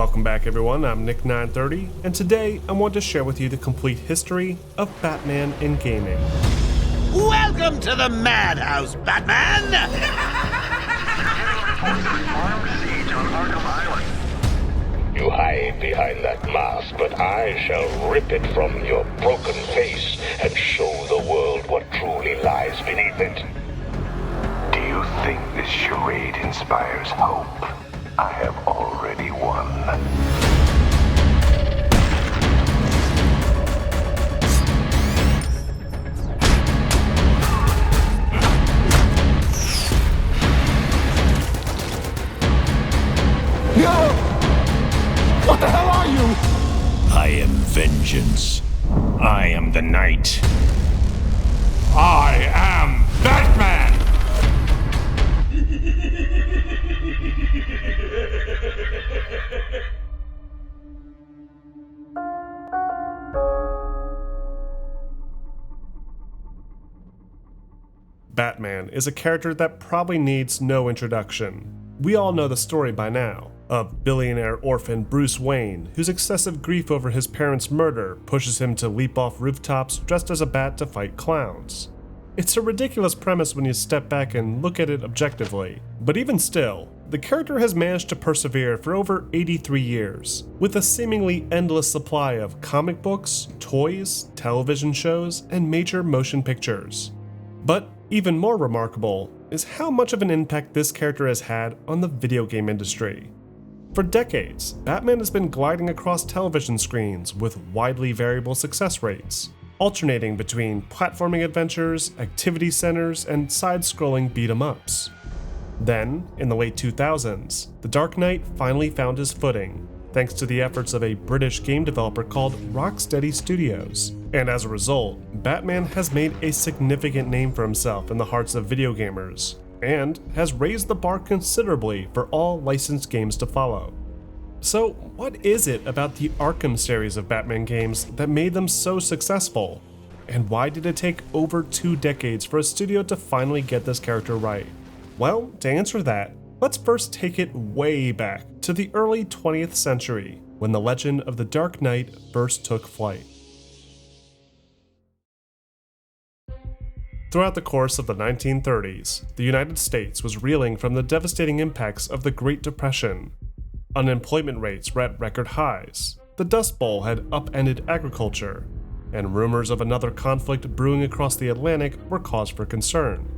Welcome back everyone, I'm Nick930, and today I want to share with you the complete history of Batman in gaming. Welcome to the madhouse, Batman! Siege on Arkham Island. You hide behind that mask, but I shall rip it from your broken face and show the world what truly lies beneath it. Do you think this charade inspires hope? I have already won. No! What the hell are you? I am vengeance. I am the Knight. I am Batman! Batman is a character that probably needs no introduction. We all know the story by now, of billionaire orphan Bruce Wayne, whose excessive grief over his parents' murder pushes him to leap off rooftops dressed as a bat to fight clowns. It's a ridiculous premise when you step back and look at it objectively, but even still, the character has managed to persevere for over 83 years, with a seemingly endless supply of comic books, toys, television shows, and major motion pictures. But even more remarkable is how much of an impact this character has had on the video game industry. For decades, Batman has been gliding across television screens with widely variable success rates, alternating between platforming adventures, activity centers, and side-scrolling beat-em-ups. Then, in the late 2000s, The Dark Knight finally found his footing, thanks to the efforts of a British game developer called Rocksteady Studios. And as a result, Batman has made a significant name for himself in the hearts of video gamers, and has raised the bar considerably for all licensed games to follow. So, what is it about the Arkham series of Batman games that made them so successful? And why did it take over 2 decades for a studio to finally get this character right? Well, to answer that, let's first take it way back to the early 20th century, when the legend of the Dark Knight first took flight. Throughout the course of the 1930s, the United States was reeling from the devastating impacts of the Great Depression. Unemployment rates were at record highs, the Dust Bowl had upended agriculture, and rumors of another conflict brewing across the Atlantic were cause for concern.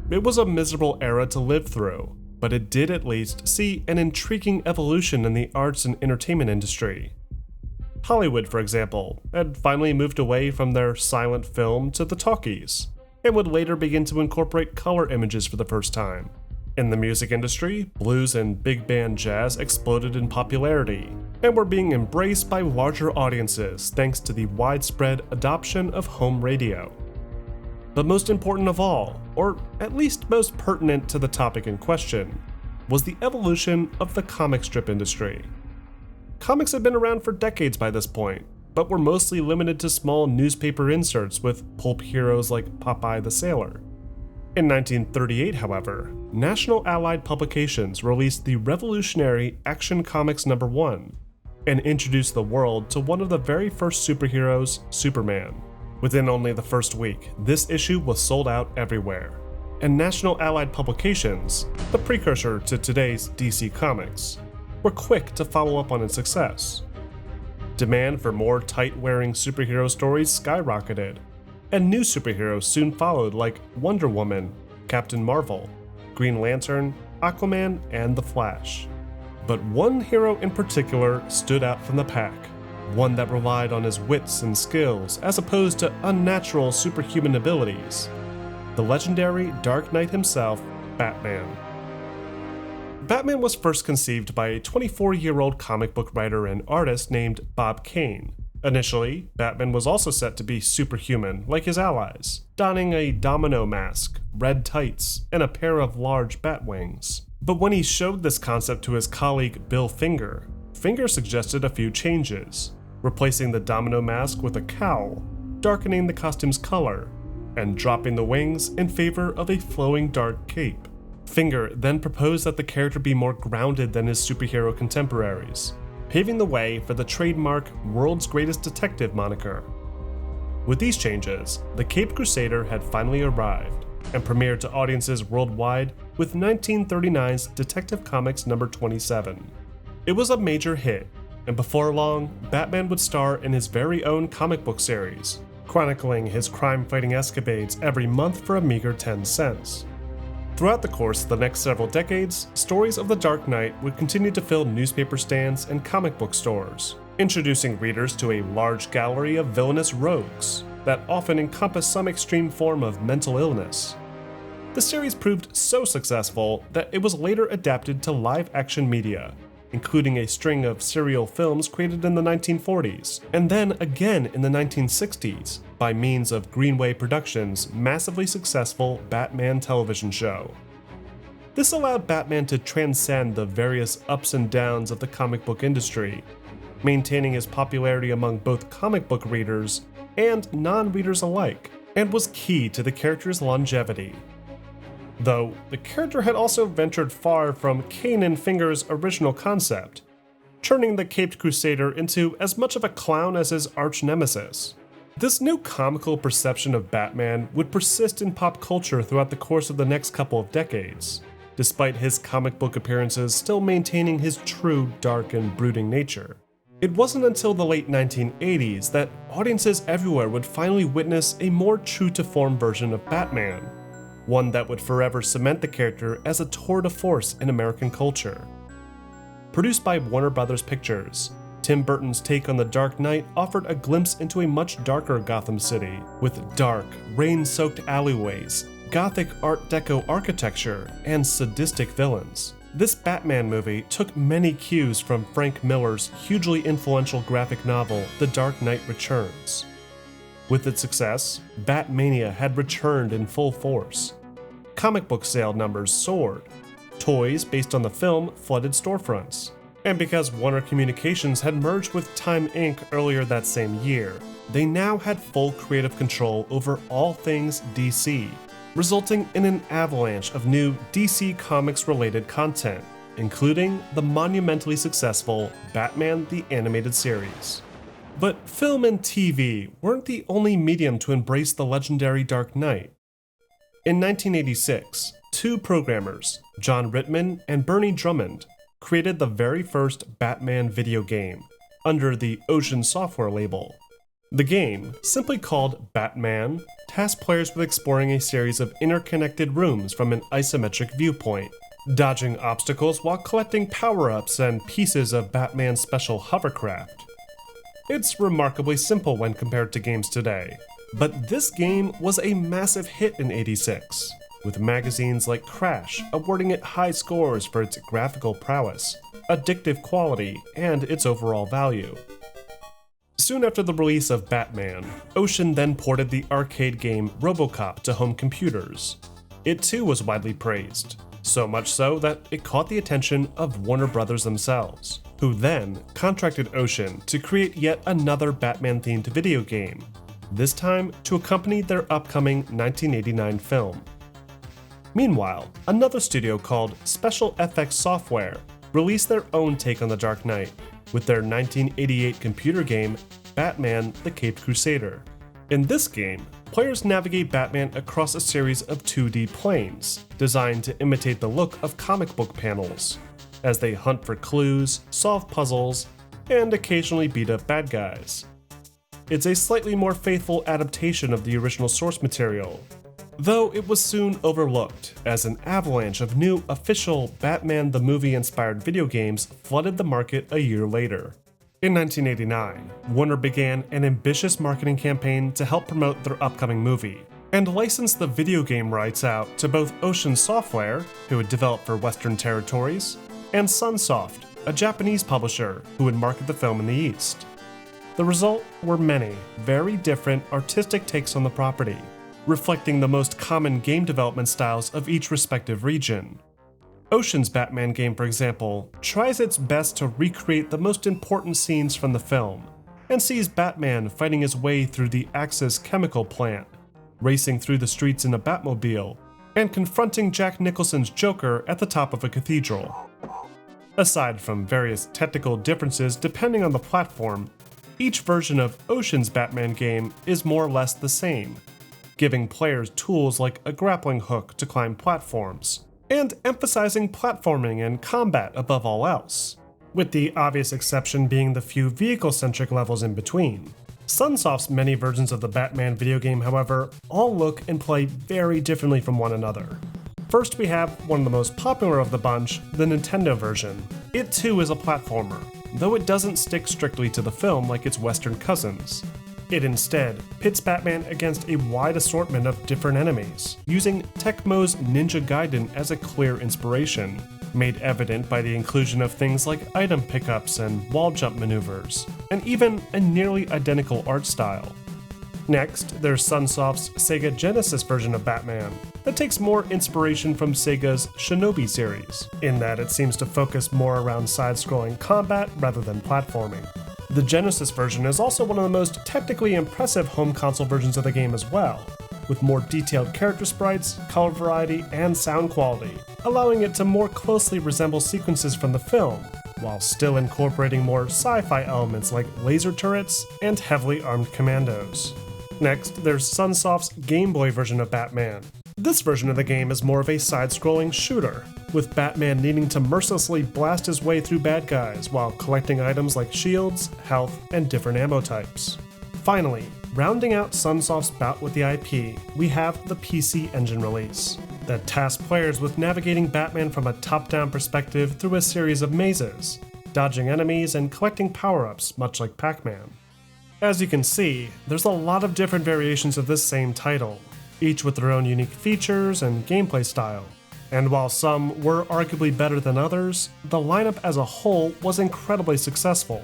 It was a miserable era to live through, but it did at least see an intriguing evolution in the arts and entertainment industry. Hollywood, for example, had finally moved away from their silent film to the talkies, and would later begin to incorporate color images for the first time. In the music industry, blues and big band jazz exploded in popularity, and were being embraced by larger audiences thanks to the widespread adoption of home radio. But most important of all, or at least most pertinent to the topic in question, was the evolution of the comic strip industry. Comics had been around for decades by this point, but were mostly limited to small newspaper inserts with pulp heroes like Popeye the Sailor. In 1938, however, National Allied Publications released the revolutionary Action Comics #1 and introduced the world to one of the very first superheroes, Superman. Within only the first week, this issue was sold out everywhere, and National Allied Publications, the precursor to today's DC Comics, were quick to follow up on its success. Demand for more tight-wearing superhero stories skyrocketed, and new superheroes soon followed like Wonder Woman, Captain Marvel, Green Lantern, Aquaman, and The Flash. But one hero in particular stood out from the pack, one that relied on his wits and skills as opposed to unnatural superhuman abilities: the legendary Dark Knight himself, Batman. Batman was first conceived by a 24-year-old comic book writer and artist named Bob Kane. Initially, Batman was also set to be superhuman, like his allies, donning a domino mask, red tights, and a pair of large bat wings. But when he showed this concept to his colleague Bill Finger, Finger suggested a few changes, replacing the domino mask with a cowl, darkening the costume's color, and dropping the wings in favor of a flowing dark cape. Finger then proposed that the character be more grounded than his superhero contemporaries, paving the way for the trademark World's Greatest Detective moniker. With these changes, the Caped Crusader had finally arrived and premiered to audiences worldwide with 1939's Detective Comics number 27. It was a major hit, and before long, Batman would star in his very own comic book series, chronicling his crime-fighting escapades every month for a meager 10 cents. Throughout the course of the next several decades, stories of the Dark Knight would continue to fill newspaper stands and comic book stores, introducing readers to a large gallery of villainous rogues that often encompass some extreme form of mental illness. The series proved so successful that it was later adapted to live-action media, including a string of serial films created in the 1940s, and then again in the 1960s by means of Greenway Productions' massively successful Batman television show. This allowed Batman to transcend the various ups and downs of the comic book industry, maintaining his popularity among both comic book readers and non-readers alike, and was key to the character's longevity. Though, the character had also ventured far from Kane and Finger's original concept, turning the Caped Crusader into as much of a clown as his arch-nemesis. This new comical perception of Batman would persist in pop culture throughout the course of the next couple of decades, despite his comic book appearances still maintaining his true dark and brooding nature. It wasn't until the late 1980s that audiences everywhere would finally witness a more true-to-form version of Batman, one that would forever cement the character as a tour de force in American culture. Produced by Warner Bros. Pictures, Tim Burton's take on The Dark Knight offered a glimpse into a much darker Gotham City, with dark, rain-soaked alleyways, gothic Art Deco architecture, and sadistic villains. This Batman movie took many cues from Frank Miller's hugely influential graphic novel The Dark Knight Returns. With its success, Batmania had returned in full force. Comic book sale numbers soared. Toys based on the film flooded storefronts. And because Warner Communications had merged with Time Inc. earlier that same year, they now had full creative control over all things DC, resulting in an avalanche of new DC Comics-related content, including the monumentally successful Batman the Animated Series. But film and TV weren't the only medium to embrace the legendary Dark Knight. In 1986, two programmers, John Rittman and Bernie Drummond, created the very first Batman video game, under the Ocean Software label. The game, simply called Batman, tasked players with exploring a series of interconnected rooms from an isometric viewpoint, dodging obstacles while collecting power-ups and pieces of Batman's special hovercraft. It's remarkably simple when compared to games today, but this game was a massive hit in '86, with magazines like Crash awarding it high scores for its graphical prowess, addictive quality, and its overall value. Soon after the release of Batman, Ocean then ported the arcade game RoboCop to home computers. It too was widely praised, so much so that it caught the attention of Warner Bros. Themselves, who then contracted Ocean to create yet another Batman-themed video game, this time to accompany their upcoming 1989 film. Meanwhile, another studio called Special FX Software released their own take on the Dark Knight, with their 1988 computer game, Batman the Caped Crusader. In this game, players navigate Batman across a series of 2D planes, designed to imitate the look of comic book panels, as they hunt for clues, solve puzzles, and occasionally beat up bad guys. It's a slightly more faithful adaptation of the original source material, though it was soon overlooked as an avalanche of new official Batman the Movie-inspired video games flooded the market a year later. In 1989, Warner began an ambitious marketing campaign to help promote their upcoming movie, and licensed the video game rights out to both Ocean Software, who would develop for Western territories, and Sunsoft, a Japanese publisher who would market the film in the East. The result were many, very different artistic takes on the property, reflecting the most common game development styles of each respective region. Ocean's Batman game, for example, tries its best to recreate the most important scenes from the film, and sees Batman fighting his way through the Axis chemical plant, racing through the streets in a Batmobile, and confronting Jack Nicholson's Joker at the top of a cathedral. Aside from various technical differences depending on the platform, each version of Ocean's Batman game is more or less the same, giving players tools like a grappling hook to climb platforms, and emphasizing platforming and combat above all else, with the obvious exception being the few vehicle-centric levels in between. Sunsoft's many versions of the Batman video game, however, all look and play very differently from one another. First, we have one of the most popular of the bunch, the Nintendo version. It too is a platformer, though it doesn't stick strictly to the film like its Western cousins. It instead pits Batman against a wide assortment of different enemies, using Tecmo's Ninja Gaiden as a clear inspiration, made evident by the inclusion of things like item pickups and wall jump maneuvers, and even a nearly identical art style. Next, there's Sunsoft's Sega Genesis version of Batman, that takes more inspiration from Sega's Shinobi series, in that it seems to focus more around side-scrolling combat rather than platforming. The Genesis version is also one of the most technically impressive home console versions of the game as well, with more detailed character sprites, color variety, and sound quality, allowing it to more closely resemble sequences from the film, while still incorporating more sci-fi elements like laser turrets and heavily armed commandos. Next, there's Sunsoft's Game Boy version of Batman. This version of the game is more of a side-scrolling shooter, with Batman needing to mercilessly blast his way through bad guys while collecting items like shields, health, and different ammo types. Finally, rounding out Sunsoft's bout with the IP, we have the PC Engine release, that tasks players with navigating Batman from a top-down perspective through a series of mazes, dodging enemies and collecting power-ups, much like Pac-Man. As you can see, there's a lot of different variations of this same title, each with their own unique features and gameplay style. And while some were arguably better than others, the lineup as a whole was incredibly successful,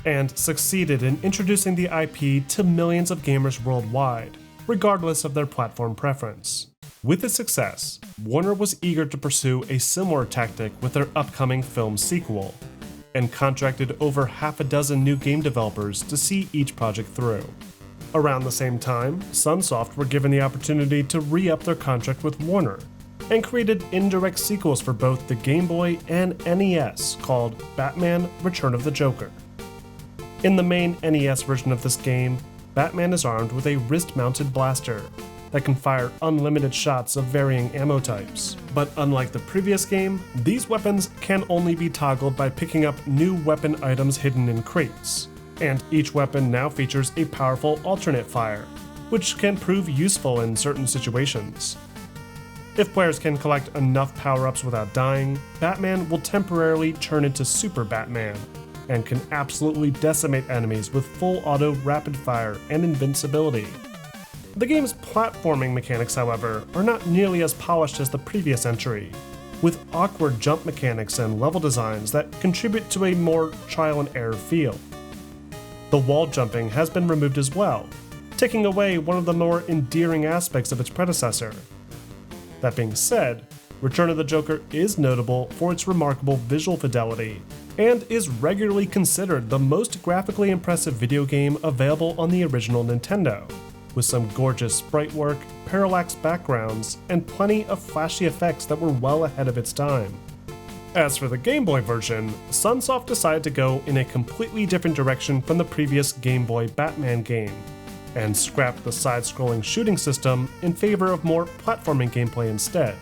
and succeeded in introducing the IP to millions of gamers worldwide, regardless of their platform preference. With its success, Warner was eager to pursue a similar tactic with their upcoming film sequel, and contracted over half a dozen new game developers to see each project through. Around the same time, Sunsoft were given the opportunity to re-up their contract with Warner, and created indirect sequels for both the Game Boy and NES called Batman Return of the Joker. In the main NES version of this game, Batman is armed with a wrist-mounted blaster that can fire unlimited shots of varying ammo types. But unlike the previous game, these weapons can only be toggled by picking up new weapon items hidden in crates. And each weapon now features a powerful alternate fire, which can prove useful in certain situations. If players can collect enough power-ups without dying, Batman will temporarily turn into Super Batman, and can absolutely decimate enemies with full auto rapid fire and invincibility. The game's platforming mechanics, however, are not nearly as polished as the previous entry, with awkward jump mechanics and level designs that contribute to a more trial and error feel. The wall jumping has been removed as well, taking away one of the more endearing aspects of its predecessor. That being said, Return of the Joker is notable for its remarkable visual fidelity, and is regularly considered the most graphically impressive video game available on the original Nintendo, with some gorgeous sprite work, parallax backgrounds, and plenty of flashy effects that were well ahead of its time. As for the Game Boy version, Sunsoft decided to go in a completely different direction from the previous Game Boy Batman game, and scrapped the side-scrolling shooting system in favor of more platforming gameplay instead.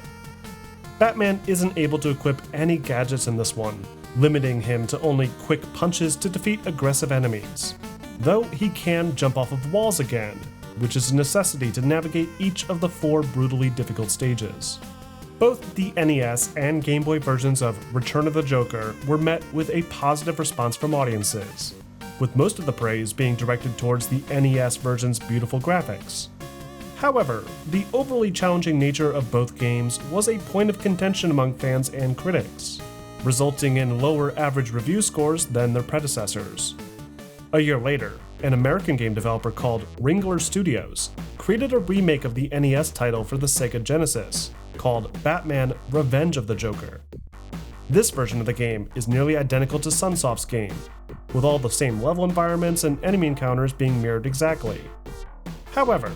Batman isn't able to equip any gadgets in this one, limiting him to only quick punches to defeat aggressive enemies, though he can jump off of walls again, which is a necessity to navigate each of the 4 brutally difficult stages. Both the NES and Game Boy versions of Return of the Joker were met with a positive response from audiences, with most of the praise being directed towards the NES version's beautiful graphics. However, the overly challenging nature of both games was a point of contention among fans and critics, resulting in lower average review scores than their predecessors. A year later, an American game developer called Ringler Studios created a remake of the NES title for the Sega Genesis, called Batman Revenge of the Joker. This version of the game is nearly identical to Sunsoft's game, with all the same level environments and enemy encounters being mirrored exactly. However,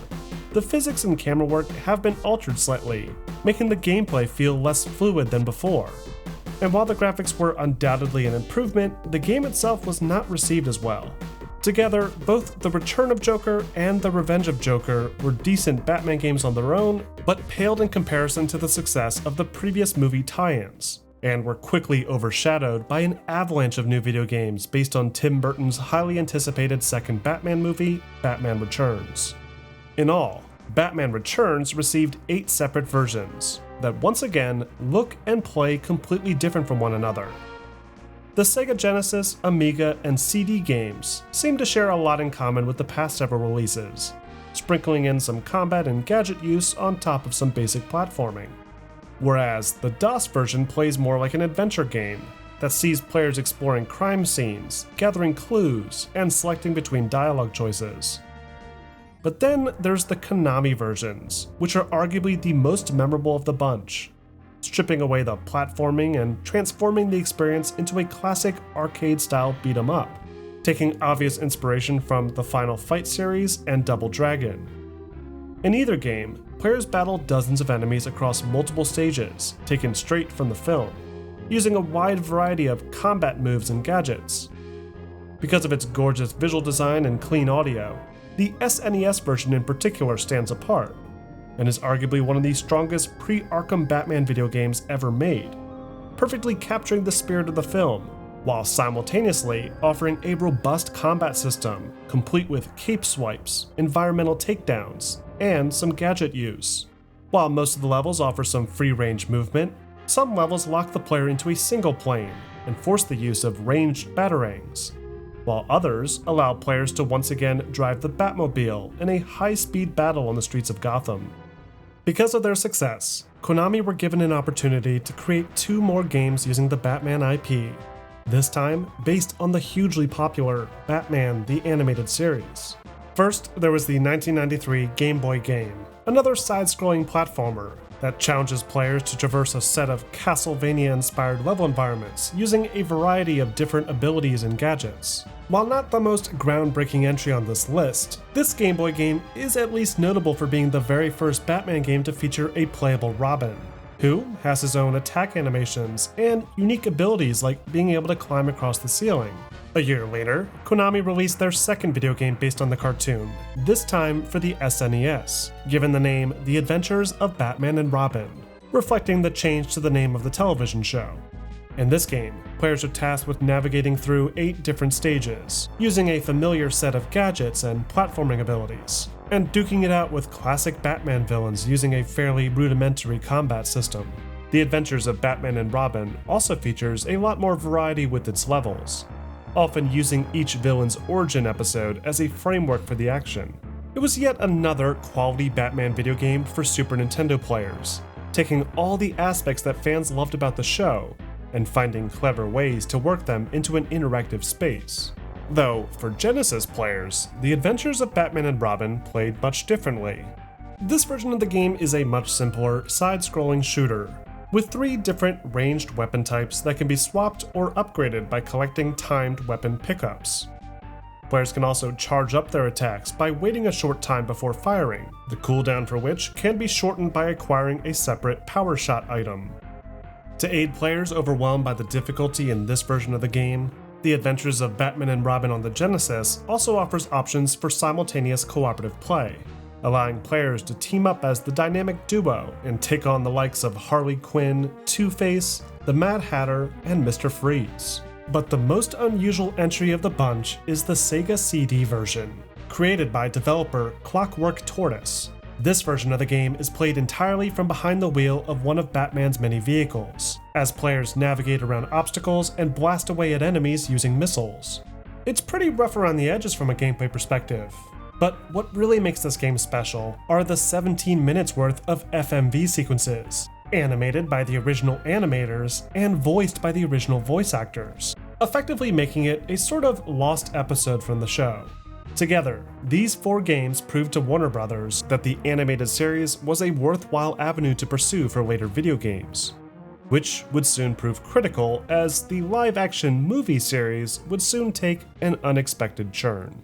the physics and camera work have been altered slightly, making the gameplay feel less fluid than before. And while the graphics were undoubtedly an improvement, the game itself was not received as well. Together, both The Return of Joker and The Revenge of Joker were decent Batman games on their own, but paled in comparison to the success of the previous movie tie-ins, and were quickly overshadowed by an avalanche of new video games based on Tim Burton's highly anticipated second Batman movie, Batman Returns. In all, Batman Returns received 8 separate versions that once again look and play completely different from one another. The Sega Genesis, Amiga, and CD games seem to share a lot in common with the past several releases, sprinkling in some combat and gadget use on top of some basic platforming. Whereas the DOS version plays more like an adventure game that sees players exploring crime scenes, gathering clues, and selecting between dialogue choices. But then there's the Konami versions, which are arguably the most memorable of the bunch, stripping away the platforming and transforming the experience into a classic arcade-style beat-em-up, taking obvious inspiration from the Final Fight series and Double Dragon. In either game, players battle dozens of enemies across multiple stages, taken straight from the film, using a wide variety of combat moves and gadgets. Because of its gorgeous visual design and clean audio, the SNES version in particular stands apart, and is arguably one of the strongest pre-Arkham Batman video games ever made, perfectly capturing the spirit of the film, while simultaneously offering a robust combat system, complete with cape swipes, environmental takedowns, and some gadget use. While most of the levels offer some free-range movement, some levels lock the player into a single plane and force the use of ranged batarangs, while others allow players to once again drive the Batmobile in a high-speed battle on the streets of Gotham. Because of their success, Konami were given an opportunity to create 2 more games using the Batman IP, this time based on the hugely popular Batman the Animated Series. First, there was the 1993 Game Boy game, another side-scrolling platformer that challenges players to traverse a set of Castlevania-inspired level environments using a variety of different abilities and gadgets. While not the most groundbreaking entry on this list, this Game Boy game is at least notable for being the very first Batman game to feature a playable Robin, who has his own attack animations and unique abilities like being able to climb across the ceiling. A year later, Konami released their second video game based on the cartoon, this time for the SNES, given the name The Adventures of Batman and Robin, reflecting the change to the name of the television show. In this game, players are tasked with navigating through 8 different stages, using a familiar set of gadgets and platforming abilities, and duking it out with classic Batman villains using a fairly rudimentary combat system. The Adventures of Batman and Robin also features a lot more variety with its levels, often using each villain's origin episode as a framework for the action. It was yet another quality Batman video game for Super Nintendo players, taking all the aspects that fans loved about the show and finding clever ways to work them into an interactive space. Though, for Genesis players, The Adventures of Batman and Robin played much differently. This version of the game is a much simpler, side-scrolling shooter, with 3 different ranged weapon types that can be swapped or upgraded by collecting timed weapon pickups. Players can also charge up their attacks by waiting a short time before firing, the cooldown for which can be shortened by acquiring a separate power shot item. To aid players overwhelmed by the difficulty in this version of the game, The Adventures of Batman and Robin on the Genesis also offers options for simultaneous cooperative play, allowing players to team up as the dynamic duo and take on the likes of Harley Quinn, Two-Face, the Mad Hatter, and Mr. Freeze. But the most unusual entry of the bunch is the Sega CD version, created by developer Clockwork Tortoise. This version of the game is played entirely from behind the wheel of one of Batman's many vehicles, as players navigate around obstacles and blast away at enemies using missiles. It's pretty rough around the edges from a gameplay perspective, but what really makes this game special are the 17 minutes worth of FMV sequences, animated by the original animators and voiced by the original voice actors, effectively making it a sort of lost episode from the show. Together, these 4 games proved to Warner Bros. That the animated series was a worthwhile avenue to pursue for later video games, which would soon prove critical as the live-action movie series would soon take an unexpected turn.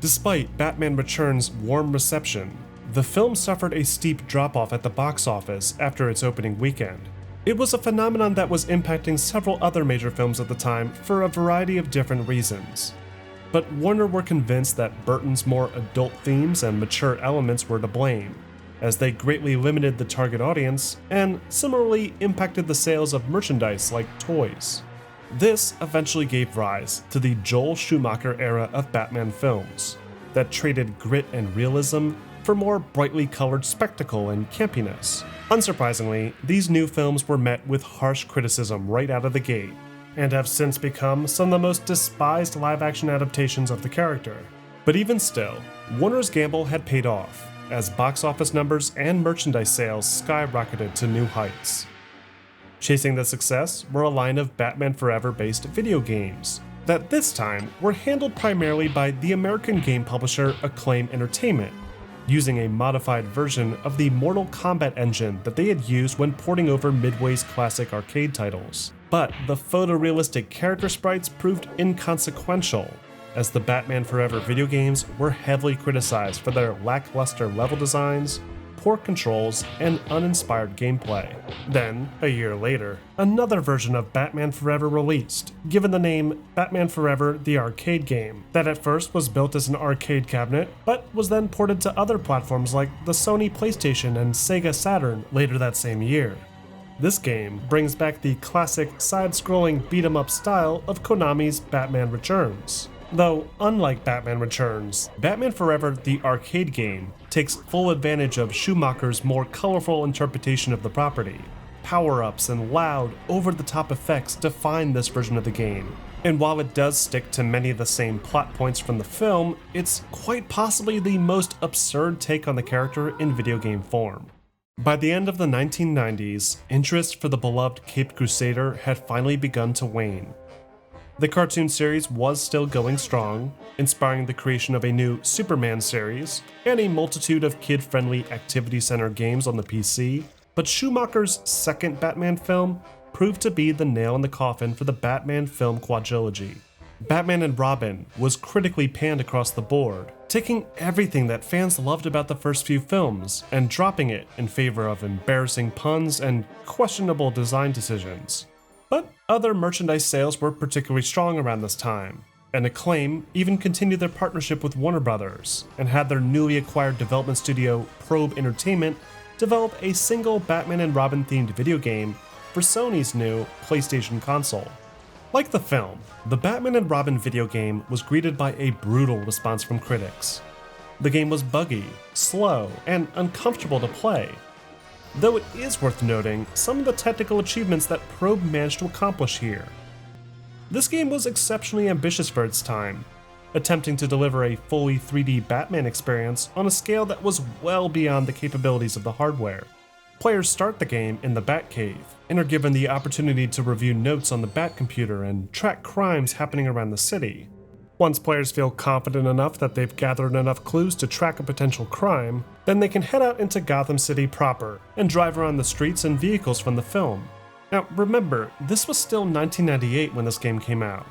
Despite Batman Returns' warm reception, the film suffered a steep drop-off at the box office after its opening weekend, It was a phenomenon that was impacting several other major films at the time for a variety of different reasons. But Warner were convinced that Burton's more adult themes and mature elements were to blame, as they greatly limited the target audience and similarly impacted the sales of merchandise like toys. This eventually gave rise to the Joel Schumacher era of Batman films that traded grit and realism for more brightly colored spectacle and campiness. Unsurprisingly, these new films were met with harsh criticism right out of the gate, and have since become some of the most despised live-action adaptations of the character. But even still, Warner's gamble had paid off, as box office numbers and merchandise sales skyrocketed to new heights. Chasing the success were a line of Batman Forever-based video games that this time were handled primarily by the American game publisher Acclaim Entertainment, using a modified version of the Mortal Kombat engine that they had used when porting over Midway's classic arcade titles. But the photorealistic character sprites proved inconsequential, as the Batman Forever video games were heavily criticized for their lackluster level designs, poor controls, and uninspired gameplay. Then, a year later, another version of Batman Forever released, given the name Batman Forever the Arcade Game, that at first was built as an arcade cabinet, but was then ported to other platforms like the Sony PlayStation and Sega Saturn later that same year. This game brings back the classic side-scrolling beat-em-up style of Konami's Batman Returns. Though, unlike Batman Returns, Batman Forever the Arcade Game takes full advantage of Schumacher's more colorful interpretation of the property. Power-ups and loud, over-the-top effects define this version of the game, and while it does stick to many of the same plot points from the film, it's quite possibly the most absurd take on the character in video game form. By the end of the 1990s, interest for the beloved Caped Crusader had finally begun to wane. The cartoon series was still going strong, inspiring the creation of a new Superman series and a multitude of kid-friendly Activity Center games on the PC, but Schumacher's second Batman film proved to be the nail in the coffin for the Batman film quadrilogy. Batman and Robin was critically panned across the board, taking everything that fans loved about the first few films and dropping it in favor of embarrassing puns and questionable design decisions. But other merchandise sales were particularly strong around this time, and Acclaim even continued their partnership with Warner Brothers and had their newly acquired development studio Probe Entertainment develop a single Batman and Robin themed video game for Sony's new PlayStation console. Like the film, the Batman and Robin video game was greeted by a brutal response from critics. The game was buggy, slow, and uncomfortable to play, though it is worth noting some of the technical achievements that Probe managed to accomplish here. This game was exceptionally ambitious for its time, attempting to deliver a fully 3D Batman experience on a scale that was well beyond the capabilities of the hardware. Players start the game in the Batcave and are given the opportunity to review notes on the Batcomputer and track crimes happening around the city. Once players feel confident enough that they've gathered enough clues to track a potential crime, then they can head out into Gotham City proper and drive around the streets and vehicles from the film. Now remember, this was still 1998 when this game came out.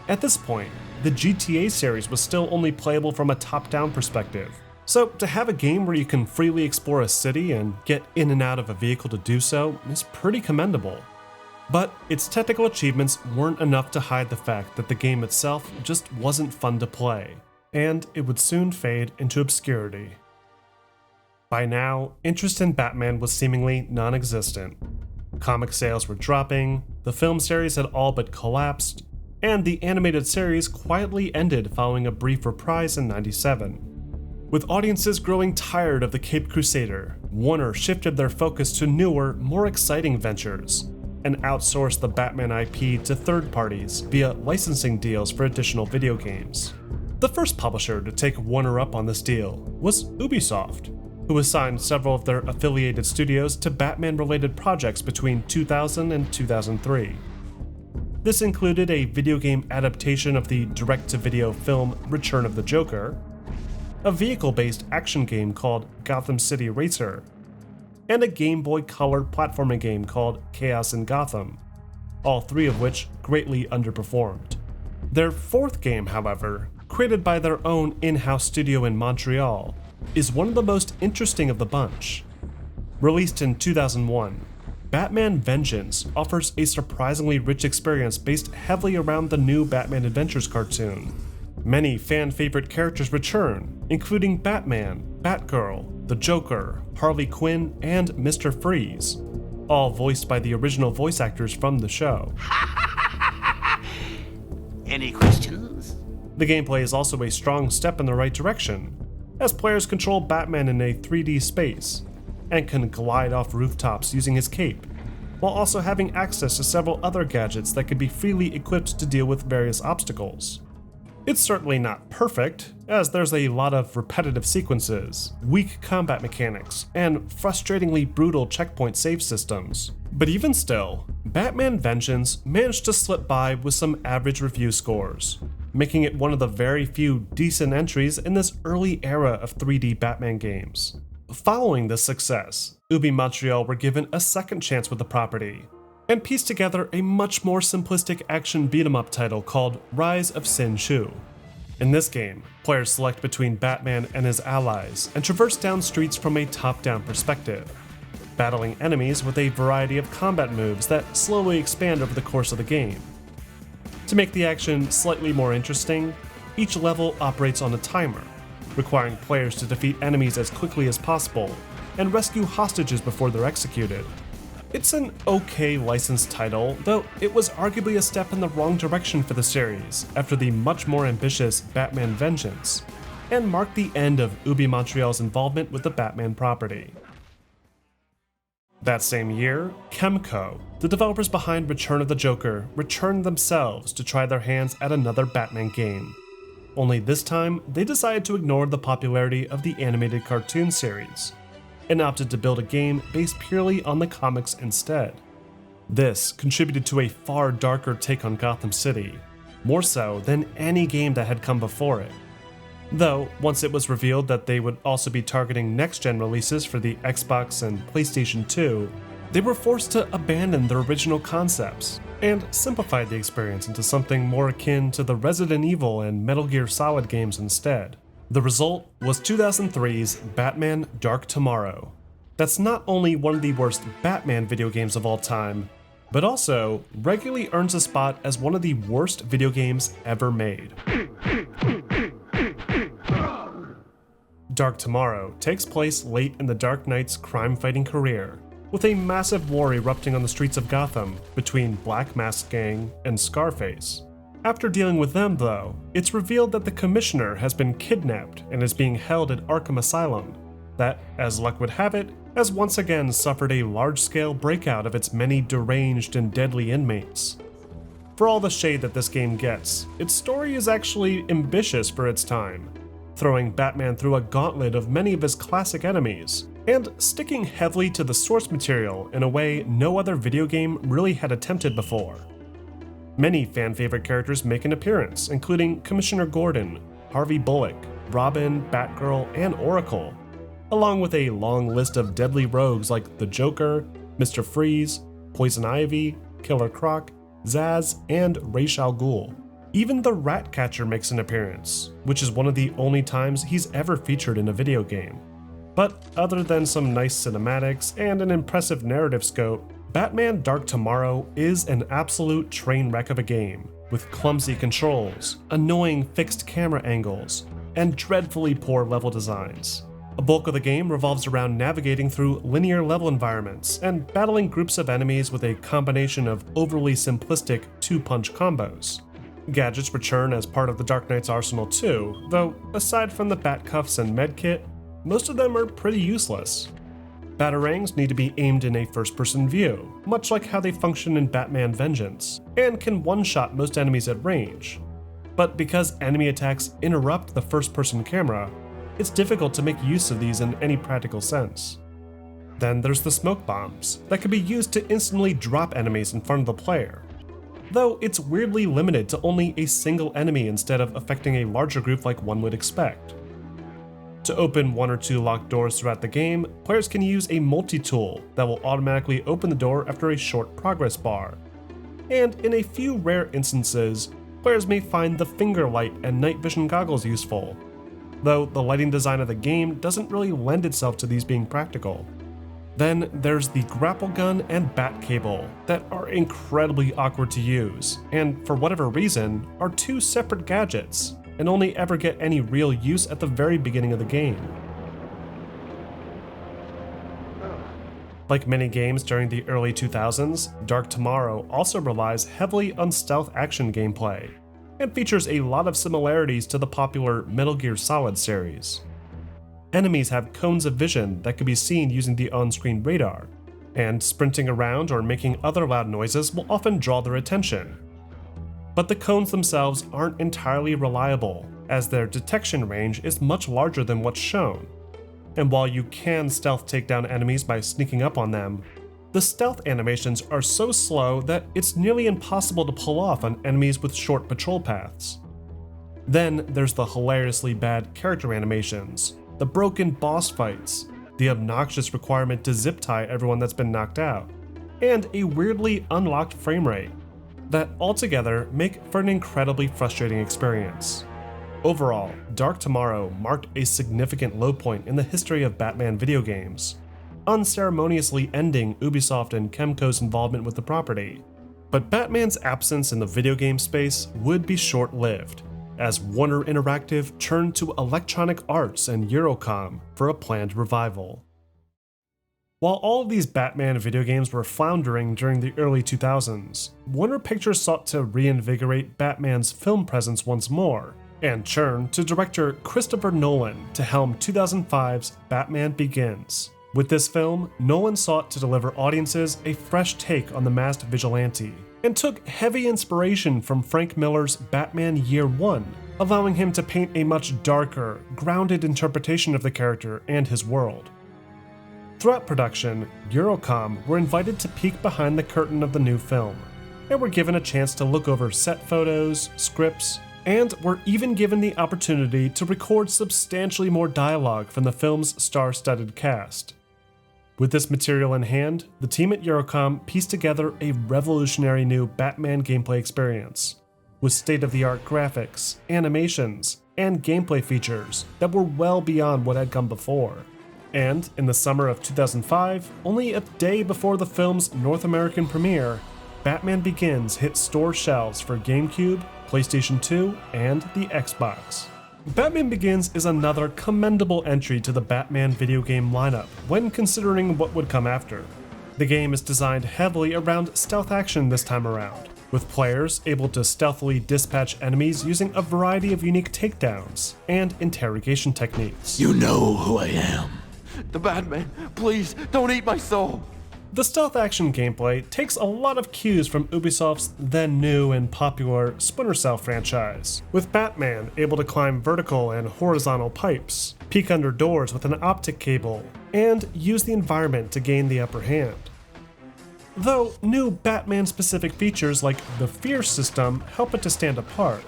At this point, the GTA series was still only playable from a top-down perspective. So to have a game where you can freely explore a city and get in and out of a vehicle to do so is pretty commendable. But its technical achievements weren't enough to hide the fact that the game itself just wasn't fun to play, and it would soon fade into obscurity. By now, interest in Batman was seemingly non-existent. Comic sales were dropping, the film series had all but collapsed, and the animated series quietly ended following a brief reprise in '97. With audiences growing tired of the Caped Crusader, Warner shifted their focus to newer, more exciting ventures, and outsourced the Batman IP to third parties via licensing deals for additional video games. The first publisher to take Warner up on this deal was Ubisoft, who assigned several of their affiliated studios to Batman-related projects between 2000 and 2003. This included a video game adaptation of the direct-to-video film Return of the Joker, a vehicle-based action game called Gotham City Racer, and a Game Boy Color platforming game called Chaos in Gotham, all three of which greatly underperformed. Their fourth game, however, created by their own in-house studio in Montreal, is one of the most interesting of the bunch. Released in 2001, Batman Vengeance offers a surprisingly rich experience based heavily around the new Batman Adventures cartoon. Many fan-favorite characters return, including Batman, Batgirl, the Joker, Harley Quinn, and Mr. Freeze, all voiced by the original voice actors from the show. Any questions? The gameplay is also a strong step in the right direction, as players control Batman in a 3D space, and can glide off rooftops using his cape, while also having access to several other gadgets that can be freely equipped to deal with various obstacles. It's certainly not perfect, as there's a lot of repetitive sequences, weak combat mechanics, and frustratingly brutal checkpoint save systems. But even still, Batman Vengeance managed to slip by with some average review scores, making it one of the very few decent entries in this early era of 3D Batman games. Following this success, Ubi Montreal were given a second chance with the property, and pieced together a much more simplistic action beat-em-up title called Rise of Sin Tsu. In this game, players select between Batman and his allies and traverse down streets from a top-down perspective, battling enemies with a variety of combat moves that slowly expand over the course of the game. To make the action slightly more interesting, each level operates on a timer, requiring players to defeat enemies as quickly as possible and rescue hostages before they're executed. It's an okay licensed title, though it was arguably a step in the wrong direction for the series after the much more ambitious Batman Vengeance, and marked the end of Ubi Montreal's involvement with the Batman property. That same year, Kemco, the developers behind Return of the Joker, returned themselves to try their hands at another Batman game. Only this time, they decided to ignore the popularity of the animated cartoon series, and opted to build a game based purely on the comics instead. This contributed to a far darker take on Gotham City, more so than any game that had come before it. Though, once it was revealed that they would also be targeting next-gen releases for the Xbox and PlayStation 2, they were forced to abandon their original concepts, and simplify the experience into something more akin to the Resident Evil and Metal Gear Solid games instead. The result was 2003's Batman Dark Tomorrow. That's not only one of the worst Batman video games of all time, but also regularly earns a spot as one of the worst video games ever made. Dark Tomorrow takes place late in the Dark Knight's crime-fighting career, with a massive war erupting on the streets of Gotham between Black Mask Gang and Scarface. After dealing with them, though, it's revealed that the Commissioner has been kidnapped and is being held at Arkham Asylum, that, as luck would have it, has once again suffered a large-scale breakout of its many deranged and deadly inmates. For all the shade that this game gets, its story is actually ambitious for its time, throwing Batman through a gauntlet of many of his classic enemies, and sticking heavily to the source material in a way no other video game really had attempted before. Many fan-favorite characters make an appearance, including Commissioner Gordon, Harvey Bullock, Robin, Batgirl, and Oracle, along with a long list of deadly rogues like the Joker, Mr. Freeze, Poison Ivy, Killer Croc, Zaz, and Ra's al Ghul. Even the Ratcatcher makes an appearance, which is one of the only times he's ever featured in a video game. But other than some nice cinematics and an impressive narrative scope, Batman Dark Tomorrow is an absolute train wreck of a game, with clumsy controls, annoying fixed camera angles, and dreadfully poor level designs. A bulk of the game revolves around navigating through linear level environments and battling groups of enemies with a combination of overly simplistic two-punch combos. Gadgets return as part of the Dark Knight's arsenal too, though aside from the Batcuffs and Medkit, most of them are pretty useless. Batarangs need to be aimed in a first-person view, much like how they function in Batman Vengeance, and can one-shot most enemies at range. But because enemy attacks interrupt the first-person camera, it's difficult to make use of these in any practical sense. Then there's the smoke bombs, that can be used to instantly drop enemies in front of the player, though it's weirdly limited to only a single enemy instead of affecting a larger group like one would expect. To open one or two locked doors throughout the game, players can use a multi-tool that will automatically open the door after a short progress bar. And in a few rare instances, players may find the finger light and night vision goggles useful, though the lighting design of the game doesn't really lend itself to these being practical. Then there's the grapple gun and bat cable that are incredibly awkward to use, and for whatever reason, are two separate gadgets, and only ever get any real use at the very beginning of the game. Like many games during the early 2000s, Dark Tomorrow also relies heavily on stealth action gameplay, and features a lot of similarities to the popular Metal Gear Solid series. Enemies have cones of vision that can be seen using the on-screen radar, and sprinting around or making other loud noises will often draw their attention. But the cones themselves aren't entirely reliable, as their detection range is much larger than what's shown. And while you can stealth take down enemies by sneaking up on them, the stealth animations are so slow that it's nearly impossible to pull off on enemies with short patrol paths. Then there's the hilariously bad character animations, the broken boss fights, the obnoxious requirement to zip tie everyone that's been knocked out, and a weirdly unlocked frame rate that altogether make for an incredibly frustrating experience. Overall, Dark Tomorrow marked a significant low point in the history of Batman video games, unceremoniously ending Ubisoft and Kemco's involvement with the property. But Batman's absence in the video game space would be short-lived, as Warner Interactive turned to Electronic Arts and Eurocom for a planned revival. While all of these Batman video games were floundering during the early 2000s, Warner Pictures sought to reinvigorate Batman's film presence once more, and turned to director Christopher Nolan to helm 2005's Batman Begins. With this film, Nolan sought to deliver audiences a fresh take on the masked vigilante, and took heavy inspiration from Frank Miller's Batman Year One, allowing him to paint a much darker, grounded interpretation of the character and his world. Throughout production, Eurocom were invited to peek behind the curtain of the new film, and were given a chance to look over set photos, scripts, and were even given the opportunity to record substantially more dialogue from the film's star-studded cast. With this material in hand, the team at Eurocom pieced together a revolutionary new Batman gameplay experience, with state-of-the-art graphics, animations, and gameplay features that were well beyond what had come before. And in the summer of 2005, only a day before the film's North American premiere, Batman Begins hit store shelves for GameCube, PlayStation 2, and the Xbox. Batman Begins is another commendable entry to the Batman video game lineup when considering what would come after. The game is designed heavily around stealth action this time around, with players able to stealthily dispatch enemies using a variety of unique takedowns and interrogation techniques. You know who I am. The Batman. Please, don't eat my soul. The stealth action gameplay takes a lot of cues from Ubisoft's then new and popular Splinter Cell franchise, with Batman able to climb vertical and horizontal pipes, peek under doors with an optic cable, and use the environment to gain the upper hand. Though new Batman-specific features like the Fear system help it to stand apart.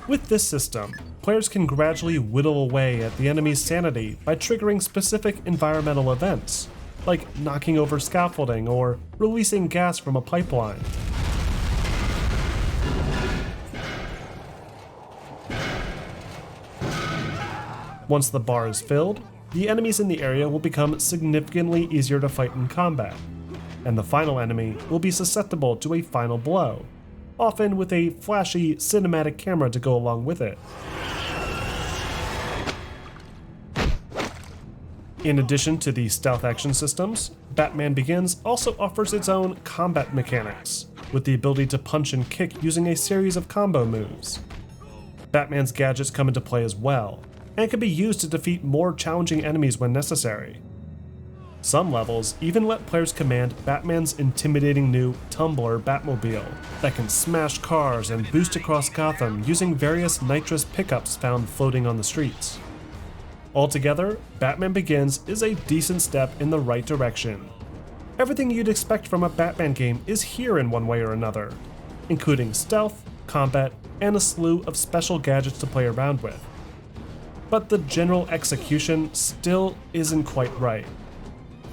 With this system, players can gradually whittle away at the enemy's sanity by triggering specific environmental events, like knocking over scaffolding or releasing gas from a pipeline. Once the bar is filled, the enemies in the area will become significantly easier to fight in combat, and the final enemy will be susceptible to a final blow, often with a flashy cinematic camera to go along with it. In addition to the stealth action systems, Batman Begins also offers its own combat mechanics, with the ability to punch and kick using a series of combo moves. Batman's gadgets come into play as well, and can be used to defeat more challenging enemies when necessary. Some levels even let players command Batman's intimidating new Tumbler Batmobile that can smash cars and boost across Gotham using various nitrous pickups found floating on the streets. Altogether, Batman Begins is a decent step in the right direction. Everything you'd expect from a Batman game is here in one way or another, including stealth, combat, and a slew of special gadgets to play around with. But the general execution still isn't quite right.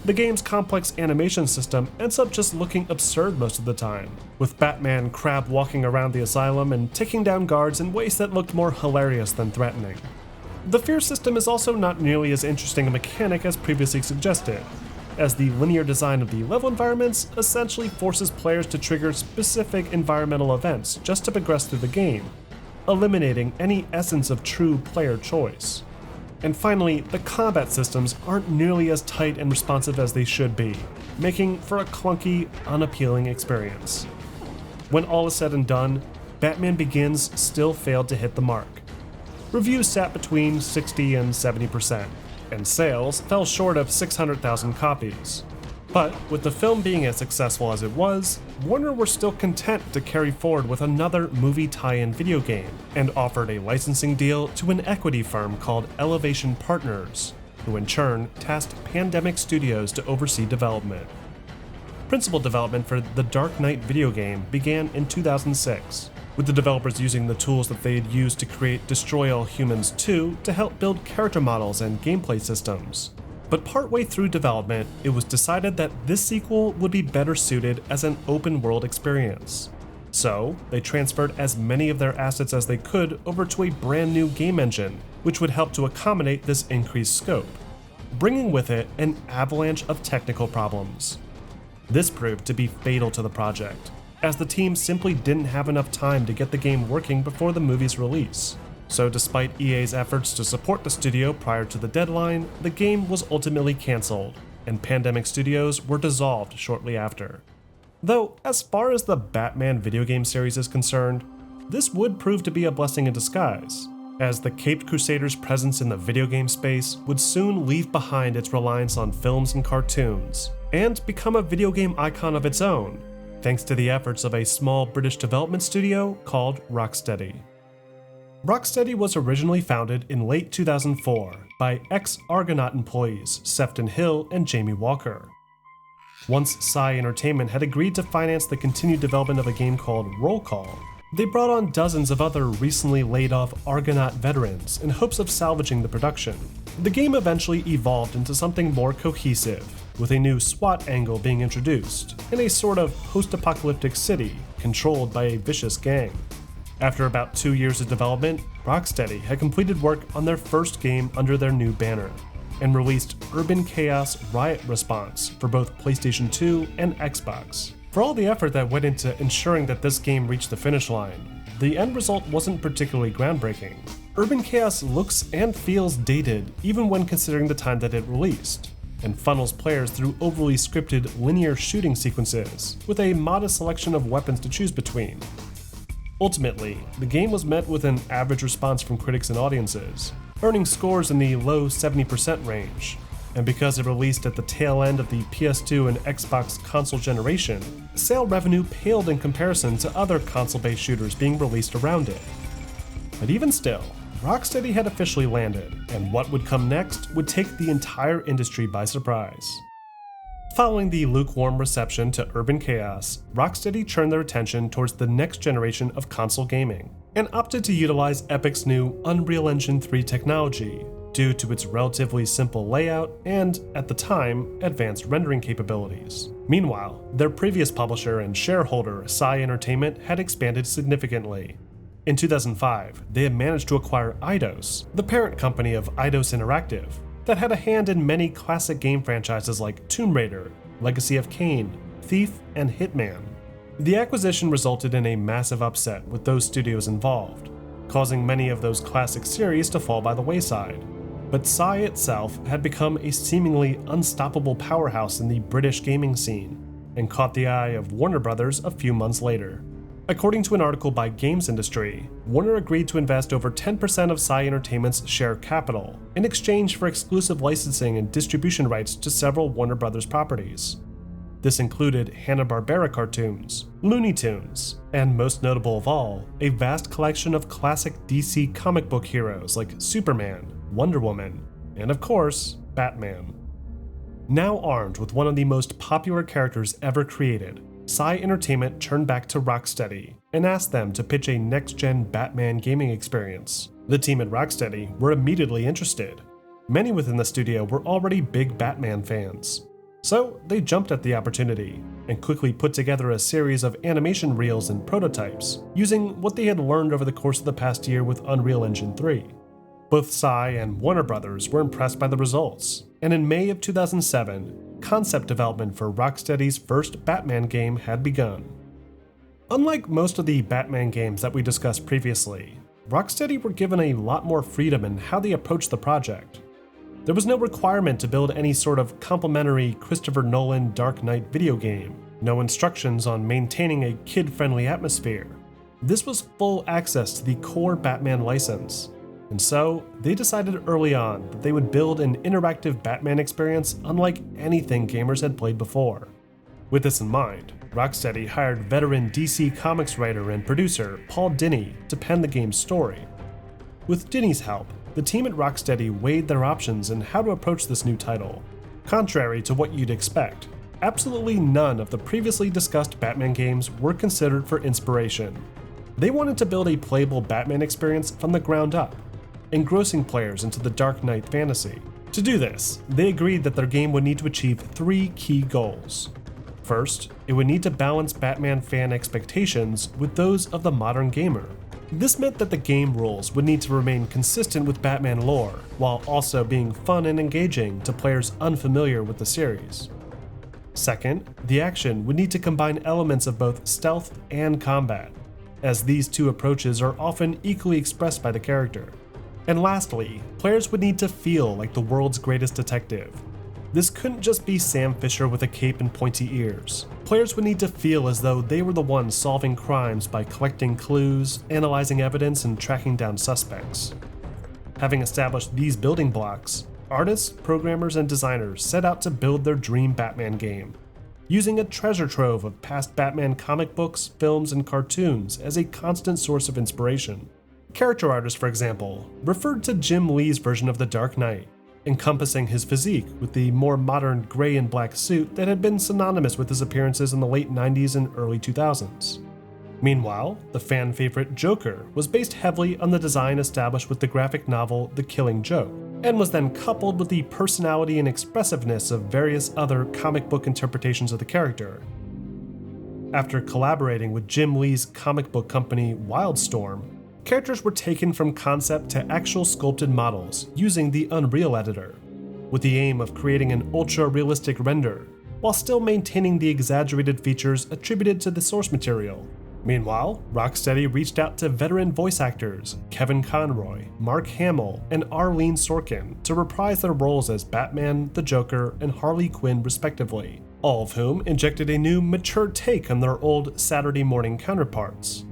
The game's complex animation system ends up just looking absurd most of the time, with Batman crab walking around the asylum and taking down guards in ways that looked more hilarious than threatening. The fear system is also not nearly as interesting a mechanic as previously suggested, as the linear design of the level environments essentially forces players to trigger specific environmental events just to progress through the game, eliminating any essence of true player choice. And finally, the combat systems aren't nearly as tight and responsive as they should be, making for a clunky, unappealing experience. When all is said and done, Batman Begins still failed to hit the mark. Reviews sat between 60 and 70%, and sales fell short of 600,000 copies. But with the film being as successful as it was, Warner were still content to carry forward with another movie tie-in video game, and offered a licensing deal to an equity firm called Elevation Partners, who in turn tasked Pandemic Studios to oversee development. Principal development for the Dark Knight video game began in 2006, with the developers using the tools that they had used to create Destroy All Humans 2 to help build character models and gameplay systems. But partway through development, it was decided that this sequel would be better suited as an open-world experience. So, they transferred as many of their assets as they could over to a brand new game engine, which would help to accommodate this increased scope, bringing with it an avalanche of technical problems. This proved to be fatal to the project, as the team simply didn't have enough time to get the game working before the movie's release. So despite EA's efforts to support the studio prior to the deadline, the game was ultimately cancelled, and Pandemic Studios were dissolved shortly after. Though, as far as the Batman video game series is concerned, this would prove to be a blessing in disguise, as the Caped Crusader's presence in the video game space would soon leave behind its reliance on films and cartoons, and become a video game icon of its own, thanks to the efforts of a small British development studio called Rocksteady. Rocksteady was originally founded in late 2004 by ex-Argonaut employees Sefton Hill and Jamie Walker. Once Psy Entertainment had agreed to finance the continued development of a game called Roll Call, they brought on dozens of other recently laid-off Argonaut veterans in hopes of salvaging the production. The game eventually evolved into something more cohesive, with a new SWAT angle being introduced, in a sort of post-apocalyptic city controlled by a vicious gang. After about 2 years of development, Rocksteady had completed work on their first game under their new banner, and released Urban Chaos Riot Response for both PlayStation 2 and Xbox. For all the effort that went into ensuring that this game reached the finish line, the end result wasn't particularly groundbreaking. Urban Chaos looks and feels dated even when considering the time that it released, and funnels players through overly scripted linear shooting sequences with a modest selection of weapons to choose between. Ultimately, the game was met with an average response from critics and audiences, earning scores in the low 70% range, and because it released at the tail end of the PS2 and Xbox console generation, sale revenue paled in comparison to other console-based shooters being released around it. But even still, Rocksteady had officially landed, and what would come next would take the entire industry by surprise. Following the lukewarm reception to Urban Chaos, Rocksteady turned their attention towards the next generation of console gaming, and opted to utilize Epic's new Unreal Engine 3 technology, due to its relatively simple layout and, at the time, advanced rendering capabilities. Meanwhile, their previous publisher and shareholder, Psy Entertainment, had expanded significantly. In 2005, they had managed to acquire Eidos, the parent company of Eidos Interactive, that had a hand in many classic game franchises like Tomb Raider, Legacy of Kain, Thief, and Hitman. The acquisition resulted in a massive upset with those studios involved, causing many of those classic series to fall by the wayside. But Psy itself had become a seemingly unstoppable powerhouse in the British gaming scene, and caught the eye of Warner Brothers a few months later. According to an article by Games Industry, Warner agreed to invest over 10% of Psy Entertainment's share capital in exchange for exclusive licensing and distribution rights to several Warner Brothers properties. This included Hanna-Barbera cartoons, Looney Tunes, and most notable of all, a vast collection of classic DC comic book heroes like Superman, Wonder Woman, and of course, Batman. Now armed with one of the most popular characters ever created, Psy Entertainment turned back to Rocksteady and asked them to pitch a next-gen Batman gaming experience. The team at Rocksteady were immediately interested. Many within the studio were already big Batman fans. So they jumped at the opportunity and quickly put together a series of animation reels and prototypes using what they had learned over the course of the past year with Unreal Engine 3. Both Psy and Warner Brothers were impressed by the results, and in May of 2007, concept development for Rocksteady's first Batman game had begun. Unlike most of the Batman games that we discussed previously, Rocksteady were given a lot more freedom in how they approached the project. There was no requirement to build any sort of complimentary Christopher Nolan Dark Knight video game, no instructions on maintaining a kid-friendly atmosphere. This was full access to the core Batman license, and so they decided early on that they would build an interactive Batman experience unlike anything gamers had played before. With this in mind, Rocksteady hired veteran DC Comics writer and producer Paul Dini to pen the game's story. With Dini's help, the team at Rocksteady weighed their options in how to approach this new title. Contrary to what you'd expect, absolutely none of the previously discussed Batman games were considered for inspiration. They wanted to build a playable Batman experience from the ground up, engrossing players into the Dark Knight fantasy. To do this, they agreed that their game would need to achieve 3 key goals. First, it would need to balance Batman fan expectations with those of the modern gamer. This meant that the game rules would need to remain consistent with Batman lore, while also being fun and engaging to players unfamiliar with the series. Second, the action would need to combine elements of both stealth and combat, as these two approaches are often equally expressed by the character. And lastly, players would need to feel like the world's greatest detective. This couldn't just be Sam Fisher with a cape and pointy ears. Players would need to feel as though they were the ones solving crimes by collecting clues, analyzing evidence, and tracking down suspects. Having established these building blocks, artists, programmers, and designers set out to build their dream Batman game, using a treasure trove of past Batman comic books, films, and cartoons as a constant source of inspiration. Character artists, for example, referred to Jim Lee's version of the Dark Knight, encompassing his physique with the more modern gray and black suit that had been synonymous with his appearances in the late 90s and early 2000s. Meanwhile, the fan favorite Joker was based heavily on the design established with the graphic novel The Killing Joke, and was then coupled with the personality and expressiveness of various other comic book interpretations of the character. After collaborating with Jim Lee's comic book company Wildstorm, characters were taken from concept to actual sculpted models using the Unreal editor, with the aim of creating an ultra-realistic render, while still maintaining the exaggerated features attributed to the source material. Meanwhile, Rocksteady reached out to veteran voice actors Kevin Conroy, Mark Hamill, and Arlene Sorkin to reprise their roles as Batman, the Joker, and Harley Quinn respectively, all of whom injected a new, mature take on their old Saturday morning counterparts.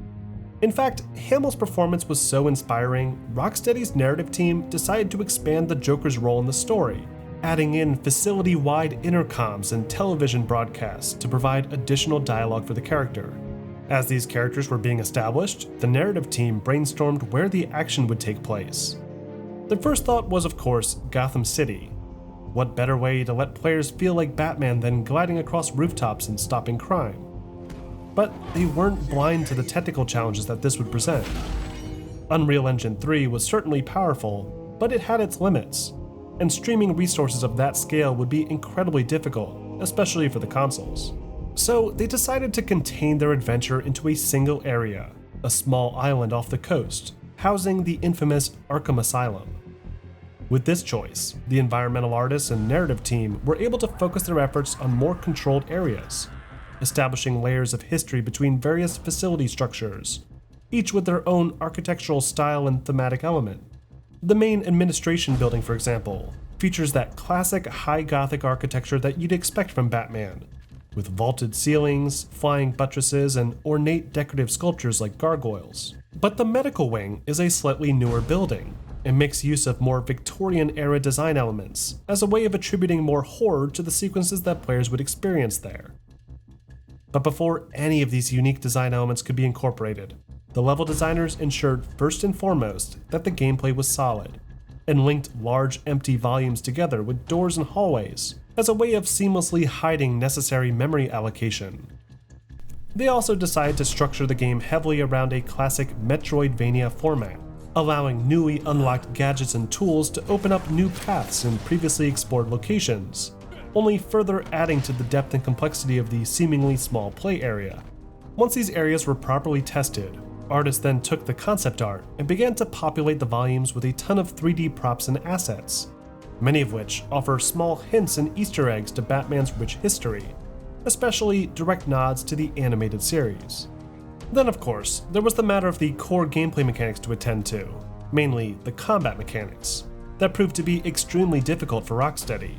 In fact, Hamill's performance was so inspiring, Rocksteady's narrative team decided to expand the Joker's role in the story, adding in facility-wide intercoms and television broadcasts to provide additional dialogue for the character. As these characters were being established, the narrative team brainstormed where the action would take place. Their first thought was, of course, Gotham City. What better way to let players feel like Batman than gliding across rooftops and stopping crime? But they weren't blind to the technical challenges that this would present. Unreal Engine 3 was certainly powerful, but it had its limits, and streaming resources of that scale would be incredibly difficult, especially for the consoles. So they decided to contain their adventure into a single area, a small island off the coast, housing the infamous Arkham Asylum. With this choice, the environmental artists and narrative team were able to focus their efforts on more controlled areas, establishing layers of history between various facility structures, each with their own architectural style and thematic element. The main administration building, for example, features that classic high Gothic architecture that you'd expect from Batman, with vaulted ceilings, flying buttresses, and ornate decorative sculptures like gargoyles. But the medical wing is a slightly newer building, and makes use of more Victorian-era design elements as a way of attributing more horror to the sequences that players would experience there. But before any of these unique design elements could be incorporated, the level designers ensured first and foremost that the gameplay was solid, and linked large empty volumes together with doors and hallways as a way of seamlessly hiding necessary memory allocation. They also decided to structure the game heavily around a classic Metroidvania format, allowing newly unlocked gadgets and tools to open up new paths in previously explored locations, only further adding to the depth and complexity of the seemingly small play area. Once these areas were properly tested, artists then took the concept art and began to populate the volumes with a ton of 3D props and assets, many of which offer small hints and Easter eggs to Batman's rich history, especially direct nods to the animated series. Then of course, there was the matter of the core gameplay mechanics to attend to, mainly the combat mechanics, that proved to be extremely difficult for Rocksteady.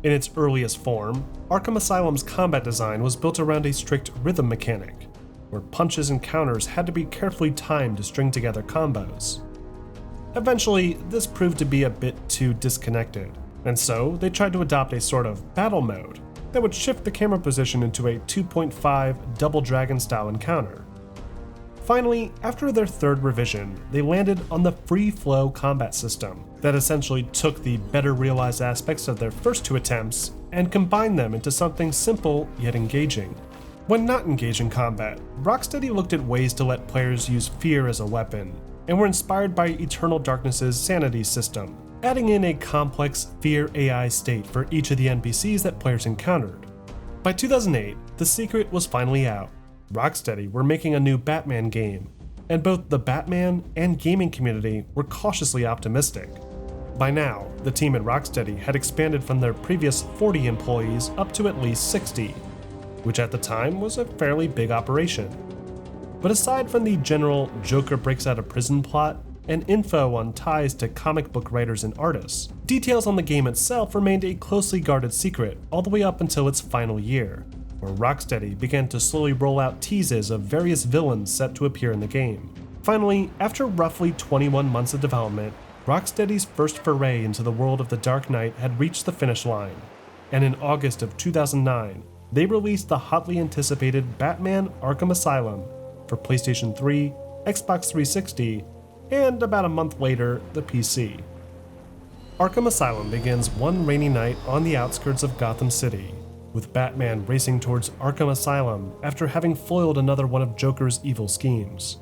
In its earliest form, Arkham Asylum's combat design was built around a strict rhythm mechanic, where punches and counters had to be carefully timed to string together combos. Eventually, this proved to be a bit too disconnected, and so they tried to adopt a sort of battle mode that would shift the camera position into a 2.5 Double Dragon style encounter. Finally, after their third revision, they landed on the free flow combat system that essentially took the better realized aspects of their first two attempts and combined them into something simple yet engaging. When not engaged in combat, Rocksteady looked at ways to let players use fear as a weapon, and were inspired by Eternal Darkness' sanity system, adding in a complex fear AI state for each of the NPCs that players encountered. By 2008, the secret was finally out. Rocksteady were making a new Batman game, and both the Batman and gaming community were cautiously optimistic. By now, the team at Rocksteady had expanded from their previous 40 employees up to at least 60, which at the time was a fairly big operation. But aside from the general Joker breaks out of prison plot and info on ties to comic book writers and artists, details on the game itself remained a closely guarded secret all the way up until its final year, where Rocksteady began to slowly roll out teases of various villains set to appear in the game. Finally, after roughly 21 months of development, Rocksteady's first foray into the world of the Dark Knight had reached the finish line, and in August of 2009, they released the hotly anticipated Batman Arkham Asylum for PlayStation 3, Xbox 360, and about a month later, the PC. Arkham Asylum begins one rainy night on the outskirts of Gotham City, with Batman racing towards Arkham Asylum after having foiled another one of Joker's evil schemes.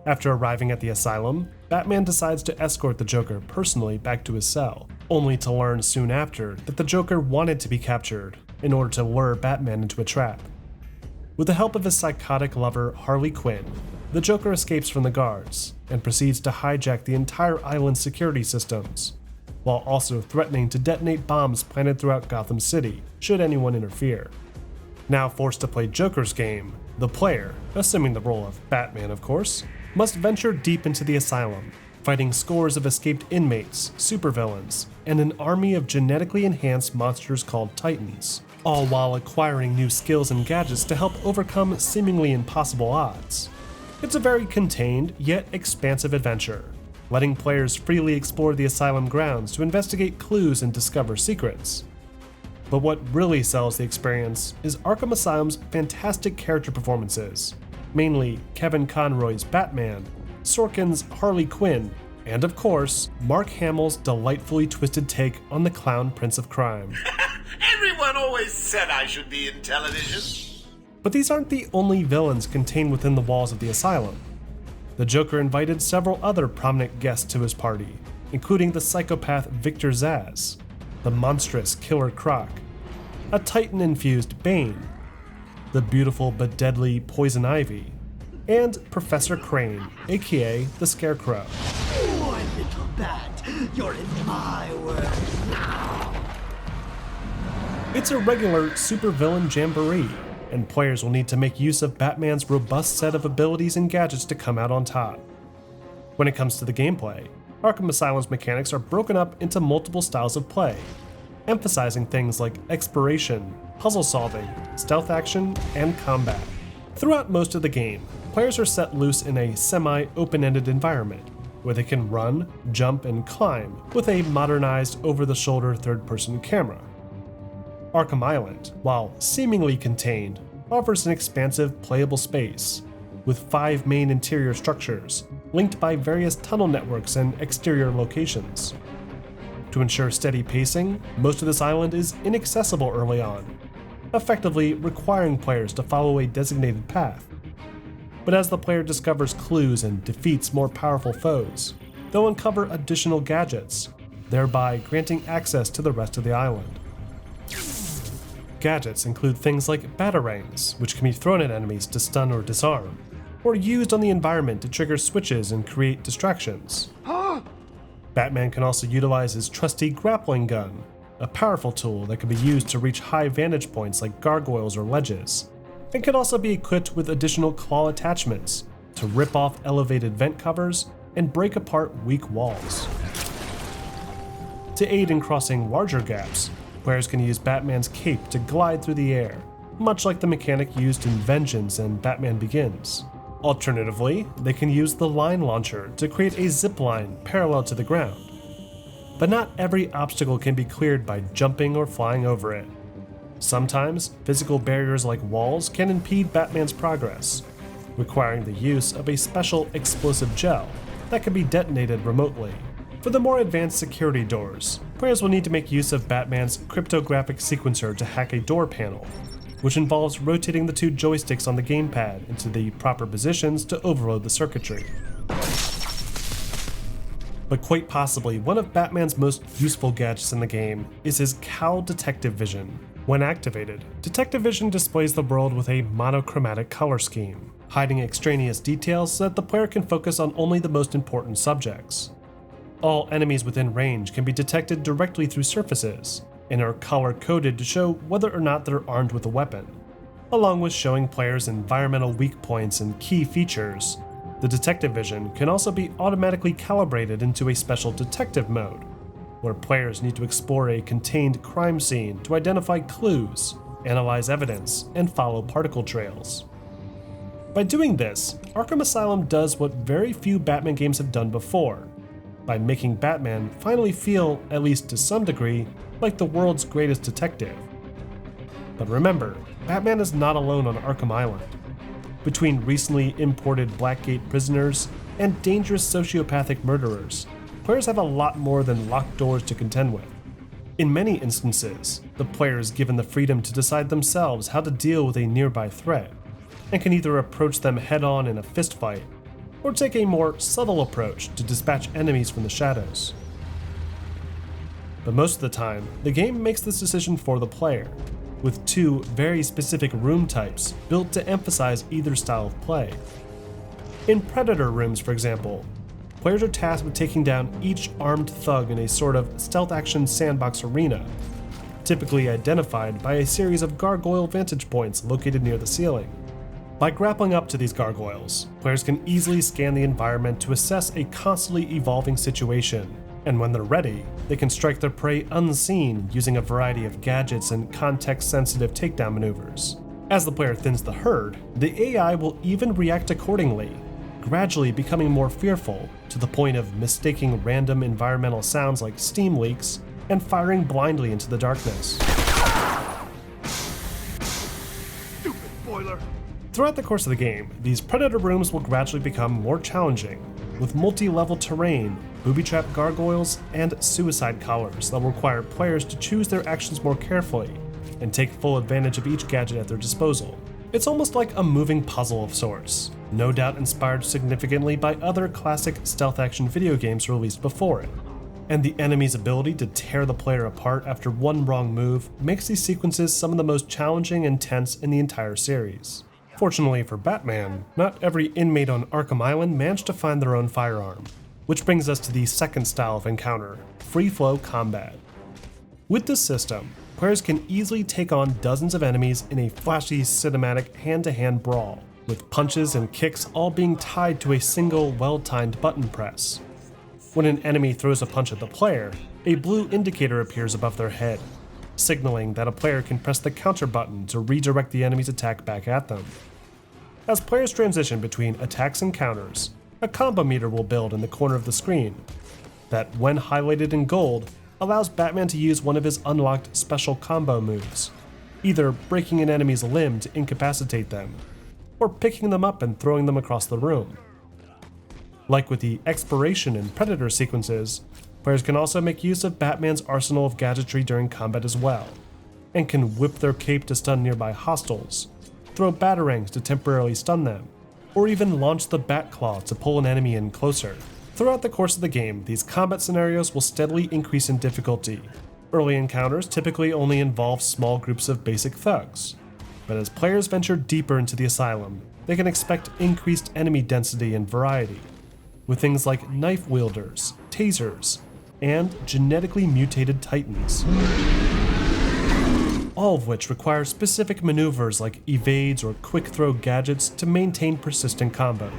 After arriving at the asylum, Batman decides to escort the Joker personally back to his cell, only to learn soon after that the Joker wanted to be captured in order to lure Batman into a trap. With the help of his psychotic lover Harley Quinn, the Joker escapes from the guards and proceeds to hijack the entire island's security systems, while also threatening to detonate bombs planted throughout Gotham City should anyone interfere. Now forced to play Joker's game, the player, assuming the role of Batman of course, must venture deep into the asylum, fighting scores of escaped inmates, supervillains, and an army of genetically enhanced monsters called Titans, all while acquiring new skills and gadgets to help overcome seemingly impossible odds. It's a very contained yet expansive adventure, letting players freely explore the asylum grounds to investigate clues and discover secrets. But what really sells the experience is Arkham Asylum's fantastic character performances, mainly Kevin Conroy's Batman, Sorkin's Harley Quinn, and of course, Mark Hamill's delightfully twisted take on the clown Prince of Crime. Everyone always said I should be in television. But these aren't the only villains contained within the walls of the asylum. The Joker invited several other prominent guests to his party, including the psychopath Victor Zsasz, the monstrous Killer Croc, a Titan-infused Bane, the beautiful but deadly Poison Ivy, and Professor Crane, aka the Scarecrow. Poor little bat, you're in my world now. It's a regular supervillain jamboree, and players will need to make use of Batman's robust set of abilities and gadgets to come out on top. When it comes to the gameplay, Arkham Asylum's mechanics are broken up into multiple styles of play, emphasizing things like exploration, puzzle solving, stealth action, and combat. Throughout most of the game, players are set loose in a semi-open-ended environment, where they can run, jump, and climb with a modernized over-the-shoulder third-person camera. Arkham Island, while seemingly contained, offers an expansive playable space, with 5 main interior structures, linked by various tunnel networks and exterior locations. To ensure steady pacing, most of this island is inaccessible early on, effectively requiring players to follow a designated path. But as the player discovers clues and defeats more powerful foes, they'll uncover additional gadgets, thereby granting access to the rest of the island. Gadgets include things like batarangs, which can be thrown at enemies to stun or disarm, or used on the environment to trigger switches and create distractions. Batman can also utilize his trusty grappling gun, a powerful tool that can be used to reach high vantage points like gargoyles or ledges, and can also be equipped with additional claw attachments to rip off elevated vent covers and break apart weak walls. To aid in crossing larger gaps, players can use Batman's cape to glide through the air, much like the mechanic used in Vengeance and Batman Begins. Alternatively, they can use the line launcher to create a zip line parallel to the ground. But not every obstacle can be cleared by jumping or flying over it. Sometimes, physical barriers like walls can impede Batman's progress, requiring the use of a special explosive gel that can be detonated remotely. For the more advanced security doors, players will need to make use of Batman's cryptographic sequencer to hack a door panel, which involves rotating the two joysticks on the gamepad into the proper positions to overload the circuitry. But quite possibly, one of Batman's most useful gadgets in the game is his Cowl Detective Vision. When activated, Detective Vision displays the world with a monochromatic color scheme, hiding extraneous details so that the player can focus on only the most important subjects. All enemies within range can be detected directly through surfaces, and are color-coded to show whether or not they're armed with a weapon. Along with showing players environmental weak points and key features, the Detective Vision can also be automatically calibrated into a special detective mode, where players need to explore a contained crime scene to identify clues, analyze evidence, and follow particle trails. By doing this, Arkham Asylum does what very few Batman games have done before, by making Batman finally feel, at least to some degree, like the world's greatest detective. But remember, Batman is not alone on Arkham Island. Between recently imported Blackgate prisoners and dangerous sociopathic murderers, players have a lot more than locked doors to contend with. In many instances, the player is given the freedom to decide themselves how to deal with a nearby threat, and can either approach them head-on in a fistfight, or take a more subtle approach to dispatch enemies from the shadows. But most of the time, the game makes this decision for the player, with two very specific room types built to emphasize either style of play. In Predator rooms, for example, players are tasked with taking down each armed thug in a sort of stealth action sandbox arena, typically identified by a series of gargoyle vantage points located near the ceiling. By grappling up to these gargoyles, players can easily scan the environment to assess a constantly evolving situation, and when they're ready, they can strike their prey unseen using a variety of gadgets and context-sensitive takedown maneuvers. As the player thins the herd, the AI will even react accordingly, gradually becoming more fearful, to the point of mistaking random environmental sounds like steam leaks and firing blindly into the darkness. Stupid spoiler! Throughout the course of the game, these Predator rooms will gradually become more challenging, with multi-level terrain, booby-trapped gargoyles, and suicide collars that will require players to choose their actions more carefully and take full advantage of each gadget at their disposal. It's almost like a moving puzzle of sorts, no doubt inspired significantly by other classic stealth action video games released before it. And the enemy's ability to tear the player apart after one wrong move makes these sequences some of the most challenging and tense in the entire series. Fortunately for Batman, not every inmate on Arkham Island managed to find their own firearm, which brings us to the second style of encounter, free-flow combat. With this system, players can easily take on dozens of enemies in a flashy cinematic hand-to-hand brawl, with punches and kicks all being tied to a single well-timed button press. When an enemy throws a punch at the player, a blue indicator appears above their head, signaling that a player can press the counter button to redirect the enemy's attack back at them. As players transition between attacks and counters, a combo meter will build in the corner of the screen that, when highlighted in gold, allows Batman to use one of his unlocked special combo moves, either breaking an enemy's limb to incapacitate them, or picking them up and throwing them across the room. Like with the Expiration and Predator sequences, players can also make use of Batman's arsenal of gadgetry during combat as well, and can whip their cape to stun nearby hostiles, throw batarangs to temporarily stun them, or even launch the Bat Claw to pull an enemy in closer. Throughout the course of the game, these combat scenarios will steadily increase in difficulty. Early encounters typically only involve small groups of basic thugs, but as players venture deeper into the Asylum, they can expect increased enemy density and variety, with things like knife wielders, tasers, and genetically mutated titans, all of which require specific maneuvers like evades or quick throw gadgets to maintain persistent combos.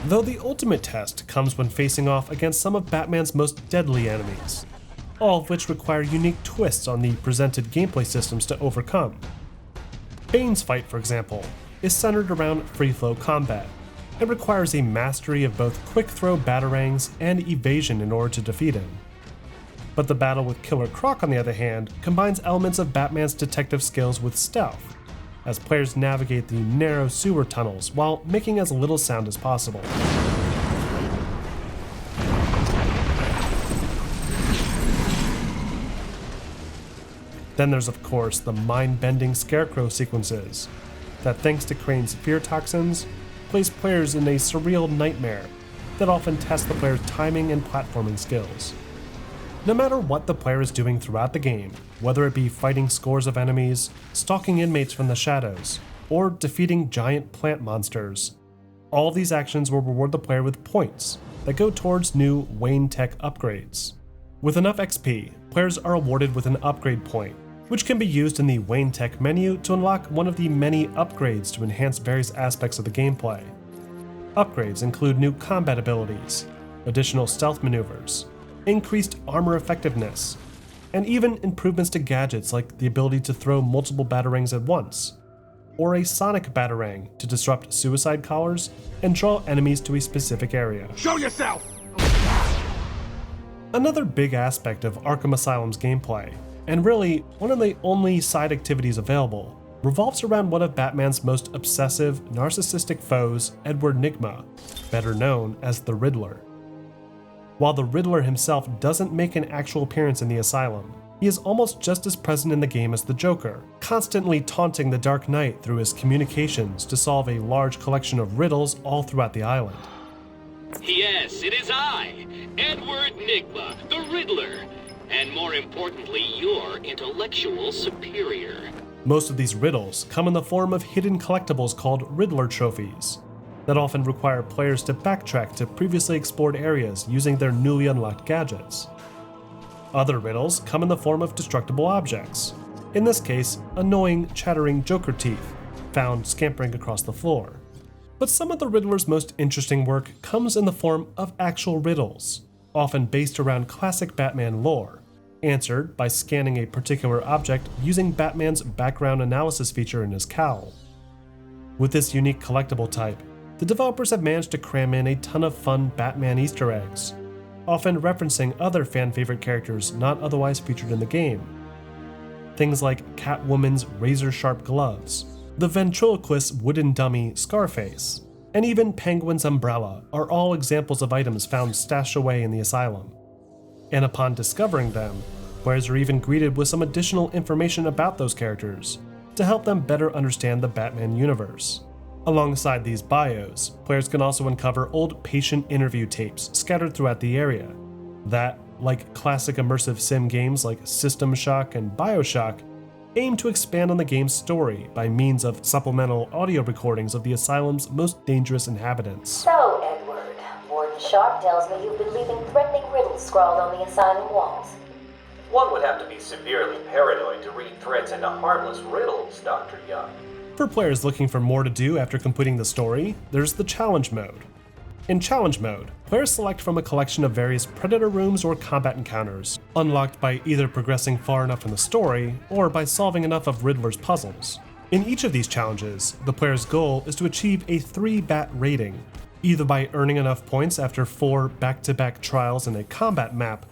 Though the ultimate test comes when facing off against some of Batman's most deadly enemies, all of which require unique twists on the presented gameplay systems to overcome. Bane's fight, for example, is centered around free-flow combat, and requires a mastery of both quick-throw batarangs and evasion in order to defeat him. But the battle with Killer Croc, on the other hand, combines elements of Batman's detective skills with stealth, as players navigate the narrow sewer tunnels while making as little sound as possible. Then there's of course the mind-bending Scarecrow sequences, that thanks to Crane's fear toxins, place players in a surreal nightmare that often tests the player's timing and platforming skills. No matter what the player is doing throughout the game, whether it be fighting scores of enemies, stalking inmates from the shadows, or defeating giant plant monsters, all of these actions will reward the player with points that go towards new Wayne Tech upgrades. With enough XP, players are awarded with an upgrade point, which can be used in the Wayne Tech menu to unlock one of the many upgrades to enhance various aspects of the gameplay. Upgrades include new combat abilities, additional stealth maneuvers, increased armor effectiveness, and even improvements to gadgets like the ability to throw multiple batarangs at once, or a sonic batarang to disrupt suicide collars and draw enemies to a specific area. Show yourself! Another big aspect of Arkham Asylum's gameplay, and really one of the only side activities available, revolves around one of Batman's most obsessive, narcissistic foes, Edward Nygma, better known as the Riddler. While the Riddler himself doesn't make an actual appearance in the Asylum, he is almost just as present in the game as the Joker, constantly taunting the Dark Knight through his communications to solve a large collection of riddles all throughout the island. Yes, it is I, Edward Nygma, the Riddler, and more importantly, your intellectual superior. Most of these riddles come in the form of hidden collectibles called Riddler trophies, that often require players to backtrack to previously explored areas using their newly unlocked gadgets. Other riddles come in the form of destructible objects, in this case, annoying, chattering Joker teeth, found scampering across the floor. But some of the Riddler's most interesting work comes in the form of actual riddles, often based around classic Batman lore, answered by scanning a particular object using Batman's background analysis feature in his cowl. With this unique collectible type, the developers have managed to cram in a ton of fun Batman Easter eggs, often referencing other fan-favorite characters not otherwise featured in the game. Things like Catwoman's razor-sharp gloves, the ventriloquist's wooden dummy Scarface, and even Penguin's umbrella are all examples of items found stashed away in the Asylum. And upon discovering them, players are even greeted with some additional information about those characters to help them better understand the Batman universe. Alongside these bios, players can also uncover old patient interview tapes scattered throughout the area that, like classic immersive sim games like System Shock and BioShock, aim to expand on the game's story by means of supplemental audio recordings of the Asylum's most dangerous inhabitants. So, Edward, Warden Sharp tells me you've been leaving threatening riddles scrawled on the Asylum walls. One would have to be severely paranoid to read threats into harmless riddles, Dr. Young. For players looking for more to do after completing the story, there's the Challenge Mode. In Challenge Mode, players select from a collection of various Predator rooms or combat encounters, unlocked by either progressing far enough in the story, or by solving enough of Riddler's puzzles. In each of these challenges, the player's goal is to achieve a 3-bat rating, either by earning enough points after 4 back-to-back trials in a combat map,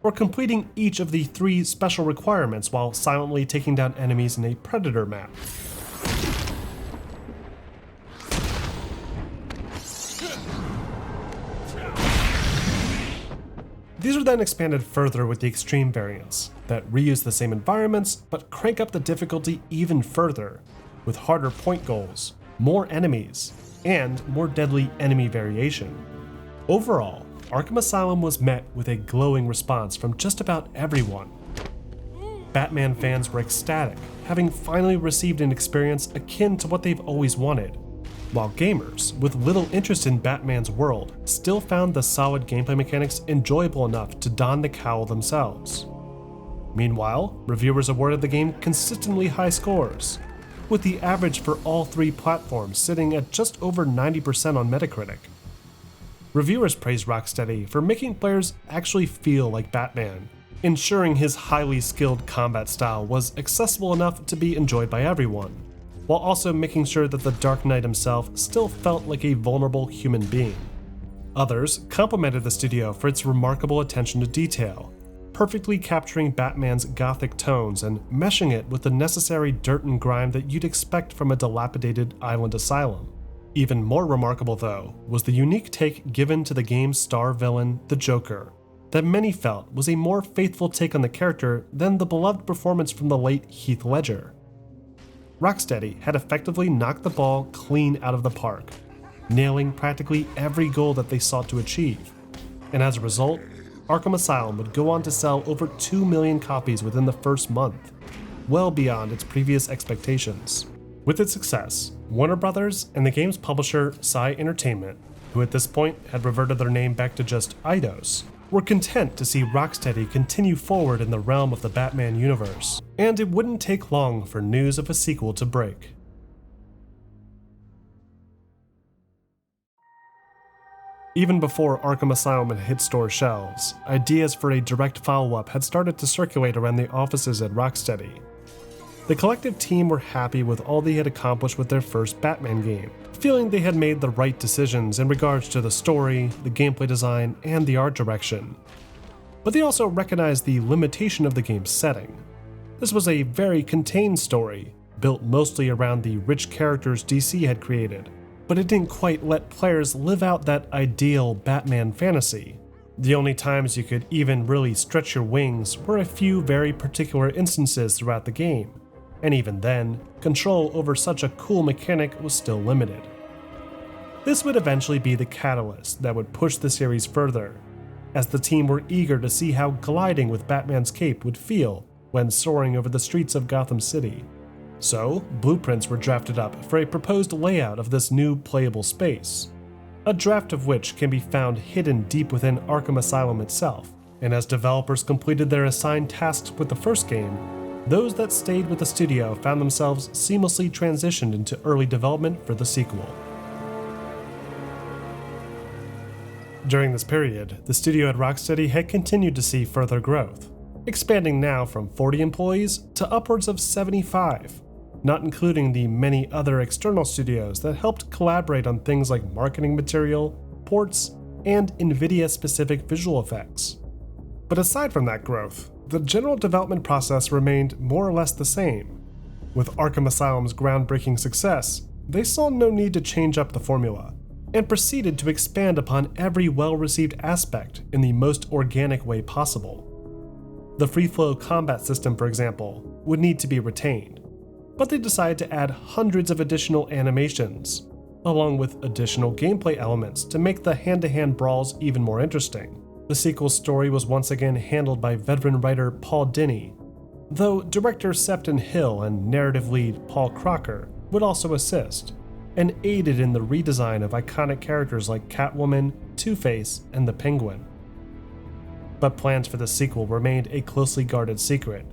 or completing each of the 3 special requirements while silently taking down enemies in a Predator map. These are then expanded further with the extreme variants that reuse the same environments but crank up the difficulty even further, with harder point goals, more enemies, and more deadly enemy variation. Overall, Arkham Asylum was met with a glowing response from just about everyone. Batman fans were ecstatic, having finally received an experience akin to what they've always wanted, while gamers with little interest in Batman's world still found the solid gameplay mechanics enjoyable enough to don the cowl themselves. Meanwhile, reviewers awarded the game consistently high scores, with the average for all three platforms sitting at just over 90% on Metacritic. Reviewers praised Rocksteady for making players actually feel like Batman, ensuring his highly skilled combat style was accessible enough to be enjoyed by everyone, while also making sure that the Dark Knight himself still felt like a vulnerable human being. Others complimented the studio for its remarkable attention to detail, perfectly capturing Batman's gothic tones and meshing it with the necessary dirt and grime that you'd expect from a dilapidated island asylum. Even more remarkable, though, was the unique take given to the game's star villain, the Joker, that many felt was a more faithful take on the character than the beloved performance from the late Heath Ledger. Rocksteady had effectively knocked the ball clean out of the park, nailing practically every goal that they sought to achieve, and as a result, Arkham Asylum would go on to sell over 2 million copies within the first month, well beyond its previous expectations. With its success, Warner Brothers and the game's publisher, Psy Entertainment, who at this point had reverted their name back to just Eidos, were content to see Rocksteady continue forward in the realm of the Batman universe, and it wouldn't take long for news of a sequel to break. Even before Arkham Asylum had hit store shelves, ideas for a direct follow-up had started to circulate around the offices at Rocksteady. The collective team were happy with all they had accomplished with their first Batman game, feeling they had made the right decisions in regards to the story, the gameplay design, and the art direction. But they also recognized the limitation of the game's setting. This was a very contained story, built mostly around the rich characters DC had created, but it didn't quite let players live out that ideal Batman fantasy. The only times you could even really stretch your wings were a few very particular instances throughout the game, and even then, control over such a cool mechanic was still limited. This would eventually be the catalyst that would push the series further, as the team were eager to see how gliding with Batman's cape would feel when soaring over the streets of Gotham City. So, blueprints were drafted up for a proposed layout of this new playable space, a draft of which can be found hidden deep within Arkham Asylum itself, and as developers completed their assigned tasks with the first game, those that stayed with the studio found themselves seamlessly transitioned into early development for the sequel. During this period, the studio at Rocksteady had continued to see further growth, expanding now from 40 employees to upwards of 75, not including the many other external studios that helped collaborate on things like marketing material, ports, and NVIDIA-specific visual effects. But aside from that growth, the general development process remained more or less the same. With Arkham Asylum's groundbreaking success, they saw no need to change up the formula, and proceeded to expand upon every well-received aspect in the most organic way possible. The free-flow combat system, for example, would need to be retained, but they decided to add hundreds of additional animations, along with additional gameplay elements to make the hand-to-hand brawls even more interesting. The sequel's story was once again handled by veteran writer Paul Dini, though director Sefton Hill and narrative lead Paul Crocker would also assist, and aided in the redesign of iconic characters like Catwoman, Two-Face, and the Penguin. But plans for the sequel remained a closely guarded secret,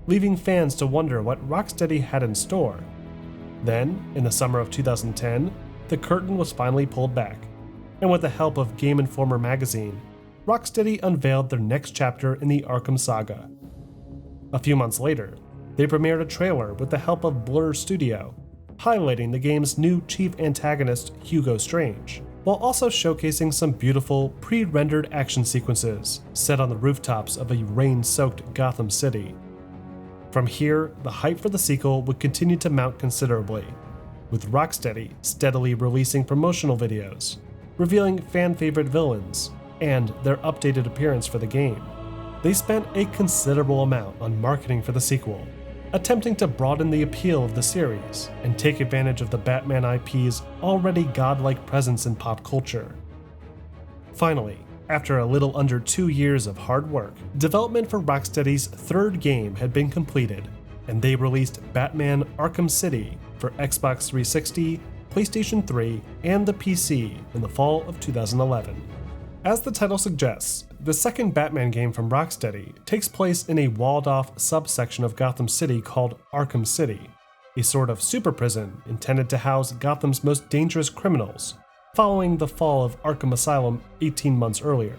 leaving fans to wonder what Rocksteady had in store. Then, in the summer of 2010, the curtain was finally pulled back, and with the help of Game Informer magazine, Rocksteady unveiled their next chapter in the Arkham saga. A few months later, they premiered a trailer with the help of Blur Studio, highlighting the game's new chief antagonist, Hugo Strange, while also showcasing some beautiful, pre-rendered action sequences set on the rooftops of a rain-soaked Gotham City. From here, the hype for the sequel would continue to mount considerably, with Rocksteady steadily releasing promotional videos, revealing fan-favorite villains, and their updated appearance for the game. They spent a considerable amount on marketing for the sequel, attempting to broaden the appeal of the series and take advantage of the Batman IP's already godlike presence in pop culture. Finally, After a little under 2 years of hard work, development for Rocksteady's third game had been completed, and they released Batman Arkham City for Xbox 360, PlayStation 3, and the PC in the fall of 2011. As the title suggests, the second Batman game from Rocksteady takes place in a walled-off subsection of Gotham City called Arkham City, a sort of super prison intended to house Gotham's most dangerous criminals, following the fall of Arkham Asylum 18 months earlier.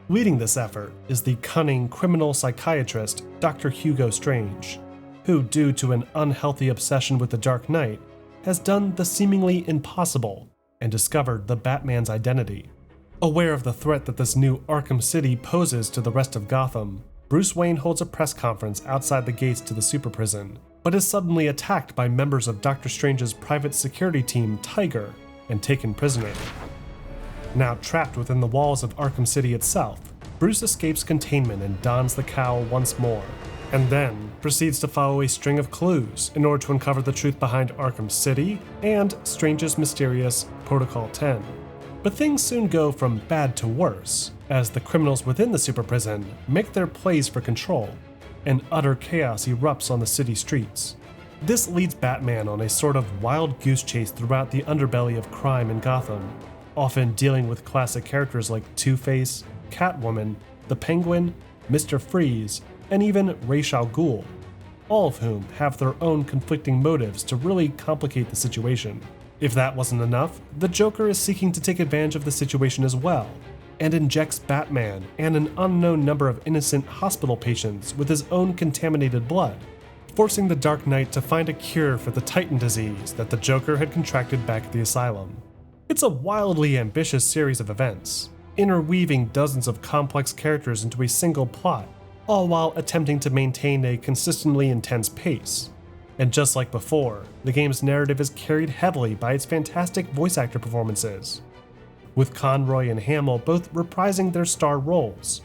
Leading this effort is the cunning criminal psychiatrist Dr. Hugo Strange, who, due to an unhealthy obsession with the Dark Knight, has done the seemingly impossible and discovered the Batman's identity. Aware of the threat that this new Arkham City poses to the rest of Gotham, Bruce Wayne holds a press conference outside the gates to the super prison, but is suddenly attacked by members of Dr. Strange's private security team, Tiger, and taken prisoner. Now trapped within the walls of Arkham City itself, Bruce escapes containment and dons the cowl once more, and then proceeds to follow a string of clues in order to uncover the truth behind Arkham City and Strange's mysterious Protocol 10. But things soon go from bad to worse, as the criminals within the super prison make their plays for control, and utter chaos erupts on the city streets. This leads Batman on a sort of wild goose chase throughout the underbelly of crime in Gotham, often dealing with classic characters like Two-Face, Catwoman, the Penguin, Mr. Freeze, and even Ra's al Ghul, all of whom have their own conflicting motives to really complicate the situation. If that wasn't enough, the Joker is seeking to take advantage of the situation as well, and injects Batman and an unknown number of innocent hospital patients with his own contaminated blood, forcing the Dark Knight to find a cure for the Titan disease that the Joker had contracted back at the Asylum. It's a wildly ambitious series of events, interweaving dozens of complex characters into a single plot, all while attempting to maintain a consistently intense pace. And just like before, the game's narrative is carried heavily by its fantastic voice actor performances, with Conroy and Hamill both reprising their star roles,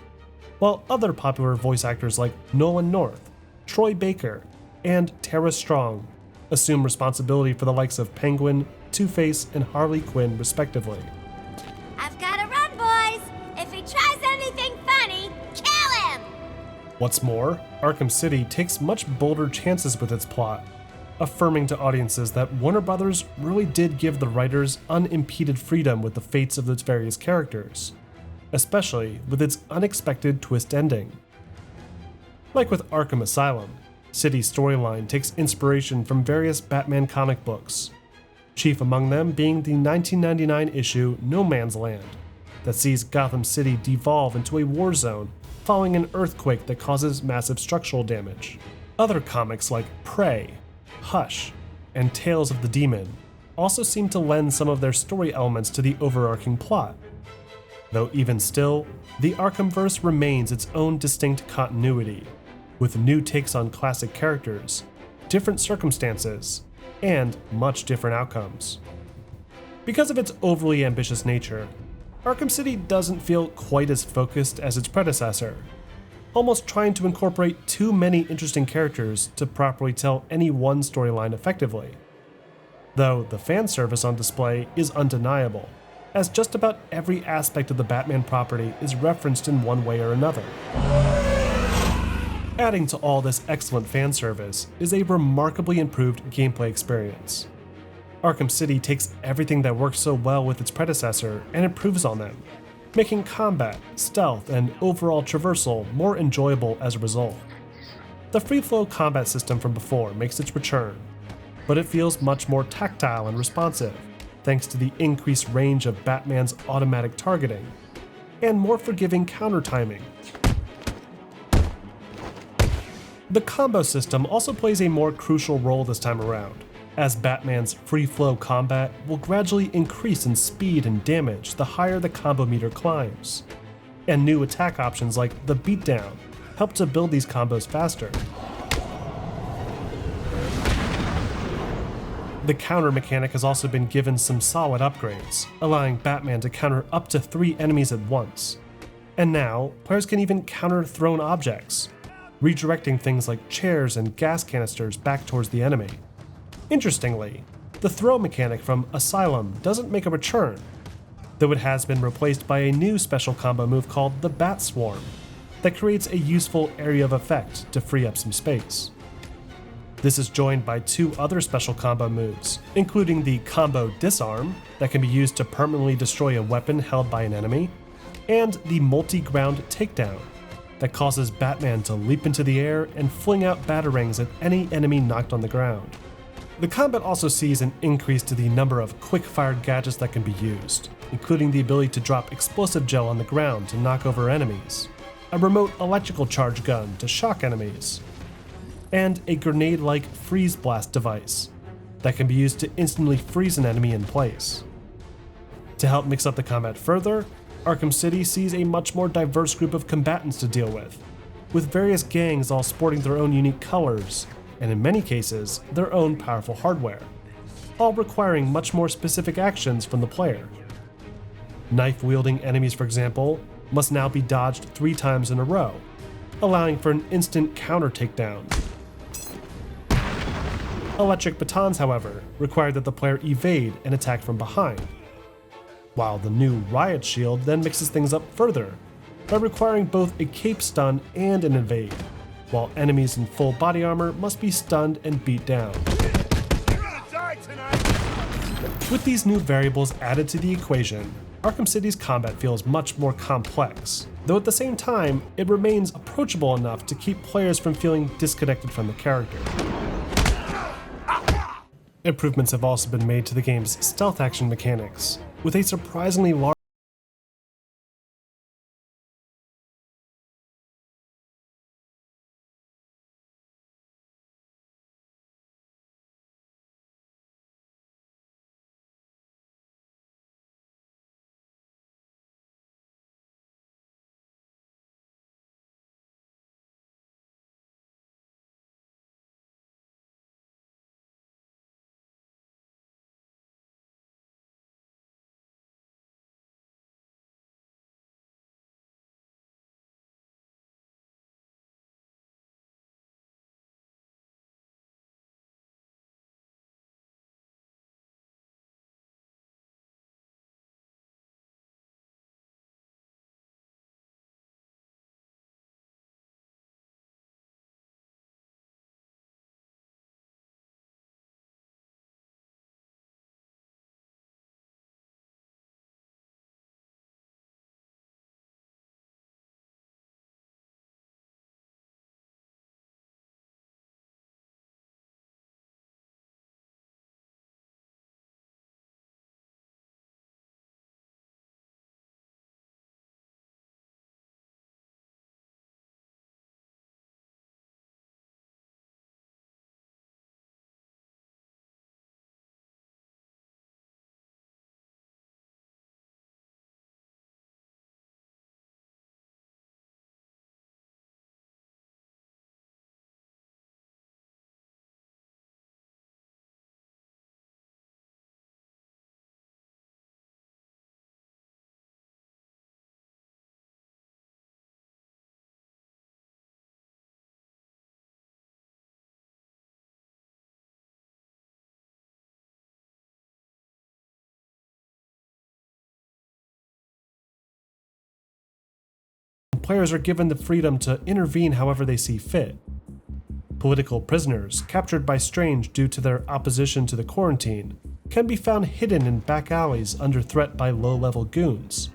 while other popular voice actors like Nolan North, Troy Baker, and Tara Strong assume responsibility for the likes of Penguin, Two-Face, and Harley Quinn respectively. I've gotta run, boys! If he tries anything funny, kill him! What's more, Arkham City takes much bolder chances with its plot, affirming to audiences that Warner Bros. Really did give the writers unimpeded freedom with the fates of its various characters, especially with its unexpected twist ending. Like with Arkham Asylum, City's storyline takes inspiration from various Batman comic books, chief among them being the 1999 issue No Man's Land, that sees Gotham City devolve into a war zone following an earthquake that causes massive structural damage. Other comics like Prey, Hush, and Tales of the Demon also seem to lend some of their story elements to the overarching plot. Though even still, the Arkhamverse remains its own distinct continuity, with new takes on classic characters, different circumstances, and much different outcomes. Because of its overly ambitious nature, Arkham City doesn't feel quite as focused as its predecessor, almost trying to incorporate too many interesting characters to properly tell any one storyline effectively. Though the fan service on display is undeniable, as just about every aspect of the Batman property is referenced in one way or another. Adding to all this excellent fan service is a remarkably improved gameplay experience. Arkham City takes everything that worked so well with its predecessor and improves on them, making combat, stealth, and overall traversal more enjoyable as a result. The free-flow combat system from before makes its return, but it feels much more tactile and responsive, thanks to the increased range of Batman's automatic targeting, and more forgiving counter timing. The combo system also plays a more crucial role this time around, as Batman's free-flow combat will gradually increase in speed and damage the higher the combo meter climbs, and new attack options like the beatdown help to build these combos faster. The counter mechanic has also been given some solid upgrades, allowing Batman to counter up to 3 enemies at once. And now, players can even counter thrown objects, redirecting things like chairs and gas canisters back towards the enemy. Interestingly, the throw mechanic from Asylum doesn't make a return, though it has been replaced by a new special combo move called the Bat Swarm that creates a useful area of effect to free up some space. This is joined by 2 other special combo moves, including the Combo Disarm that can be used to permanently destroy a weapon held by an enemy, and the Multi-Ground Takedown that causes Batman to leap into the air and fling out batarangs at any enemy knocked on the ground. The combat also sees an increase to the number of quick-fired gadgets that can be used, including the ability to drop explosive gel on the ground to knock over enemies, a remote electrical charge gun to shock enemies, and a grenade-like freeze blast device that can be used to instantly freeze an enemy in place. To help mix up the combat further, Arkham City sees a much more diverse group of combatants to deal with various gangs all sporting their own unique colors, and in many cases, their own powerful hardware, all requiring much more specific actions from the player. Knife-wielding enemies, for example, must now be dodged 3 times in a row, allowing for an instant counter takedown. Electric batons, however, require that the player evade and attack from behind, while the new Riot Shield then mixes things up further by requiring both a cape stun and an evade, while enemies in full body armor must be stunned and beat down. With these new variables added to the equation, Arkham City's combat feels much more complex, though at the same time, it remains approachable enough to keep players from feeling disconnected from the character. Improvements have also been made to the game's stealth action mechanics, with a surprisingly large players are given the freedom to intervene however they see fit. Political prisoners, captured by Strange due to their opposition to the quarantine, can be found hidden in back alleys under threat by low-level goons,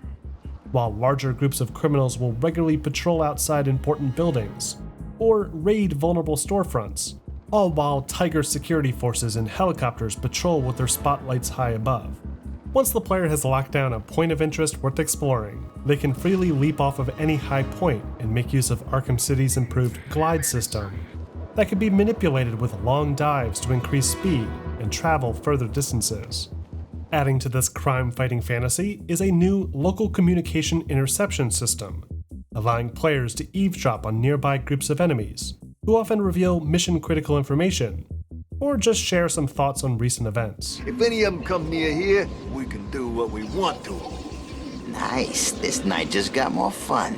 while larger groups of criminals will regularly patrol outside important buildings, or raid vulnerable storefronts, all while Tiger security forces and helicopters patrol with their spotlights high above. Once the player has locked down a point of interest worth exploring, they can freely leap off of any high point and make use of Arkham City's improved glide system that can be manipulated with long dives to increase speed and travel further distances. Adding to this crime-fighting fantasy is a new local communication interception system, allowing players to eavesdrop on nearby groups of enemies, who often reveal mission-critical information, or just share some thoughts on recent events. If any of them come near here, we can do what we want to. Nice. This night just got more fun.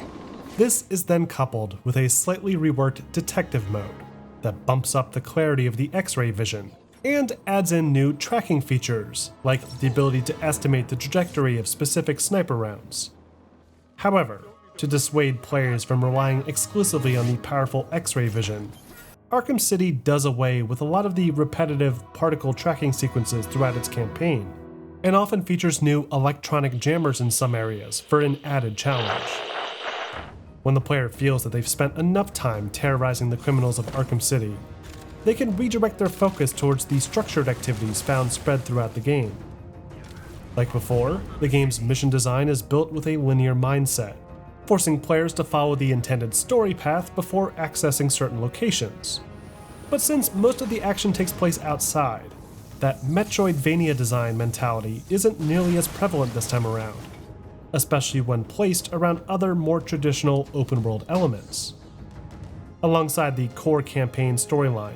This is then coupled with a slightly reworked detective mode that bumps up the clarity of the X-ray vision and adds in new tracking features, like the ability to estimate the trajectory of specific sniper rounds. However, to dissuade players from relying exclusively on the powerful X-ray vision, Arkham City does away with a lot of the repetitive particle tracking sequences throughout its campaign, and often features new electronic jammers in some areas for an added challenge. When the player feels that they've spent enough time terrorizing the criminals of Arkham City, they can redirect their focus towards the structured activities found spread throughout the game. Like before, the game's mission design is built with a linear mindset, forcing players to follow the intended story path before accessing certain locations. But since most of the action takes place outside, that Metroidvania design mentality isn't nearly as prevalent this time around, especially when placed around other more traditional open-world elements. Alongside the core campaign storyline,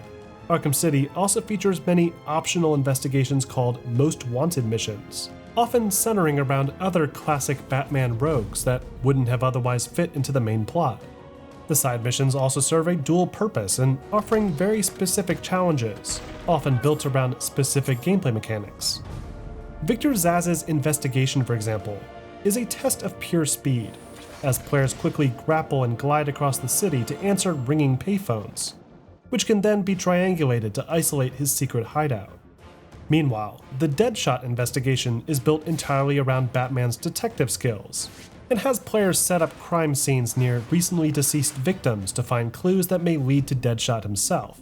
Arkham City also features many optional investigations called Most Wanted missions, often centering around other classic Batman rogues that wouldn't have otherwise fit into the main plot. The side missions also serve a dual purpose in offering very specific challenges, often built around specific gameplay mechanics. Victor Zsasz's investigation, for example, is a test of pure speed, as players quickly grapple and glide across the city to answer ringing payphones, which can then be triangulated to isolate his secret hideout. Meanwhile, the Deadshot investigation is built entirely around Batman's detective skills, and has players set up crime scenes near recently deceased victims to find clues that may lead to Deadshot himself.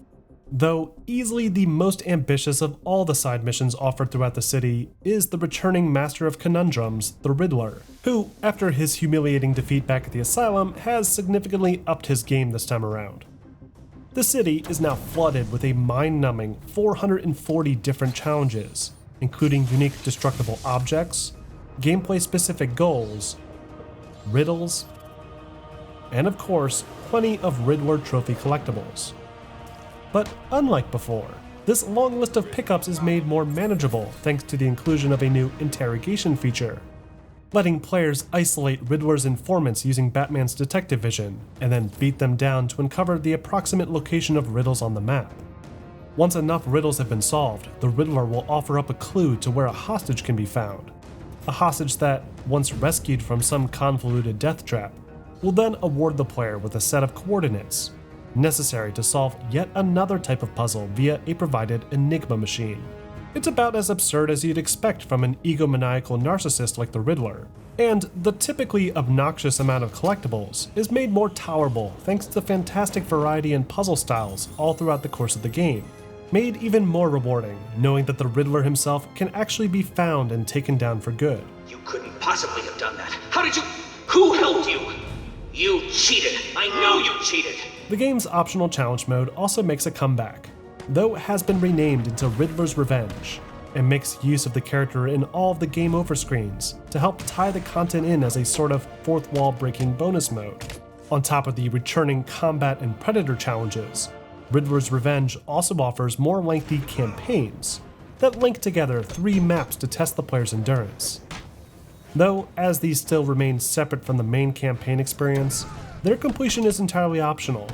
Though easily the most ambitious of all the side missions offered throughout the city is the returning master of conundrums, the Riddler, who, after his humiliating defeat back at the Asylum, has significantly upped his game this time around. The city is now flooded with a mind-numbing 440 different challenges, including unique destructible objects, gameplay-specific goals, riddles, and of course, plenty of Riddler trophy collectibles. But unlike before, this long list of pickups is made more manageable thanks to the inclusion of a new interrogation feature, letting players isolate Riddler's informants using Batman's detective vision, and then beat them down to uncover the approximate location of riddles on the map. Once enough riddles have been solved, the Riddler will offer up a clue to where a hostage can be found. A hostage that, once rescued from some convoluted death trap, will then award the player with a set of coordinates necessary to solve yet another type of puzzle via a provided Enigma machine. It's about as absurd as you'd expect from an egomaniacal narcissist like the Riddler, and the typically obnoxious amount of collectibles is made more tolerable thanks to the fantastic variety in puzzle styles all throughout the course of the game, made even more rewarding knowing that the Riddler himself can actually be found and taken down for good. You couldn't possibly have done that. How did you? Who helped you? You cheated. I know you cheated. The game's optional challenge mode also makes a comeback, though it has been renamed into Riddler's Revenge, and makes use of the character in all of the game over screens to help tie the content in as a sort of fourth wall breaking bonus mode. On top of the returning combat and predator challenges, Riddler's Revenge also offers more lengthy campaigns that link together 3 maps to test the player's endurance. Though, as these still remain separate from the main campaign experience, their completion is entirely optional,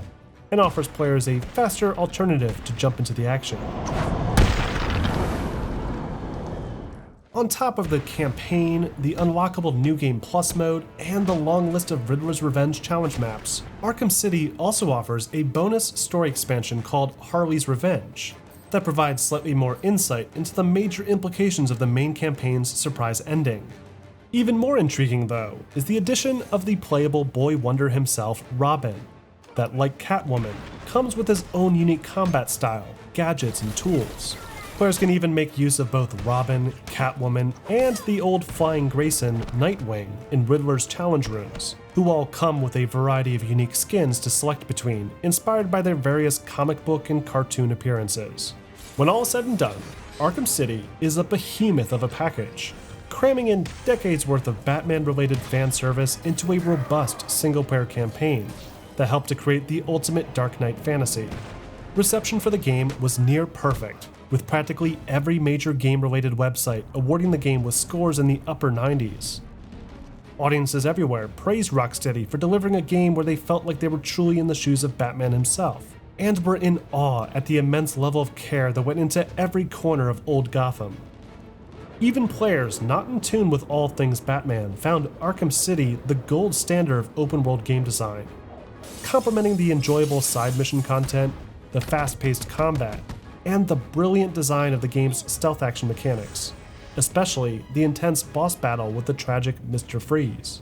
and offers players a faster alternative to jump into the action. On top of the campaign, the unlockable New Game Plus mode, and the long list of Riddler's Revenge challenge maps, Arkham City also offers a bonus story expansion called Harley's Revenge, that provides slightly more insight into the major implications of the main campaign's surprise ending. Even more intriguing, though, is the addition of the playable boy wonder himself, Robin, that, like Catwoman, comes with his own unique combat style, gadgets, and tools. Players can even make use of both Robin, Catwoman, and the old Flying Grayson, Nightwing, in Riddler's challenge rooms, who all come with a variety of unique skins to select between, inspired by their various comic book and cartoon appearances. When all is said and done, Arkham City is a behemoth of a package, cramming in decades worth of Batman-related fan service into a robust single-player campaign that helped to create the ultimate Dark Knight fantasy. Reception for the game was near perfect, with practically every major game-related website awarding the game with scores in the upper 90s. Audiences everywhere praised Rocksteady for delivering a game where they felt like they were truly in the shoes of Batman himself, and were in awe at the immense level of care that went into every corner of old Gotham. Even players not in tune with all things Batman found Arkham City the gold standard of open-world game design, complementing the enjoyable side mission content, the fast-paced combat, and the brilliant design of the game's stealth action mechanics, especially the intense boss battle with the tragic Mr. Freeze.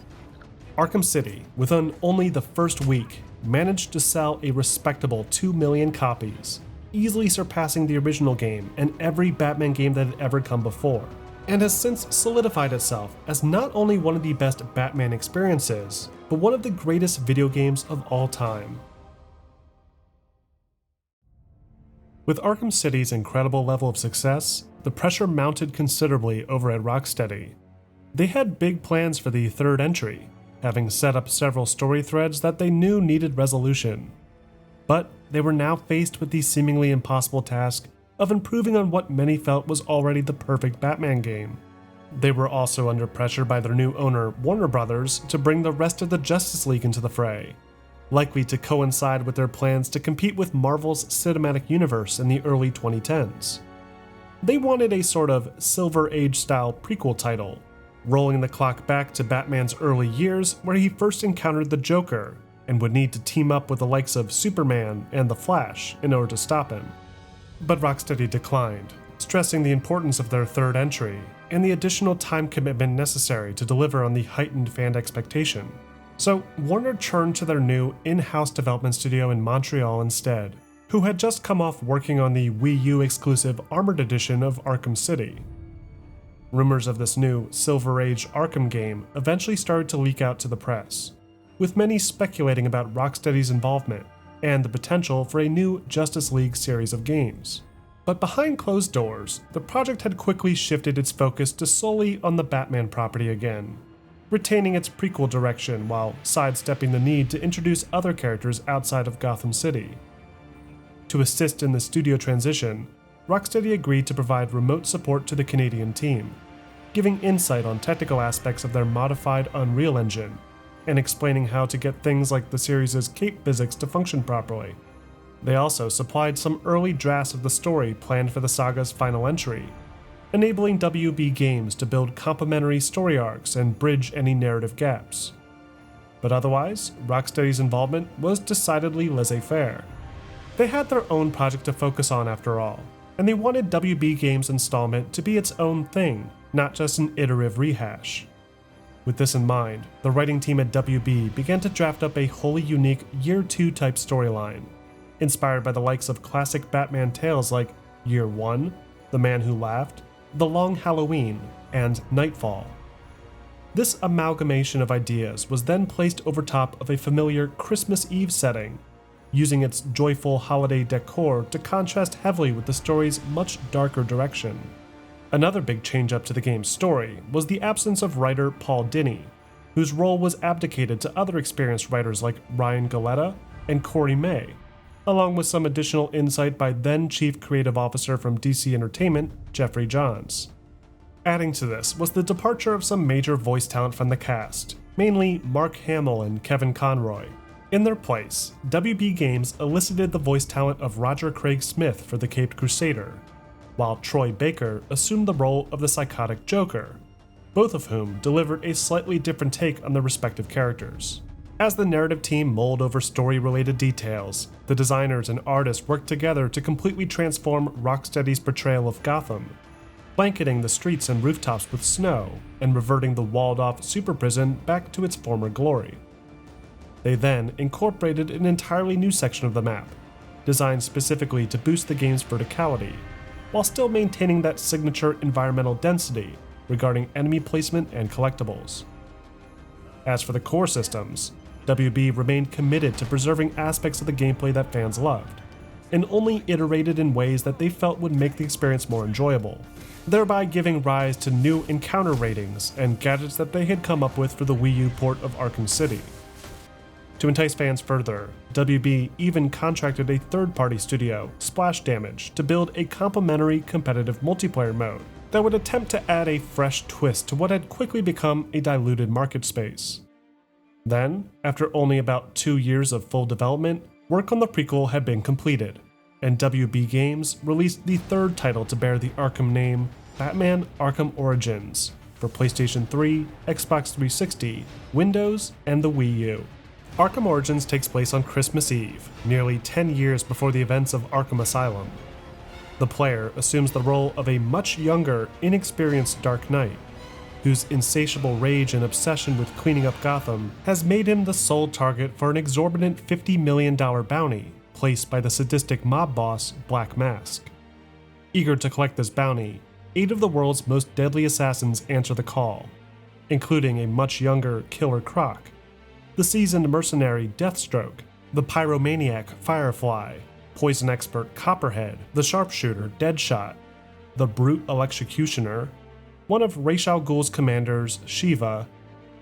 Arkham City, within only the first week, managed to sell a respectable 2 million copies, easily surpassing the original game and every Batman game that had ever come before, and has since solidified itself as not only one of the best Batman experiences, but one of the greatest video games of all time. With Arkham City's incredible level of success, the pressure mounted considerably over at Rocksteady. They had big plans for the third entry, having set up several story threads that they knew needed resolution. But they were now faced with the seemingly impossible task of improving on what many felt was already the perfect Batman game. They were also under pressure by their new owner, Warner Brothers, to bring the rest of the Justice League into the fray, likely to coincide with their plans to compete with Marvel's cinematic universe in the early 2010s. They wanted a sort of Silver Age-style prequel title, rolling the clock back to Batman's early years where he first encountered the Joker and would need to team up with the likes of Superman and the Flash in order to stop him. But Rocksteady declined, stressing the importance of their third entry and the additional time commitment necessary to deliver on the heightened fan expectation. So Warner turned to their new in-house development studio in Montreal instead, who had just come off working on the Wii U exclusive Armored Edition of Arkham City. Rumors of this new Silver Age Arkham game eventually started to leak out to the press, with many speculating about Rocksteady's involvement and the potential for a new Justice League series of games. But behind closed doors, the project had quickly shifted its focus to solely on the Batman property again, retaining its prequel direction while sidestepping the need to introduce other characters outside of Gotham City. To assist in the studio transition, Rocksteady agreed to provide remote support to the Canadian team, giving insight on technical aspects of their modified Unreal Engine, and explaining how to get things like the series' cape physics to function properly. They also supplied some early drafts of the story planned for the saga's final entry, enabling WB Games to build complementary story arcs and bridge any narrative gaps. But otherwise, Rocksteady's involvement was decidedly laissez-faire. They had their own project to focus on after all, and they wanted WB Games' installment to be its own thing, not just an iterative rehash. With this in mind, the writing team at WB began to draft up a wholly unique Year 2 type storyline, inspired by the likes of classic Batman tales like Year 1, The Man Who Laughed, The Long Halloween, and Nightfall. This amalgamation of ideas was then placed over top of a familiar Christmas Eve setting, using its joyful holiday decor to contrast heavily with the story's much darker direction. Another big change-up to the game's story was the absence of writer Paul Dini, whose role was abdicated to other experienced writers like Ryan Galetta and Corey May, along with some additional insight by then Chief Creative Officer from DC Entertainment, Jeffrey Johns. Adding to this was the departure of some major voice talent from the cast, mainly Mark Hamill and Kevin Conroy. In their place, WB Games elicited the voice talent of Roger Craig Smith for the Caped Crusader, while Troy Baker assumed the role of the psychotic Joker, both of whom delivered a slightly different take on their respective characters. As the narrative team mulled over story-related details, the designers and artists worked together to completely transform Rocksteady's portrayal of Gotham, blanketing the streets and rooftops with snow and reverting the walled-off super prison back to its former glory. They then incorporated an entirely new section of the map, designed specifically to boost the game's verticality, while still maintaining that signature environmental density regarding enemy placement and collectibles. As for the core systems, WB remained committed to preserving aspects of the gameplay that fans loved, and only iterated in ways that they felt would make the experience more enjoyable, thereby giving rise to new encounter ratings and gadgets that they had come up with for the Wii U port of Arkham City. To entice fans further, WB even contracted a third-party studio, Splash Damage, to build a complementary competitive multiplayer mode that would attempt to add a fresh twist to what had quickly become a diluted market space. Then, after only about 2 years of full development, work on the prequel had been completed, and WB Games released the third title to bear the Arkham name, Batman Arkham Origins, for PlayStation 3, Xbox 360, Windows, and the Wii U. Arkham Origins takes place on Christmas Eve, nearly 10 years before the events of Arkham Asylum. The player assumes the role of a much younger, inexperienced Dark Knight, whose insatiable rage and obsession with cleaning up Gotham has made him the sole target for an exorbitant $50 million bounty placed by the sadistic mob boss Black Mask. Eager to collect this bounty, 8 of the world's most deadly assassins answer the call, including a much younger Killer Croc, the seasoned mercenary Deathstroke, the pyromaniac Firefly, poison expert Copperhead, the sharpshooter Deadshot, the brute electrocutioner, one of Ra's al Ghul's commanders Shiva,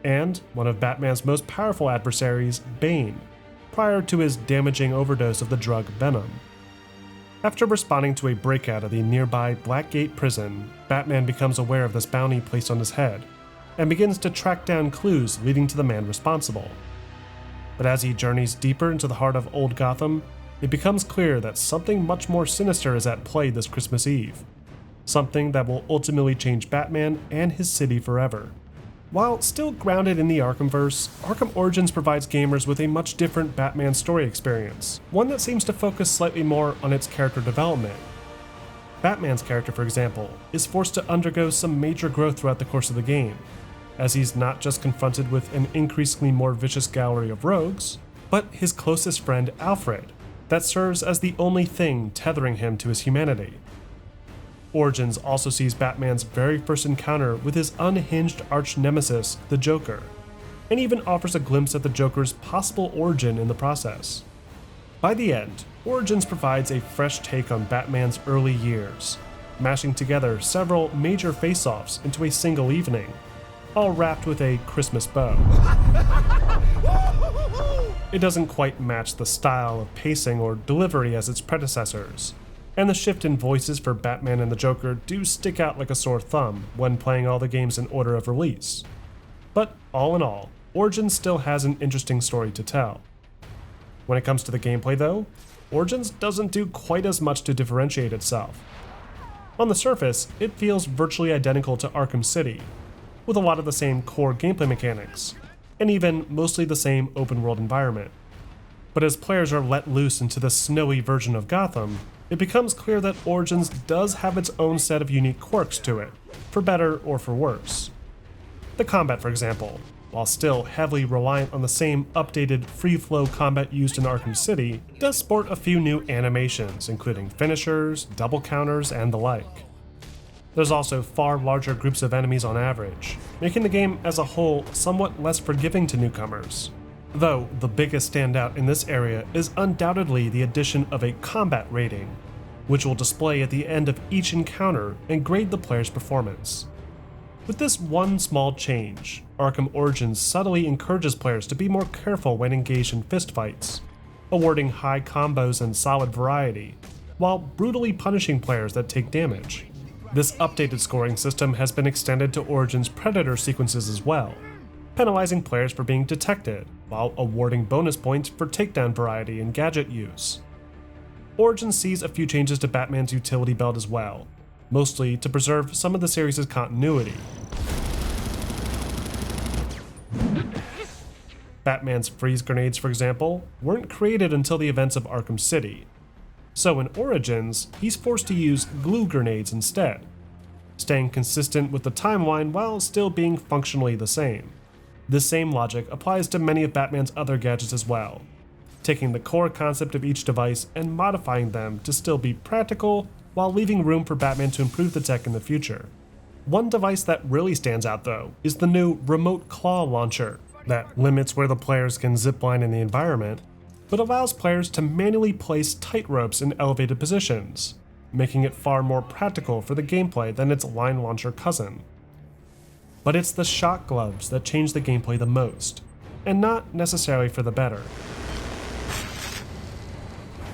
and one of Batman's most powerful adversaries, Bane, prior to his damaging overdose of the drug Venom. After responding to a breakout of the nearby Blackgate prison, Batman becomes aware of this bounty placed on his head, and begins to track down clues leading to the man responsible. But as he journeys deeper into the heart of Old Gotham, it becomes clear that something much more sinister is at play this Christmas Eve. Something that will ultimately change Batman and his city forever. While still grounded in the Arkhamverse, Arkham Origins provides gamers with a much different Batman story experience, one that seems to focus slightly more on its character development. Batman's character, for example, is forced to undergo some major growth throughout the course of the game, as he's not just confronted with an increasingly more vicious gallery of rogues, but his closest friend Alfred, that serves as the only thing tethering him to his humanity. Origins also sees Batman's very first encounter with his unhinged arch-nemesis, the Joker, and even offers a glimpse at the Joker's possible origin in the process. By the end, Origins provides a fresh take on Batman's early years, mashing together several major face-offs into a single evening, all wrapped with a Christmas bow. It doesn't quite match the style of pacing or delivery as its predecessors, and the shift in voices for Batman and the Joker do stick out like a sore thumb when playing all the games in order of release. But all in all, Origins still has an interesting story to tell. When it comes to the gameplay though, Origins doesn't do quite as much to differentiate itself. On the surface, it feels virtually identical to Arkham City, with a lot of the same core gameplay mechanics, and even mostly the same open world environment. But as players are let loose into the snowy version of Gotham, it becomes clear that Origins does have its own set of unique quirks to it, for better or for worse. The combat, for example, while still heavily reliant on the same updated free-flow combat used in Arkham City, does sport a few new animations, including finishers, double counters, and the like. There's also far larger groups of enemies on average, making the game as a whole somewhat less forgiving to newcomers. Though the biggest standout in this area is undoubtedly the addition of a combat rating, which will display at the end of each encounter and grade the player's performance. With this one small change, Arkham Origins subtly encourages players to be more careful when engaged in fistfights, awarding high combos and solid variety, while brutally punishing players that take damage. This updated scoring system has been extended to Origins Predator sequences as well, penalizing players for being detected, while awarding bonus points for takedown variety and gadget use. Origins sees a few changes to Batman's utility belt as well, mostly to preserve some of the series' continuity. Batman's freeze grenades, for example, weren't created until the events of Arkham City, so in Origins, he's forced to use glue grenades instead, staying consistent with the timeline while still being functionally the same. This same logic applies to many of Batman's other gadgets as well, taking the core concept of each device and modifying them to still be practical while leaving room for Batman to improve the tech in the future. One device that really stands out though is the new Remote Claw Launcher that limits where the players can zipline in the environment, but allows players to manually place tight ropes in elevated positions, making it far more practical for the gameplay than its line launcher cousin. But it's the shock gloves that change the gameplay the most, and not necessarily for the better.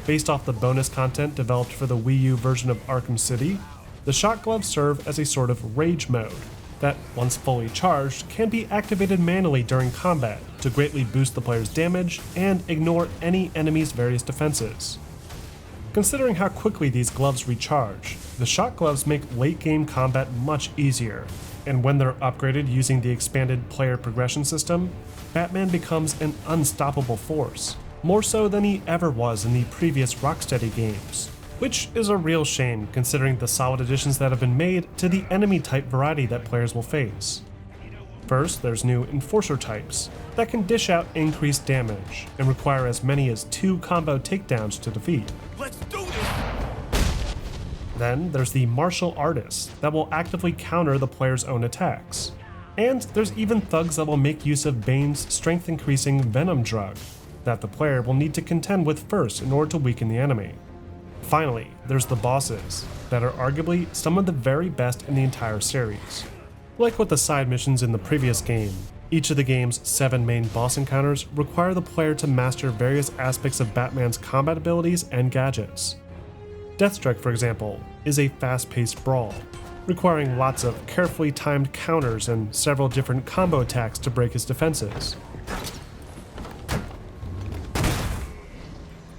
Based off the bonus content developed for the Wii U version of Arkham City, the shock gloves serve as a sort of rage mode, that, once fully charged, can be activated manually during combat to greatly boost the player's damage and ignore any enemy's various defenses. Considering how quickly these gloves recharge, the shot gloves make late-game combat much easier, and when they're upgraded using the expanded player progression system, Batman becomes an unstoppable force, more so than he ever was in the previous Rocksteady games, which is a real shame considering the solid additions that have been made to the enemy type variety that players will face. First, there's new Enforcer types that can dish out increased damage and require as many as 2 combo takedowns to defeat. Let's do this! Then there's the Martial Artists that will actively counter the player's own attacks. And there's even thugs that will make use of Bane's strength increasing Venom drug that the player will need to contend with first in order to weaken the enemy. Finally, there's the bosses that are arguably some of the very best in the entire series. Like with the side missions in the previous game, each of the game's 7 main boss encounters require the player to master various aspects of Batman's combat abilities and gadgets. Deathstrike, for example, is a fast-paced brawl, requiring lots of carefully timed counters and several different combo attacks to break his defenses.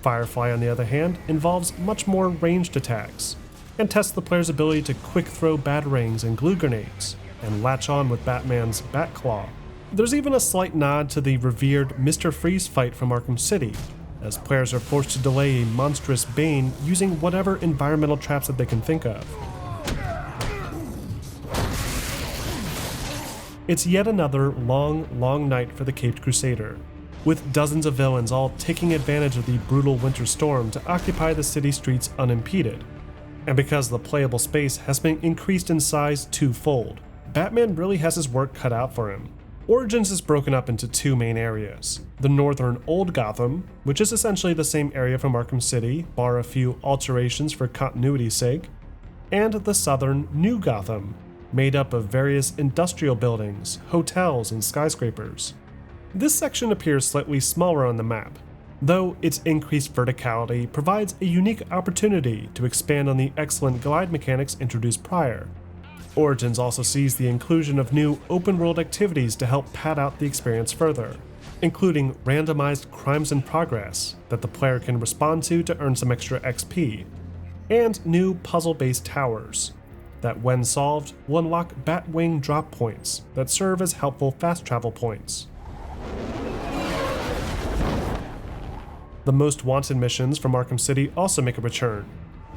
Firefly, on the other hand, involves much more ranged attacks, and tests the player's ability to quick throw batarangs and glue grenades, and latch on with Batman's Batclaw. There's even a slight nod to the revered Mr. Freeze fight from Arkham City, as players are forced to delay a monstrous Bane using whatever environmental traps that they can think of. It's yet another long night for the Caped Crusader, with dozens of villains all taking advantage of the brutal winter storm to occupy the city streets unimpeded. And because the playable space has been increased in size 2-fold, Batman really has his work cut out for him. Origins is broken up into 2 main areas: the northern Old Gotham, which is essentially the same area from Arkham City, bar a few alterations for continuity's sake, and the southern New Gotham, made up of various industrial buildings, hotels, and skyscrapers. This section appears slightly smaller on the map, though its increased verticality provides a unique opportunity to expand on the excellent glide mechanics introduced prior. Origins also sees the inclusion of new open-world activities to help pad out the experience further, including randomized crimes in progress that the player can respond to earn some extra XP, and new puzzle-based towers that, when solved, will unlock Batwing drop points that serve as helpful fast travel points. The Most Wanted missions from Arkham City also make a return,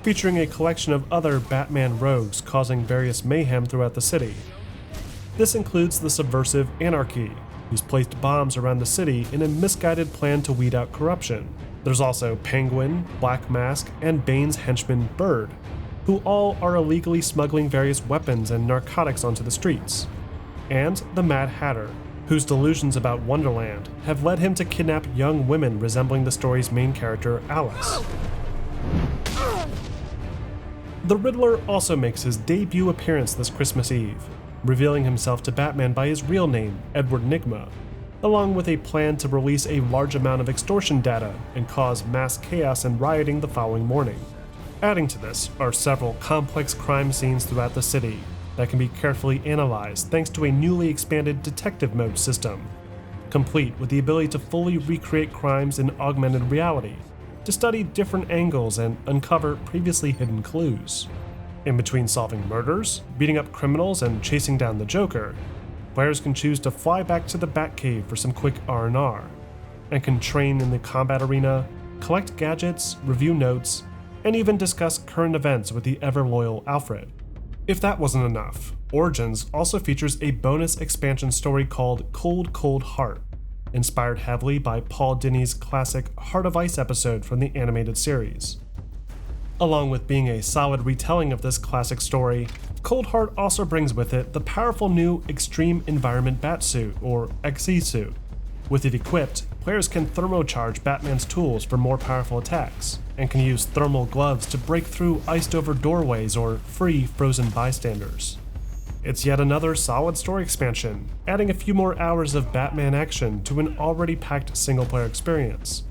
featuring a collection of other Batman rogues causing various mayhem throughout the city. This includes the subversive Anarchy, who's placed bombs around the city in a misguided plan to weed out corruption. There's also Penguin, Black Mask, and Bane's henchman Bird, who all are illegally smuggling various weapons and narcotics onto the streets. And the Mad Hatter, whose delusions about Wonderland have led him to kidnap young women resembling the story's main character, Alice. The Riddler also makes his debut appearance this Christmas Eve, revealing himself to Batman by his real name, Edward Nygma, along with a plan to release a large amount of extortion data and cause mass chaos and rioting the following morning. Adding to this are several complex crime scenes throughout the city that can be carefully analyzed thanks to a newly expanded detective mode system, complete with the ability to fully recreate crimes in augmented reality, to study different angles and uncover previously hidden clues. In between solving murders, beating up criminals, and chasing down the Joker, players can choose to fly back to the Batcave for some quick R&R, and can train in the combat arena, collect gadgets, review notes, and even discuss current events with the ever-loyal Alfred. If that wasn't enough, Origins also features a bonus expansion story called Cold Cold Heart, inspired heavily by Paul Dini's classic Heart of Ice episode from the animated series. Along with being a solid retelling of this classic story, Cold Heart also brings with it the powerful new Extreme Environment Batsuit, or XE suit. With it equipped, players can thermocharge Batman's tools for more powerful attacks, and can use thermal gloves to break through iced-over doorways or free frozen bystanders. It's yet another solid story expansion, adding a few more hours of Batman action to an already packed single-player experience.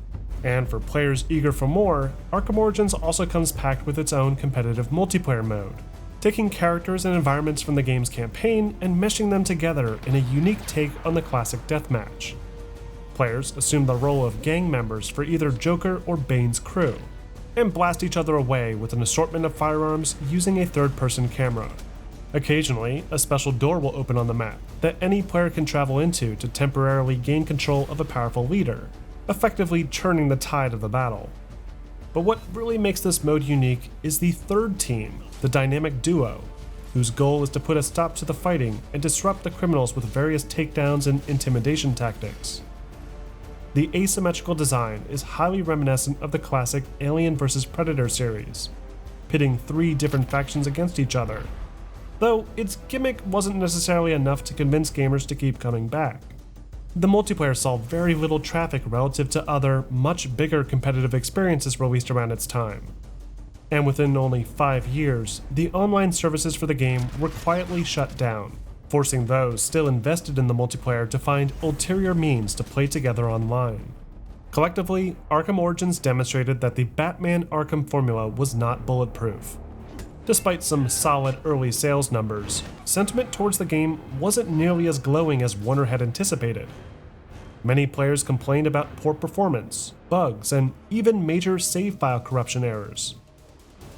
And for players eager for more, Arkham Origins also comes packed with its own competitive multiplayer mode, taking characters and environments from the game's campaign and meshing them together in a unique take on the classic deathmatch. Players assume the role of gang members for either Joker or Bane's crew, and blast each other away with an assortment of firearms using a third-person camera. Occasionally, a special door will open on the map that any player can travel into to temporarily gain control of a powerful leader, effectively churning the tide of the battle. But what really makes this mode unique is the third team, the dynamic duo, whose goal is to put a stop to the fighting and disrupt the criminals with various takedowns and intimidation tactics. The asymmetrical design is highly reminiscent of the classic Alien vs. Predator series, pitting 3 different factions against each other, though its gimmick wasn't necessarily enough to convince gamers to keep coming back. The multiplayer saw very little traffic relative to other, much bigger competitive experiences released around its time. And within only 5 years, the online services for the game were quietly shut down, forcing those still invested in the multiplayer to find ulterior means to play together online. Collectively, Arkham Origins demonstrated that the Batman Arkham formula was not bulletproof. Despite some solid early sales numbers, sentiment towards the game wasn't nearly as glowing as Warner had anticipated. Many players complained about poor performance, bugs, and even major save file corruption errors.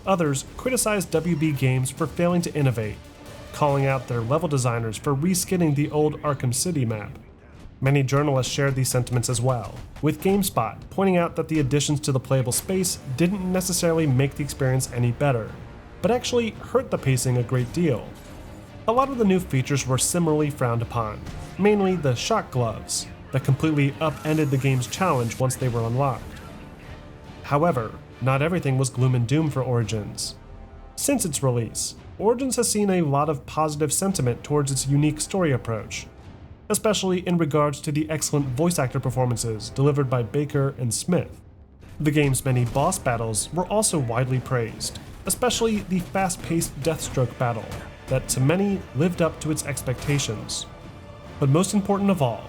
Others criticized WB Games for failing to innovate, calling out their level designers for reskinning the old Arkham City map. Many journalists shared these sentiments as well, with GameSpot pointing out that the additions to the playable space didn't necessarily make the experience any better, but actually hurt the pacing a great deal. A lot of the new features were similarly frowned upon, mainly the shock gloves, that completely upended the game's challenge once they were unlocked. However, not everything was gloom and doom for Origins. Since its release, Origins has seen a lot of positive sentiment towards its unique story approach, especially in regards to the excellent voice actor performances delivered by Baker and Smith. The game's many boss battles were also widely praised, especially the fast-paced Deathstroke battle that to many lived up to its expectations. But most important of all,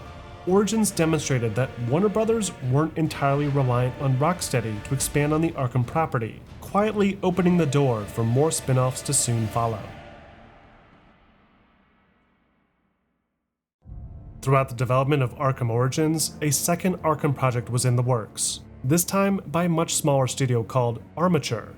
Origins demonstrated that Warner Bros. Weren't entirely reliant on Rocksteady to expand on the Arkham property, quietly opening the door for more spin-offs to soon follow. Throughout the development of Arkham Origins, a second Arkham project was in the works, this time by a much smaller studio called Armature.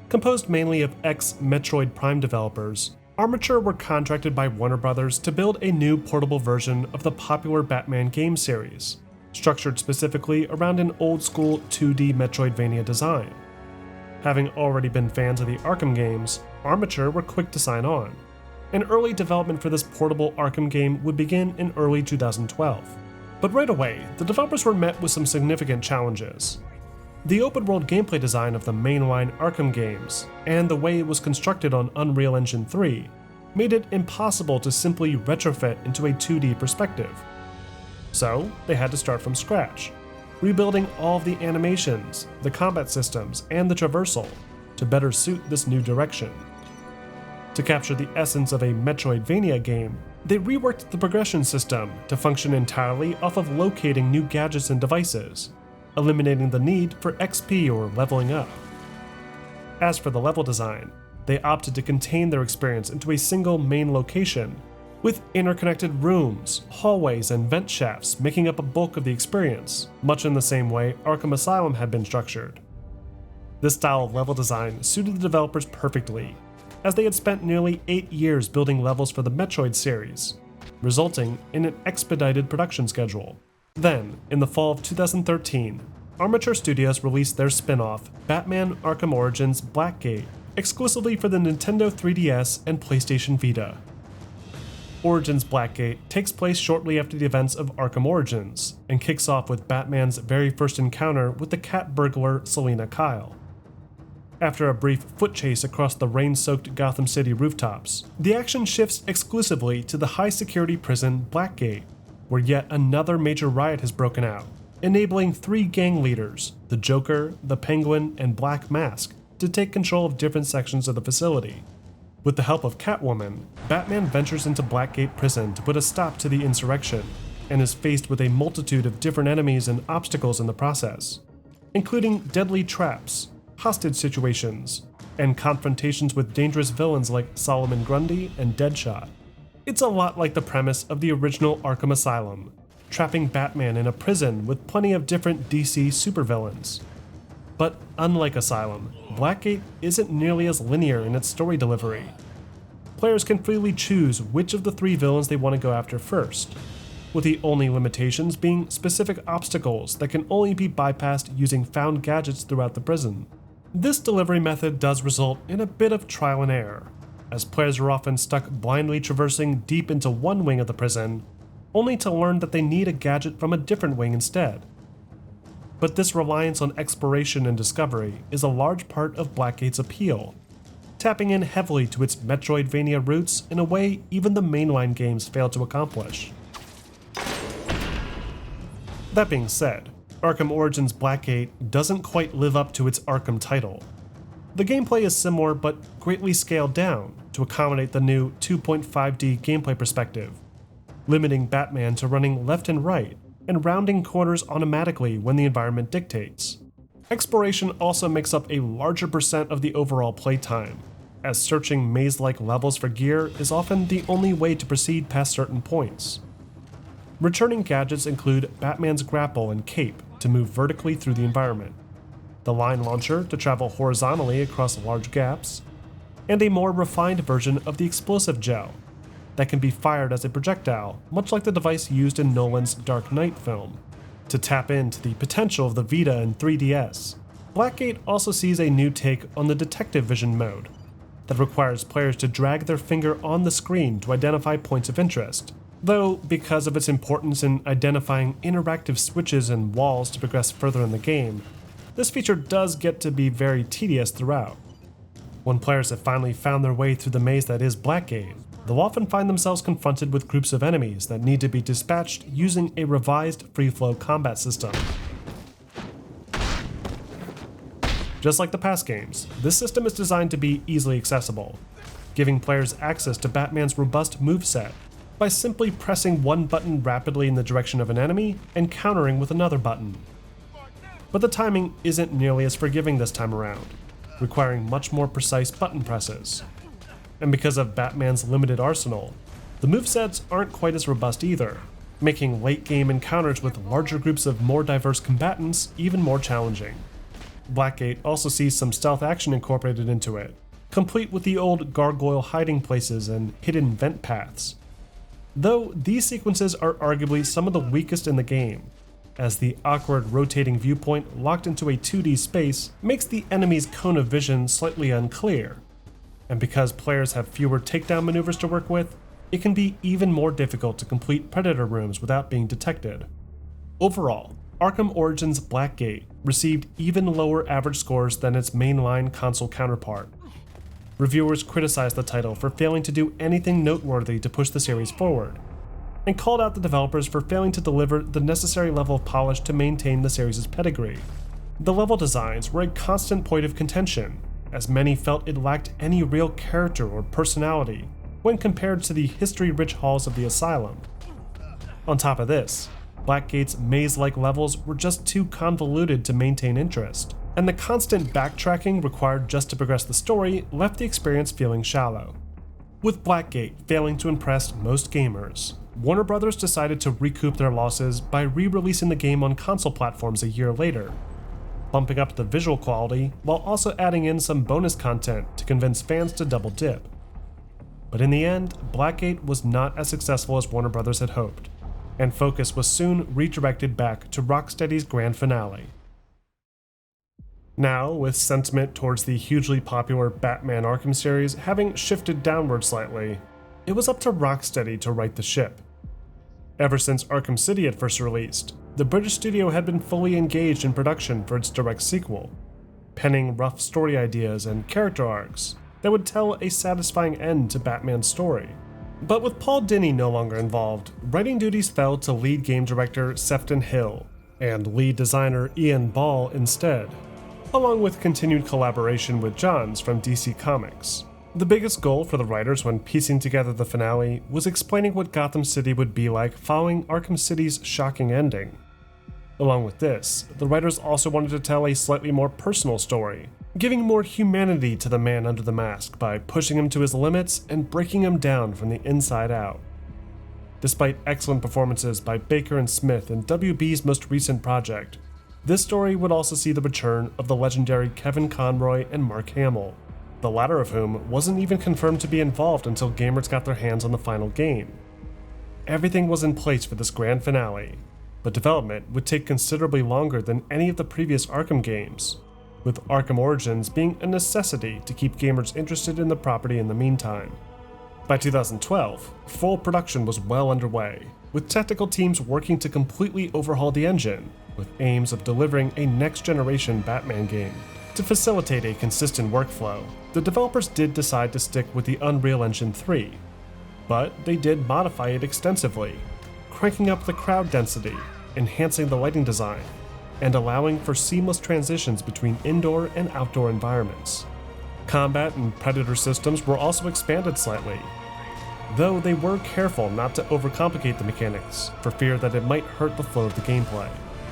Composed mainly of ex-Metroid Prime developers, Armature were contracted by Warner Bros. To build a new portable version of the popular Batman game series, structured specifically around an old-school 2D Metroidvania design. Having already been fans of the Arkham games, Armature were quick to sign on, and early development for this portable Arkham game would begin in early 2012. But right away, the developers were met with some significant challenges. The open-world gameplay design of the mainline Arkham games, and the way it was constructed on Unreal Engine 3, made it impossible to simply retrofit into a 2D perspective. So, they had to start from scratch, rebuilding all of the animations, the combat systems, and the traversal to better suit this new direction. To capture the essence of a Metroidvania game, they reworked the progression system to function entirely off of locating new gadgets and devices, eliminating the need for XP or leveling up. As for the level design, they opted to contain their experience into a single main location, with interconnected rooms, hallways, and vent shafts making up a bulk of the experience, much in the same way Arkham Asylum had been structured. This style of level design suited the developers perfectly, as they had spent nearly 8 years building levels for the Metroid series, resulting in an expedited production schedule. Then, in the fall of 2013, Armature Studios released their spin-off, Batman Arkham Origins Blackgate, exclusively for the Nintendo 3DS and PlayStation Vita. Origins Blackgate takes place shortly after the events of Arkham Origins, and kicks off with Batman's very first encounter with the cat burglar Selina Kyle. After a brief foot chase across the rain-soaked Gotham City rooftops, the action shifts exclusively to the high-security prison Blackgate, where yet another major riot has broken out, enabling 3 gang leaders, the Joker, the Penguin, and Black Mask, to take control of different sections of the facility. With the help of Catwoman, Batman ventures into Blackgate Prison to put a stop to the insurrection, and is faced with a multitude of different enemies and obstacles in the process, including deadly traps, hostage situations, and confrontations with dangerous villains like Solomon Grundy and Deadshot. It's a lot like the premise of the original Arkham Asylum, trapping Batman in a prison with plenty of different DC supervillains. But unlike Asylum, Blackgate isn't nearly as linear in its story delivery. Players can freely choose which of the 3 villains they want to go after first, with the only limitations being specific obstacles that can only be bypassed using found gadgets throughout the prison. This delivery method does result in a bit of trial and error, as players are often stuck blindly traversing deep into one wing of the prison, only to learn that they need a gadget from a different wing instead. But this reliance on exploration and discovery is a large part of Blackgate's appeal, tapping in heavily to its Metroidvania roots in a way even the mainline games fail to accomplish. That being said, Arkham Origins Blackgate doesn't quite live up to its Arkham title. The gameplay is similar but greatly scaled down to accommodate the new 2.5D gameplay perspective, limiting Batman to running left and right and rounding corners automatically when the environment dictates. Exploration also makes up a larger percent of the overall playtime, as searching maze-like levels for gear is often the only way to proceed past certain points. Returning gadgets include Batman's grapple and cape to move vertically through the environment, the line launcher to travel horizontally across large gaps, and a more refined version of the explosive gel that can be fired as a projectile, much like the device used in Nolan's Dark Knight film, to tap into the potential of the Vita and 3DS. Blackgate also sees a new take on the detective vision mode that requires players to drag their finger on the screen to identify points of interest, though because of its importance in identifying interactive switches and walls to progress further in the game, this feature does get to be very tedious throughout. When players have finally found their way through the maze that is Blackgate, they'll often find themselves confronted with groups of enemies that need to be dispatched using a revised free-flow combat system. Just like the past games, this system is designed to be easily accessible, giving players access to Batman's robust moveset by simply pressing one button rapidly in the direction of an enemy and countering with another button. But the timing isn't nearly as forgiving this time around, requiring much more precise button presses. And because of Batman's limited arsenal, the movesets aren't quite as robust either, making late-game encounters with larger groups of more diverse combatants even more challenging. Blackgate also sees some stealth action incorporated into it, complete with the old gargoyle hiding places and hidden vent paths. Though these sequences are arguably some of the weakest in the game, as the awkward rotating viewpoint locked into a 2D space makes the enemy's cone of vision slightly unclear. And because players have fewer takedown maneuvers to work with, it can be even more difficult to complete Predator rooms without being detected. Overall, Arkham Origins Blackgate received even lower average scores than its mainline console counterpart. Reviewers criticized the title for failing to do anything noteworthy to push the series forward, and called out the developers for failing to deliver the necessary level of polish to maintain the series' pedigree. The level designs were a constant point of contention, as many felt it lacked any real character or personality when compared to the history-rich halls of the Asylum. On top of this, Blackgate's maze-like levels were just too convoluted to maintain interest, and the constant backtracking required just to progress the story left the experience feeling shallow. With Blackgate failing to impress most gamers, Warner Bros. Decided to recoup their losses by re-releasing the game on console platforms a year later, bumping up the visual quality while also adding in some bonus content to convince fans to double dip. But in the end, Blackgate was not as successful as Warner Bros. Had hoped, and focus was soon redirected back to Rocksteady's grand finale. Now, with sentiment towards the hugely popular Batman Arkham series having shifted downward slightly, it was up to Rocksteady to right the ship. Ever since Arkham City had first released, the British studio had been fully engaged in production for its direct sequel, penning rough story ideas and character arcs that would tell a satisfying end to Batman's story. But with Paul Dini no longer involved, writing duties fell to lead game director Sefton Hill and lead designer Ian Ball instead, along with continued collaboration with Johns from DC Comics. The biggest goal for the writers when piecing together the finale was explaining what Gotham City would be like following Arkham City's shocking ending. Along with this, the writers also wanted to tell a slightly more personal story, giving more humanity to the man under the mask by pushing him to his limits and breaking him down from the inside out. Despite excellent performances by Baker and Smith in WB's most recent project, this story would also see the return of the legendary Kevin Conroy and Mark Hamill, the latter of whom wasn't even confirmed to be involved until gamers got their hands on the final game. Everything was in place for this grand finale, but development would take considerably longer than any of the previous Arkham games, with Arkham Origins being a necessity to keep gamers interested in the property in the meantime. By 2012, full production was well underway, with technical teams working to completely overhaul the engine, with aims of delivering a next-generation Batman game. To facilitate a consistent workflow, the developers did decide to stick with the Unreal Engine 3, but they did modify it extensively, cranking up the crowd density, enhancing the lighting design, and allowing for seamless transitions between indoor and outdoor environments. Combat and Predator systems were also expanded slightly, though they were careful not to overcomplicate the mechanics for fear that it might hurt the flow of the gameplay.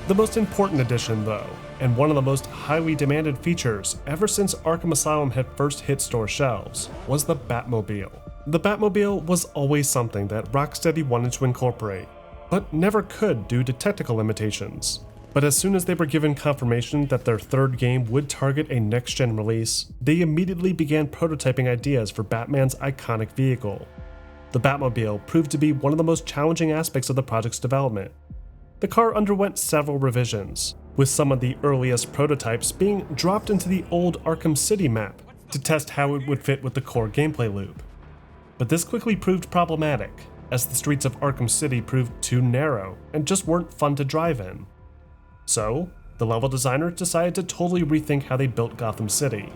The most important addition, though, and one of the most highly demanded features ever since Arkham Asylum had first hit store shelves, was the Batmobile. The Batmobile was always something that Rocksteady wanted to incorporate, but never could due to technical limitations. But as soon as they were given confirmation that their third game would target a next-gen release, they immediately began prototyping ideas for Batman's iconic vehicle. The Batmobile proved to be one of the most challenging aspects of the project's development. The car underwent several revisions, with some of the earliest prototypes being dropped into the old Arkham City map to test how it would fit with the core gameplay loop. But this quickly proved problematic, as the streets of Arkham City proved too narrow and just weren't fun to drive in. So, the level designers decided to totally rethink how they built Gotham City,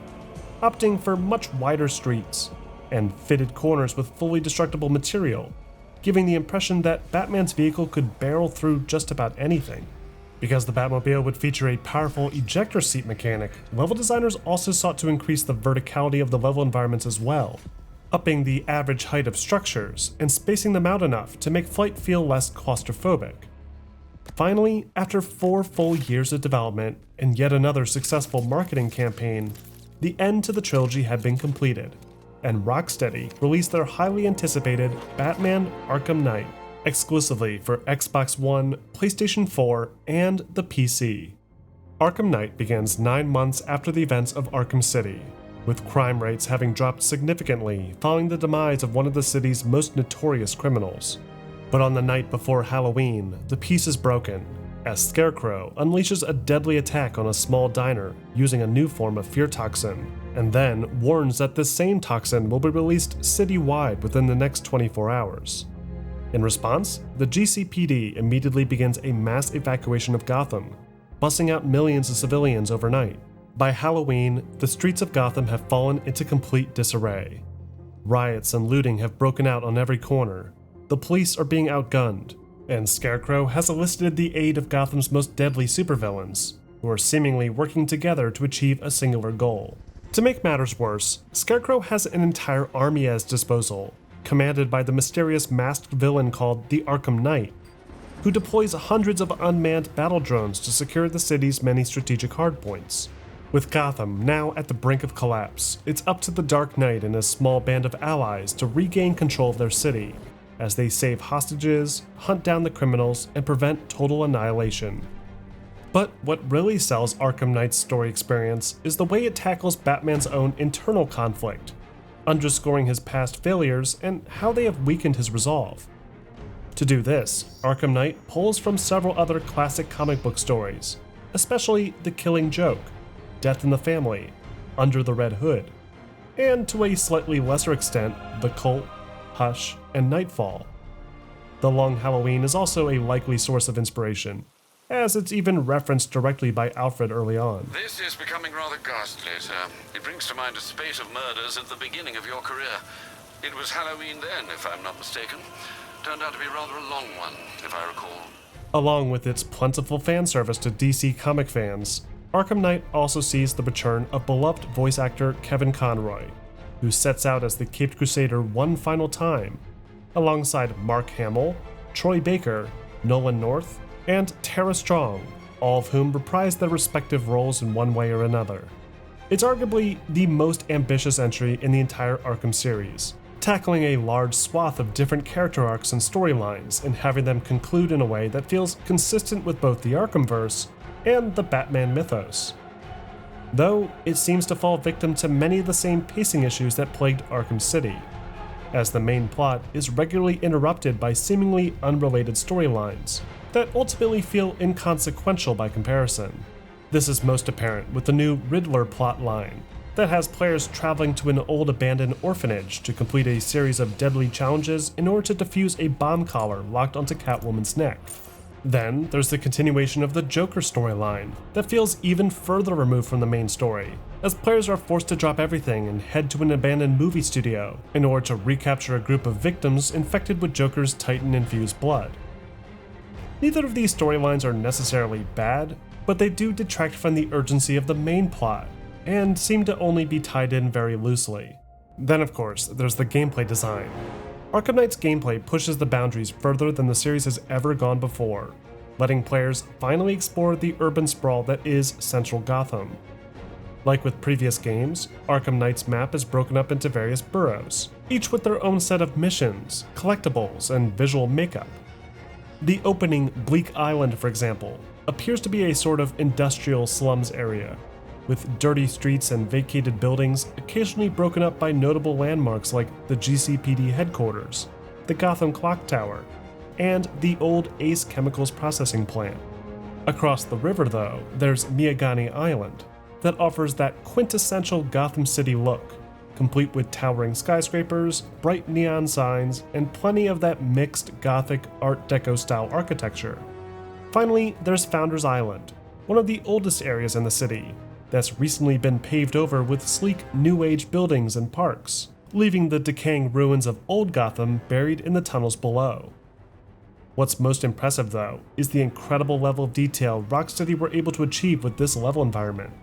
opting for much wider streets and fitted corners with fully destructible material, giving the impression that Batman's vehicle could barrel through just about anything. Because the Batmobile would feature a powerful ejector seat mechanic, level designers also sought to increase the verticality of the level environments as well, upping the average height of structures and spacing them out enough to make flight feel less claustrophobic. Finally, after 4 full years of development and yet another successful marketing campaign, the end to the trilogy had been completed, and Rocksteady released their highly anticipated Batman Arkham Knight exclusively for Xbox One, PlayStation 4, and the PC. Arkham Knight begins 9 months after the events of Arkham City, with crime rates having dropped significantly following the demise of one of the city's most notorious criminals. But on the night before Halloween, the peace is broken, as Scarecrow unleashes a deadly attack on a small diner using a new form of fear toxin, and then warns that this same toxin will be released citywide within the next 24 hours. In response, the GCPD immediately begins a mass evacuation of Gotham, bussing out millions of civilians overnight. By Halloween, the streets of Gotham have fallen into complete disarray. Riots and looting have broken out on every corner. The police are being outgunned, and Scarecrow has enlisted the aid of Gotham's most deadly supervillains, who are seemingly working together to achieve a singular goal. To make matters worse, Scarecrow has an entire army at his disposal, commanded by the mysterious masked villain called the Arkham Knight, who deploys hundreds of unmanned battle drones to secure the city's many strategic hardpoints. With Gotham now at the brink of collapse, it's up to the Dark Knight and his small band of allies to regain control of their city, as they save hostages, hunt down the criminals, and prevent total annihilation. But what really sells Arkham Knight's story experience is the way it tackles Batman's own internal conflict, underscoring his past failures and how they have weakened his resolve. To do this, Arkham Knight pulls from several other classic comic book stories, especially The Killing Joke, Death in the Family, Under the Red Hood, and to a slightly lesser extent, The Cult, Hush, and Nightfall. The Long Halloween is also a likely source of inspiration, as it's even referenced directly by Alfred early on. This is becoming rather ghastly, sir. It brings to mind a spate of murders at the beginning of your career. It was Halloween then, if I'm not mistaken. Turned out to be rather a long one, if I recall. Along with its plentiful fan service to DC comic fans, Arkham Knight also sees the return of beloved voice actor Kevin Conroy, who sets out as the Caped Crusader one final time, alongside Mark Hamill, Troy Baker, Nolan North, and Tara Strong, all of whom reprise their respective roles in one way or another. It's arguably the most ambitious entry in the entire Arkham series, tackling a large swath of different character arcs and storylines and having them conclude in a way that feels consistent with both the Arkhamverse and the Batman mythos. Though it seems to fall victim to many of the same pacing issues that plagued Arkham City, as the main plot is regularly interrupted by seemingly unrelated storylines that ultimately feel inconsequential by comparison. This is most apparent with the new Riddler plot line that has players traveling to an old abandoned orphanage to complete a series of deadly challenges in order to defuse a bomb collar locked onto Catwoman's neck. Then there's the continuation of the Joker storyline that feels even further removed from the main story, as players are forced to drop everything and head to an abandoned movie studio in order to recapture a group of victims infected with Joker's Titan-infused blood. Neither of these storylines are necessarily bad, but they do detract from the urgency of the main plot, and seem to only be tied in very loosely. Then of course, there's the gameplay design. Arkham Knight's gameplay pushes the boundaries further than the series has ever gone before, letting players finally explore the urban sprawl that is Central Gotham. Like with previous games, Arkham Knight's map is broken up into various boroughs, each with their own set of missions, collectibles, and visual makeup. The opening Bleak Island, for example, appears to be a sort of industrial slums area, with dirty streets and vacated buildings occasionally broken up by notable landmarks like the GCPD headquarters, the Gotham Clock Tower, and the old Ace Chemicals processing plant. Across the river, though, there's Miyagani Island, that offers that quintessential Gotham City look, complete with towering skyscrapers, bright neon signs, and plenty of that mixed Gothic Art Deco style architecture. Finally, there's Founders Island, one of the oldest areas in the city, that's recently been paved over with sleek New Age buildings and parks, leaving the decaying ruins of old Gotham buried in the tunnels below. What's most impressive, though, is the incredible level of detail Rocksteady were able to achieve with this level environment.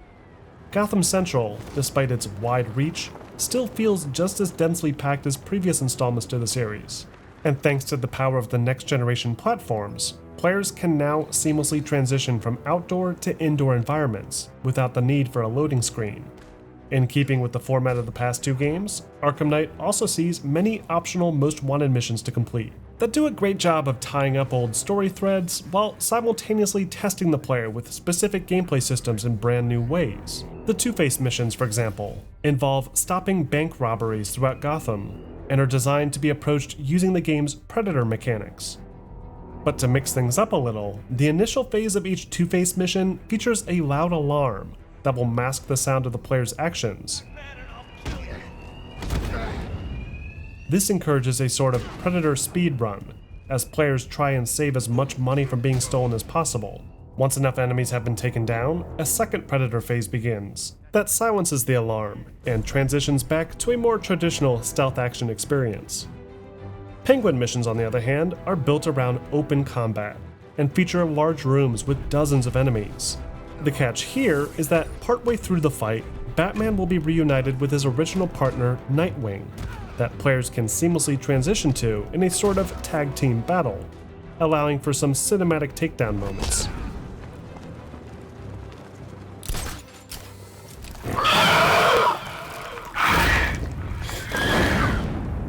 Gotham Central, despite its wide reach, still feels just as densely packed as previous installments to the series. And thanks to the power of the next-generation platforms, players can now seamlessly transition from outdoor to indoor environments without the need for a loading screen. In keeping with the format of the past two games, Arkham Knight also sees many optional Most Wanted missions to complete that do a great job of tying up old story threads while simultaneously testing the player with specific gameplay systems in brand new ways. The Two-Face missions, for example, involve stopping bank robberies throughout Gotham and are designed to be approached using the game's Predator mechanics. But to mix things up a little, the initial phase of each Two-Face mission features a loud alarm that will mask the sound of the player's actions. This encourages a sort of Predator speed run, as players try and save as much money from being stolen as possible. Once enough enemies have been taken down, a second Predator phase begins that silences the alarm and transitions back to a more traditional stealth action experience. Penguin missions, on the other hand, are built around open combat and feature large rooms with dozens of enemies. The catch here is that partway through the fight, Batman will be reunited with his original partner, Nightwing, that players can seamlessly transition to in a sort of tag team battle, allowing for some cinematic takedown moments.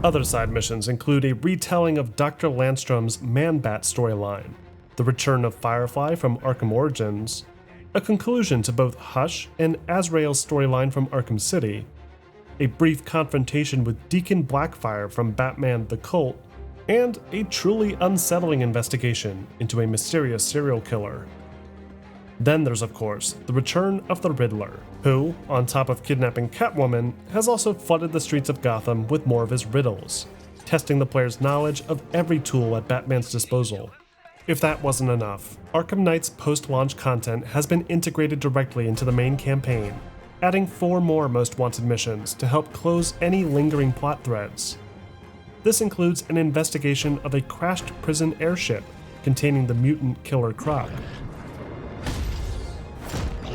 Other side missions include a retelling of Dr. Landstrom's Man-Bat storyline, the return of Firefly from Arkham Origins, a conclusion to both Hush and Azrael's storyline from Arkham City, a brief confrontation with Deacon Blackfire from Batman the Cult, and a truly unsettling investigation into a mysterious serial killer. Then there's, of course, the return of the Riddler, who, on top of kidnapping Catwoman, has also flooded the streets of Gotham with more of his riddles, testing the player's knowledge of every tool at Batman's disposal. If that wasn't enough, Arkham Knight's post-launch content has been integrated directly into the main campaign, adding 4 more Most Wanted missions to help close any lingering plot threads. This includes an investigation of a crashed prison airship containing the mutant Killer Croc,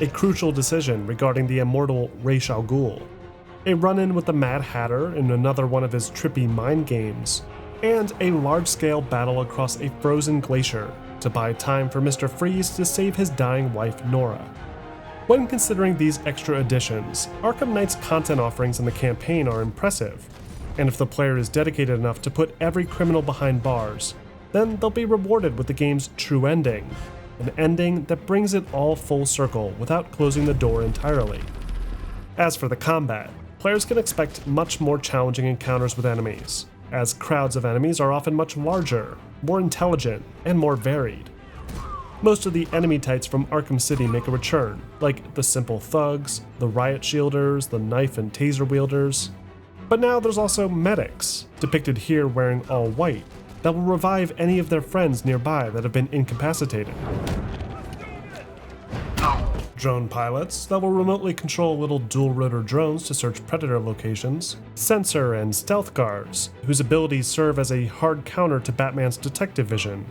a crucial decision regarding the immortal Ra's al Ghul, a run-in with the Mad Hatter in another one of his trippy mind games, and a large-scale battle across a frozen glacier to buy time for Mr. Freeze to save his dying wife Nora. When considering these extra additions, Arkham Knight's content offerings in the campaign are impressive, and if the player is dedicated enough to put every criminal behind bars, then they'll be rewarded with the game's true ending, an ending that brings it all full circle without closing the door entirely. As for the combat, players can expect much more challenging encounters with enemies, as crowds of enemies are often much larger, more intelligent, and more varied. Most of the enemy types from Arkham City make a return, like the simple thugs, the riot shielders, the knife and taser wielders. But now there's also medics, depicted here wearing all white, that will revive any of their friends nearby that have been incapacitated. Drone pilots that will remotely control little dual-rotor drones to search predator locations, sensor and stealth guards, whose abilities serve as a hard counter to Batman's detective vision,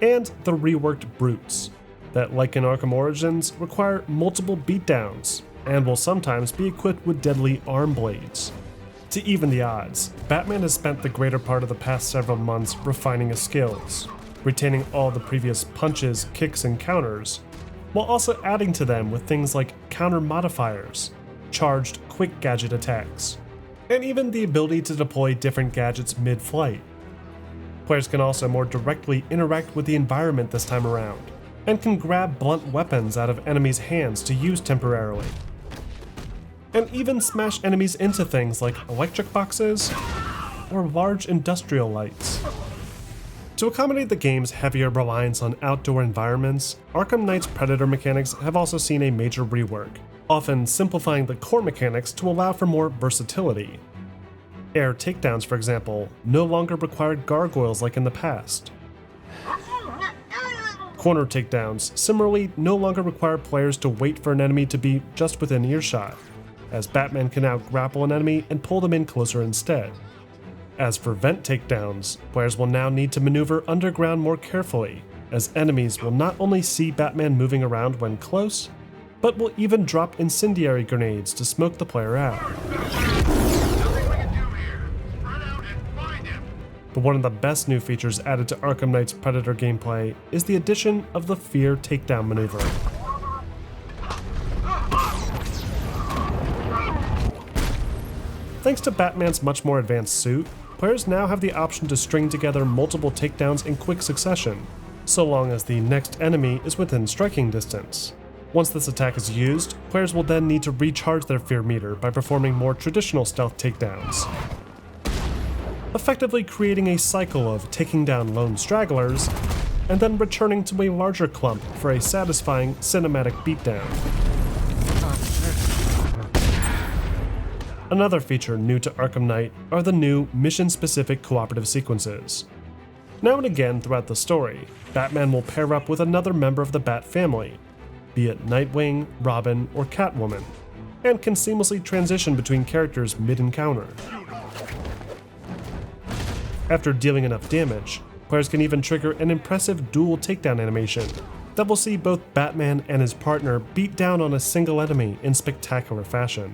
and the reworked brutes, that like in Arkham Origins require multiple beatdowns, and will sometimes be equipped with deadly arm blades. To even the odds, Batman has spent the greater part of the past several months refining his skills, retaining all the previous punches, kicks, and counters, while also adding to them with things like counter modifiers, charged quick gadget attacks, and even the ability to deploy different gadgets mid-flight. Players can also more directly interact with the environment this time around, and can grab blunt weapons out of enemies' hands to use temporarily, and even smash enemies into things like electric boxes or large industrial lights. To accommodate the game's heavier reliance on outdoor environments, Arkham Knight's Predator mechanics have also seen a major rework, often simplifying the core mechanics to allow for more versatility. Air takedowns, for example, no longer required gargoyles like in the past. Corner takedowns similarly no longer require players to wait for an enemy to be just within earshot, as Batman can now grapple an enemy and pull them in closer instead. As for vent takedowns, players will now need to maneuver underground more carefully, as enemies will not only see Batman moving around when close, but will even drop incendiary grenades to smoke the player out. But one of the best new features added to Arkham Knight's Predator gameplay is the addition of the Fear Takedown maneuver. Thanks to Batman's much more advanced suit, players now have the option to string together multiple takedowns in quick succession, so long as the next enemy is within striking distance. Once this attack is used, players will then need to recharge their fear meter by performing more traditional stealth takedowns, effectively creating a cycle of taking down lone stragglers and then returning to a larger clump for a satisfying cinematic beatdown. Another feature new to Arkham Knight are the new mission-specific cooperative sequences. Now and again throughout the story, Batman will pair up with another member of the Bat family, be it Nightwing, Robin, or Catwoman, and can seamlessly transition between characters mid-encounter. After dealing enough damage, players can even trigger an impressive dual takedown animation that will see both Batman and his partner beat down on a single enemy in spectacular fashion.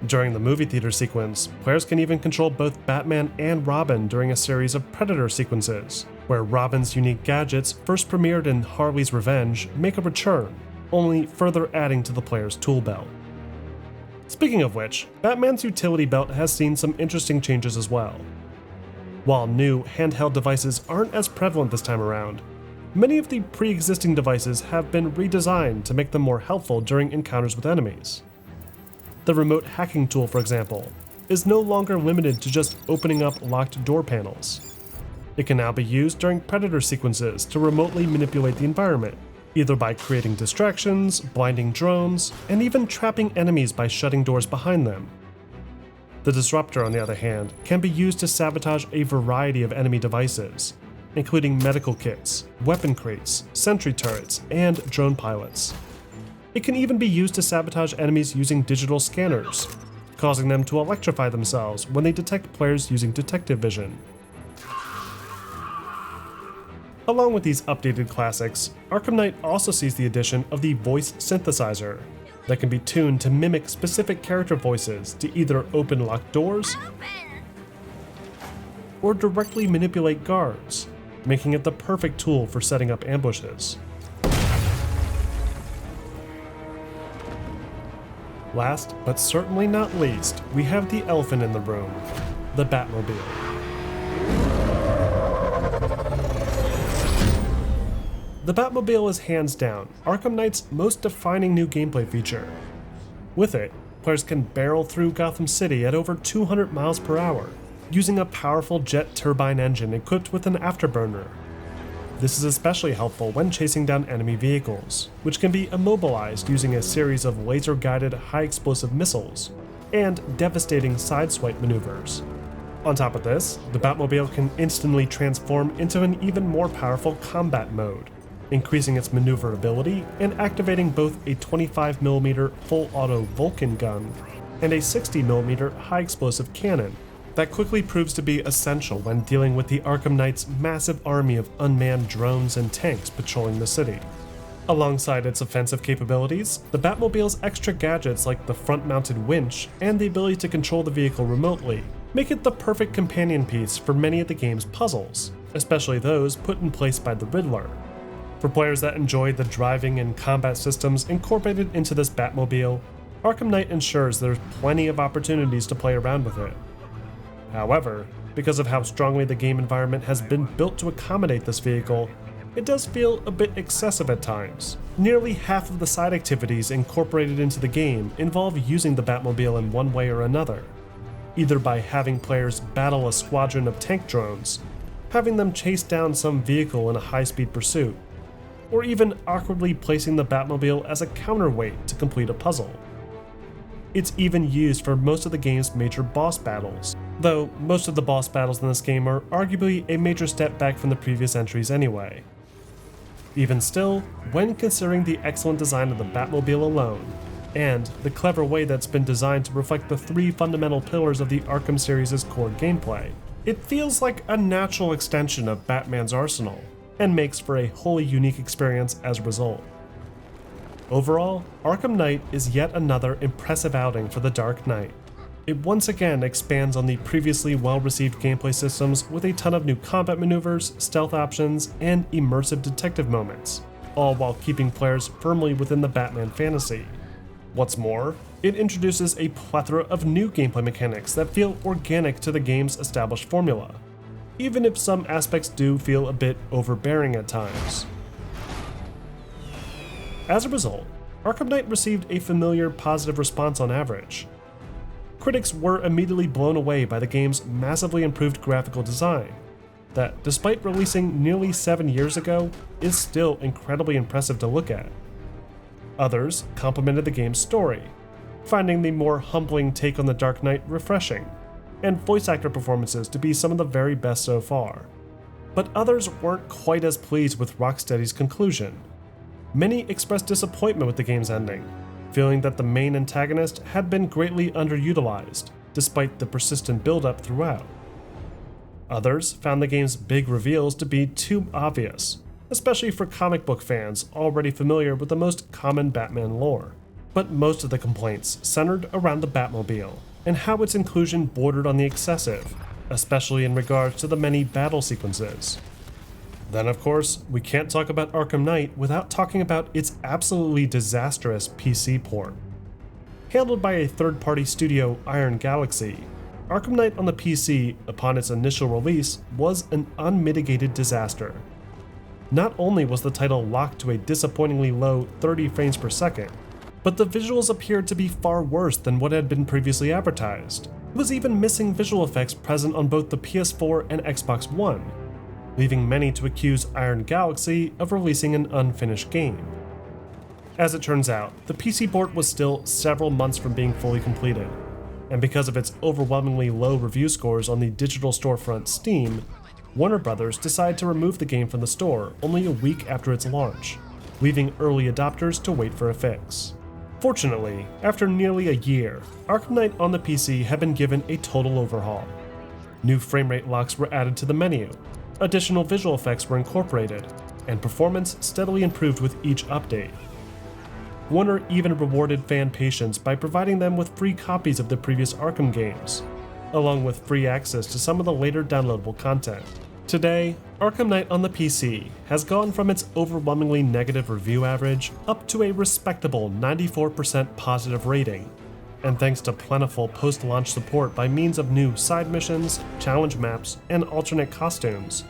During the movie theater sequence, players can even control both Batman and Robin during a series of Predator sequences, where Robin's unique gadgets, first premiered in Harley's Revenge, make a return, only further adding to the player's tool belt. Speaking of which, Batman's utility belt has seen some interesting changes as well. While new handheld devices aren't as prevalent this time around, many of the pre-existing devices have been redesigned to make them more helpful during encounters with enemies. The remote hacking tool, for example, is no longer limited to just opening up locked door panels. It can now be used during Predator sequences to remotely manipulate the environment, either by creating distractions, blinding drones, and even trapping enemies by shutting doors behind them. The Disruptor, on the other hand, can be used to sabotage a variety of enemy devices, including medical kits, weapon crates, sentry turrets, and drone pilots. It can even be used to sabotage enemies using digital scanners, causing them to electrify themselves when they detect players using detective vision. Along with these updated classics, Arkham Knight also sees the addition of the voice synthesizer that can be tuned to mimic specific character voices to either open locked doors or directly manipulate guards, making it the perfect tool for setting up ambushes. Last, but certainly not least, we have the elephant in the room, the Batmobile. The Batmobile is hands down Arkham Knight's most defining new gameplay feature. With it, players can barrel through Gotham City at over 200 miles per hour, using a powerful jet turbine engine equipped with an afterburner. This is especially helpful when chasing down enemy vehicles, which can be immobilized using a series of laser-guided high-explosive missiles and devastating sideswipe maneuvers. On top of this, the Batmobile can instantly transform into an even more powerful combat mode, increasing its maneuverability and activating both a 25mm full-auto Vulcan gun and a 60mm high-explosive cannon that quickly proves to be essential when dealing with the Arkham Knights' massive army of unmanned drones and tanks patrolling the city. Alongside its offensive capabilities, the Batmobile's extra gadgets like the front-mounted winch and the ability to control the vehicle remotely make it the perfect companion piece for many of the game's puzzles, especially those put in place by the Riddler. For players that enjoy the driving and combat systems incorporated into this Batmobile, Arkham Knight ensures there's plenty of opportunities to play around with it. However, because of how strongly the game environment has been built to accommodate this vehicle, it does feel a bit excessive at times. Nearly half of the side activities incorporated into the game involve using the Batmobile in one way or another, either by having players battle a squadron of tank drones, having them chase down some vehicle in a high-speed pursuit, or even awkwardly placing the Batmobile as a counterweight to complete a puzzle. It's even used for most of the game's major boss battles, though most of the boss battles in this game are arguably a major step back from the previous entries anyway. Even still, when considering the excellent design of the Batmobile alone, and the clever way that's been designed to reflect the three fundamental pillars of the Arkham series' core gameplay, it feels like a natural extension of Batman's arsenal, and makes for a wholly unique experience as a result. Overall, Arkham Knight is yet another impressive outing for the Dark Knight. It once again expands on the previously well-received gameplay systems with a ton of new combat maneuvers, stealth options, and immersive detective moments, all while keeping players firmly within the Batman fantasy. What's more, it introduces a plethora of new gameplay mechanics that feel organic to the game's established formula, even if some aspects do feel a bit overbearing at times. As a result, Arkham Knight received a familiar positive response on average. Critics were immediately blown away by the game's massively improved graphical design, that, despite releasing nearly 7 years ago, is still incredibly impressive to look at. Others complimented the game's story, finding the more humbling take on the Dark Knight refreshing, and voice actor performances to be some of the very best so far. But others weren't quite as pleased with Rocksteady's conclusion. Many expressed disappointment with the game's ending, feeling that the main antagonist had been greatly underutilized, despite the persistent build-up throughout. Others found the game's big reveals to be too obvious, especially for comic book fans already familiar with the most common Batman lore. But most of the complaints centered around the Batmobile, and how its inclusion bordered on the excessive, especially in regards to the many battle sequences. Then, of course, we can't talk about Arkham Knight without talking about its absolutely disastrous PC port. Handled by a third-party studio, Iron Galaxy, Arkham Knight on the PC, upon its initial release, was an unmitigated disaster. Not only was the title locked to a disappointingly low 30 frames per second, but the visuals appeared to be far worse than what had been previously advertised. It was even missing visual effects present on both the PS4 and Xbox One, leaving many to accuse Iron Galaxy of releasing an unfinished game. As it turns out, the PC port was still several months from being fully completed, and because of its overwhelmingly low review scores on the digital storefront Steam, Warner Bros. Decided to remove the game from the store only a week after its launch, leaving early adopters to wait for a fix. Fortunately, after nearly a year, Arkham Knight on the PC had been given a total overhaul. New framerate locks were added to the menu, additional visual effects were incorporated, and performance steadily improved with each update. Warner even rewarded fan patience by providing them with free copies of the previous Arkham games, along with free access to some of the later downloadable content. Today, Arkham Knight on the PC has gone from its overwhelmingly negative review average up to a respectable 94% positive rating, and thanks to plentiful post-launch support by means of new side missions, challenge maps, and alternate costumes,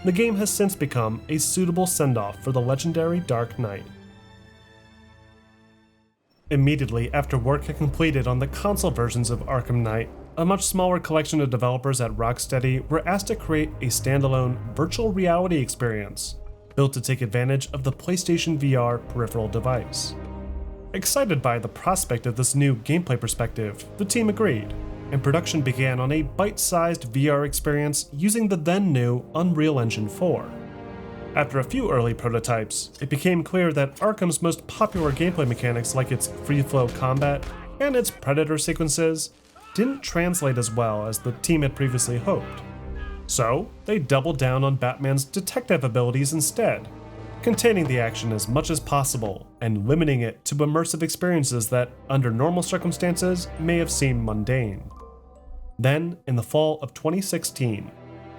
the game has since become a suitable send-off for the legendary Dark Knight. Immediately after work had completed on the console versions of Arkham Knight, a much smaller collection of developers at Rocksteady were asked to create a standalone virtual reality experience built to take advantage of the PlayStation VR peripheral device. Excited by the prospect of this new gameplay perspective, the team agreed, and production began on a bite-sized VR experience using the then-new Unreal Engine 4. After a few early prototypes, it became clear that Arkham's most popular gameplay mechanics like its free-flow combat and its predator sequences didn't translate as well as the team had previously hoped. So, they doubled down on Batman's detective abilities instead, containing the action as much as possible and limiting it to immersive experiences that, under normal circumstances, may have seemed mundane. Then, in the fall of 2016,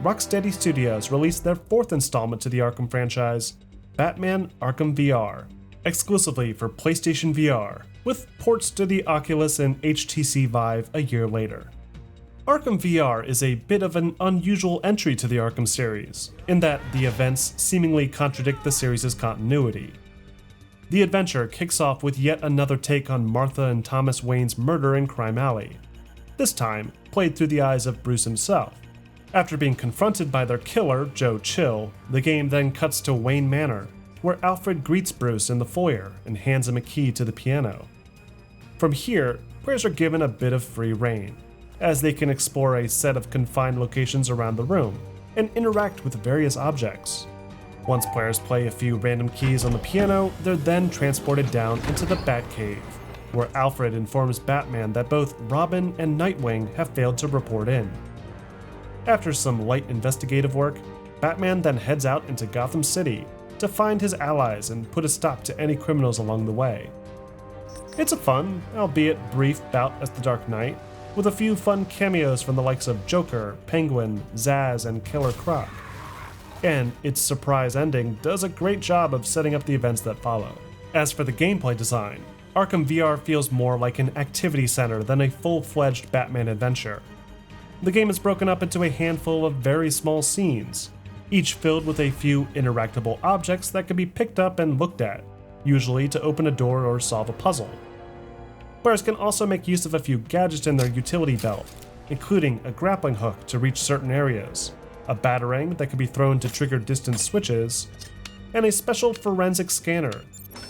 Rocksteady Studios released their fourth installment to the Arkham franchise, Batman Arkham VR, exclusively for PlayStation VR, with ports to the Oculus and HTC Vive a year later. Arkham VR is a bit of an unusual entry to the Arkham series, in that the events seemingly contradict the series' continuity. The adventure kicks off with yet another take on Martha and Thomas Wayne's murder in Crime Alley, this time played through the eyes of Bruce himself. After being confronted by their killer, Joe Chill, the game then cuts to Wayne Manor, where Alfred greets Bruce in the foyer and hands him a key to the piano. From here, players are given a bit of free rein, as they can explore a set of confined locations around the room and interact with various objects. Once players play a few random keys on the piano, they're then transported down into the Batcave, where Alfred informs Batman that both Robin and Nightwing have failed to report in. After some light investigative work, Batman then heads out into Gotham City to find his allies and put a stop to any criminals along the way. It's a fun, albeit brief, bout as the Dark Knight, with a few fun cameos from the likes of Joker, Penguin, Zsasz, and Killer Croc. And its surprise ending does a great job of setting up the events that follow. As for the gameplay design, Arkham VR feels more like an activity center than a full-fledged Batman adventure. The game is broken up into a handful of very small scenes, each filled with a few interactable objects that can be picked up and looked at, usually to open a door or solve a puzzle. Players can also make use of a few gadgets in their utility belt, including a grappling hook to reach certain areas, a batarang that can be thrown to trigger distance switches, and a special forensic scanner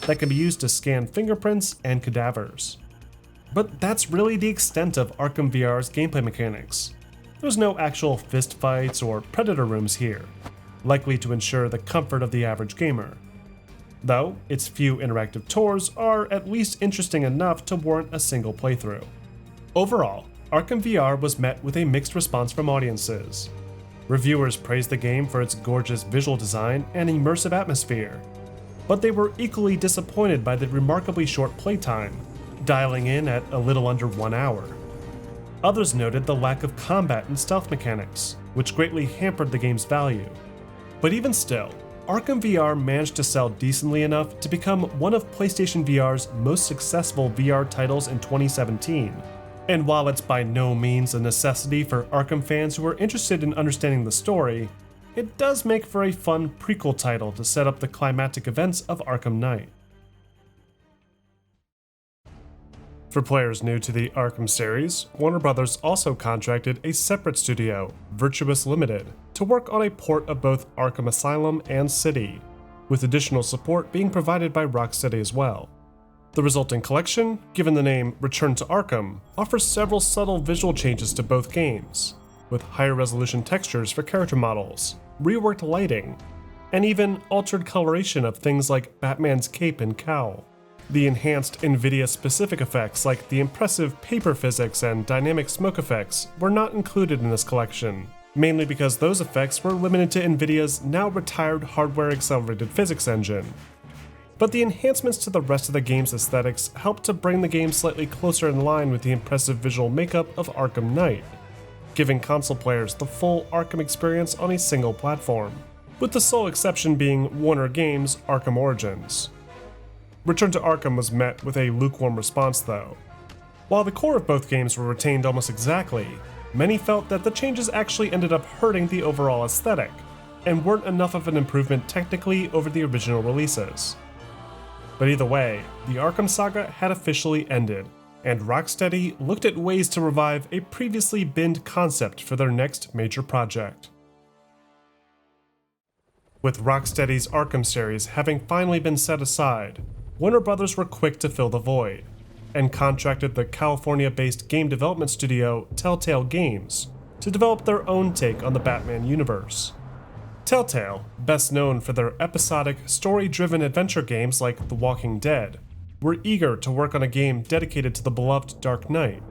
that can be used to scan fingerprints and cadavers. But that's really the extent of Arkham VR's gameplay mechanics. There's no actual fistfights or predator rooms here, likely to ensure the comfort of the average gamer. Though, its few interactive tours are at least interesting enough to warrant a single playthrough. Overall, Arkham VR was met with a mixed response from audiences. Reviewers praised the game for its gorgeous visual design and immersive atmosphere, but they were equally disappointed by the remarkably short playtime, dialing in at a little under 1 hour. Others noted the lack of combat and stealth mechanics, which greatly hampered the game's value. But even still, Arkham VR managed to sell decently enough to become one of PlayStation VR's most successful VR titles in 2017. And while it's by no means a necessity for Arkham fans who are interested in understanding the story, it does make for a fun prequel title to set up the climactic events of Arkham Knight. For players new to the Arkham series, Warner Bros. Also contracted a separate studio, Virtuous Limited, to work on a port of both Arkham Asylum and City, with additional support being provided by Rocksteady as well. The resulting collection, given the name Return to Arkham, offers several subtle visual changes to both games, with higher resolution textures for character models, reworked lighting, and even altered coloration of things like Batman's cape and cowl. The enhanced NVIDIA-specific effects like the impressive paper physics and dynamic smoke effects were not included in this collection, mainly because those effects were limited to NVIDIA's now retired hardware-accelerated physics engine. But the enhancements to the rest of the game's aesthetics helped to bring the game slightly closer in line with the impressive visual makeup of Arkham Knight. giving console players the full Arkham experience on a single platform, with the sole exception being Warner Games' Arkham Origins. Return to Arkham was met with a lukewarm response though. While the core of both games were retained almost exactly, many felt that the changes actually ended up hurting the overall aesthetic, and weren't enough of an improvement technically over the original releases. But either way, the Arkham saga had officially ended, and Rocksteady looked at ways to revive a previously binned concept for their next major project. With Rocksteady's Arkham series having finally been set aside, Warner Brothers were quick to fill the void, and contracted the California-based game development studio Telltale Games to develop their own take on the Batman universe. Telltale, best known for their episodic, story-driven adventure games like The Walking Dead, were eager to work on a game dedicated to the beloved Dark Knight,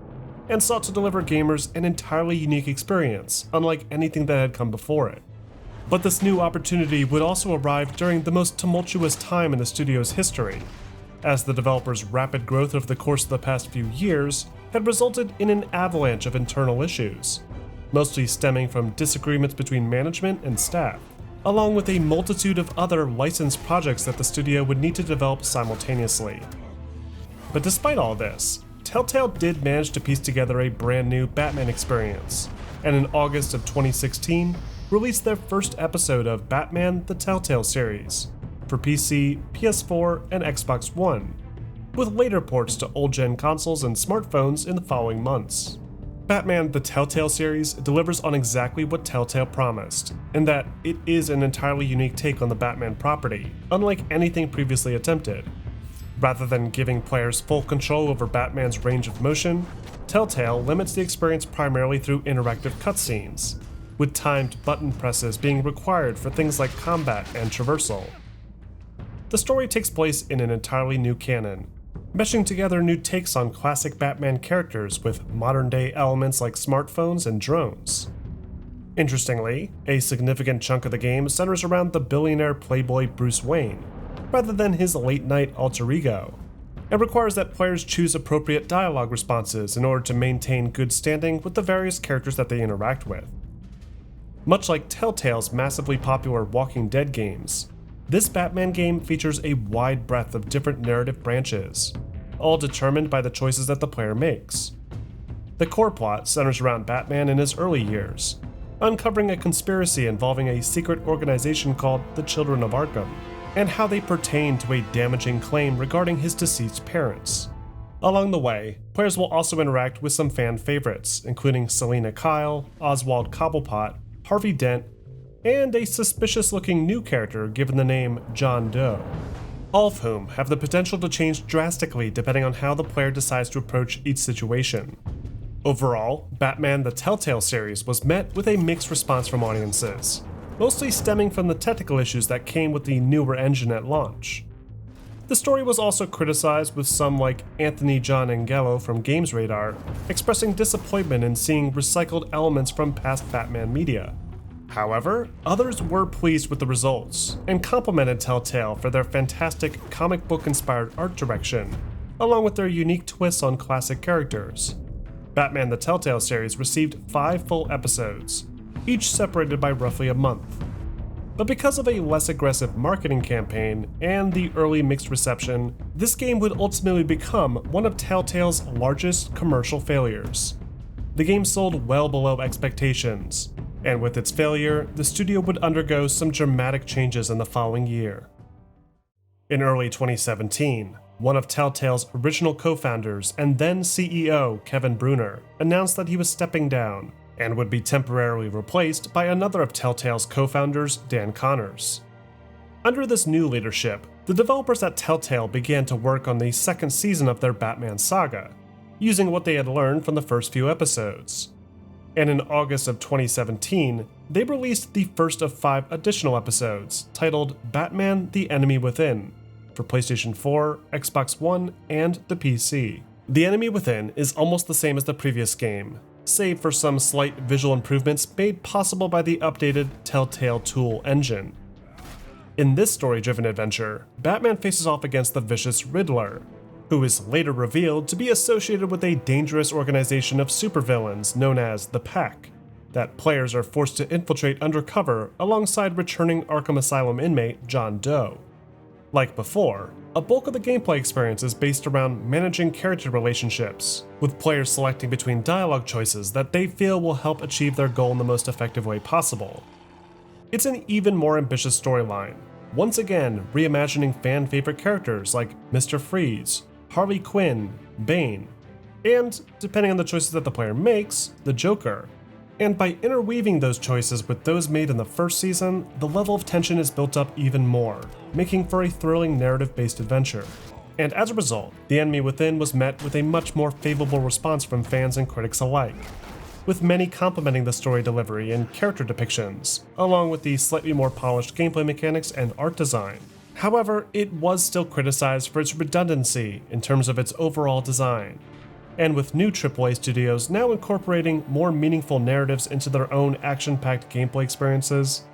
and sought to deliver gamers an entirely unique experience, unlike anything that had come before it. But this new opportunity would also arrive during the most tumultuous time in the studio's history, as the developer's rapid growth over the course of the past few years had resulted in an avalanche of internal issues, mostly stemming from disagreements between management and staff, along with a multitude of other licensed projects that the studio would need to develop simultaneously. But despite all this, Telltale did manage to piece together a brand new Batman experience, and in August of 2016, released their first episode of Batman the Telltale series for PC, PS4, and Xbox One, with later ports to old-gen consoles and smartphones in the following months. Batman the Telltale series delivers on exactly what Telltale promised, in that it is an entirely unique take on the Batman property, unlike anything previously attempted. Rather than giving players full control over Batman's range of motion, Telltale limits the experience primarily through interactive cutscenes, with timed button presses being required for things like combat and traversal. The story takes place in an entirely new canon, meshing together new takes on classic Batman characters with modern-day elements like smartphones and drones. Interestingly, a significant chunk of the game centers around the billionaire playboy Bruce Wayne, rather than his late-night alter ego, and requires that players choose appropriate dialogue responses in order to maintain good standing with the various characters that they interact with. Much like Telltale's massively popular Walking Dead games, this Batman game features a wide breadth of different narrative branches, all determined by the choices that the player makes. The core plot centers around Batman in his early years, uncovering a conspiracy involving a secret organization called the Children of Arkham, and how they pertain to a damaging claim regarding his deceased parents. Along the way, players will also interact with some fan favorites, including Selina Kyle, Oswald Cobblepot, Harvey Dent, and a suspicious-looking new character given the name John Doe, all of whom have the potential to change drastically depending on how the player decides to approach each situation. Overall, Batman the Telltale series was met with a mixed response from audiences, mostly stemming from the technical issues that came with the newer engine at launch. The story was also criticized, with some like Anthony John Angelo from Games Radar expressing disappointment in seeing recycled elements from past Batman media. However, others were pleased with the results, and complimented Telltale for their fantastic comic book-inspired art direction, along with their unique twists on classic characters. Batman the Telltale series received 5 full episodes, each separated by roughly a month. But because of a less aggressive marketing campaign and the early mixed reception, this game would ultimately become one of Telltale's largest commercial failures. The game sold well below expectations, and with its failure, the studio would undergo some dramatic changes in the following year. In early 2017, one of Telltale's original co-founders and then CEO, Kevin Bruner, announced that he was stepping down and would be temporarily replaced by another of Telltale's co-founders, Dan Connors. Under this new leadership, the developers at Telltale began to work on the second season of their Batman saga, using what they had learned from the first few episodes. And in August of 2017, they released the first of 5 additional episodes, titled Batman the Enemy Within, for PlayStation 4, Xbox One, and the PC. The Enemy Within is almost the same as the previous game, save for some slight visual improvements made possible by the updated Telltale Tool engine. In this story-driven adventure, Batman faces off against the vicious Riddler, who is later revealed to be associated with a dangerous organization of supervillains known as the Pack, that players are forced to infiltrate undercover alongside returning Arkham Asylum inmate John Doe. Like before, a bulk of the gameplay experience is based around managing character relationships, with players selecting between dialogue choices that they feel will help achieve their goal in the most effective way possible. It's an even more ambitious storyline, once again reimagining fan-favorite characters like Mr. Freeze, Harley Quinn, Bane, and, depending on the choices that the player makes, the Joker. And by interweaving those choices with those made in the first season, the level of tension is built up even more, making for a thrilling narrative-based adventure. And as a result, The Enemy Within was met with a much more favorable response from fans and critics alike, with many complimenting the story delivery and character depictions, along with the slightly more polished gameplay mechanics and art design. However, it was still criticized for its redundancy in terms of its overall design. And with new AAA studios now incorporating more meaningful narratives into their own action-packed gameplay experiences,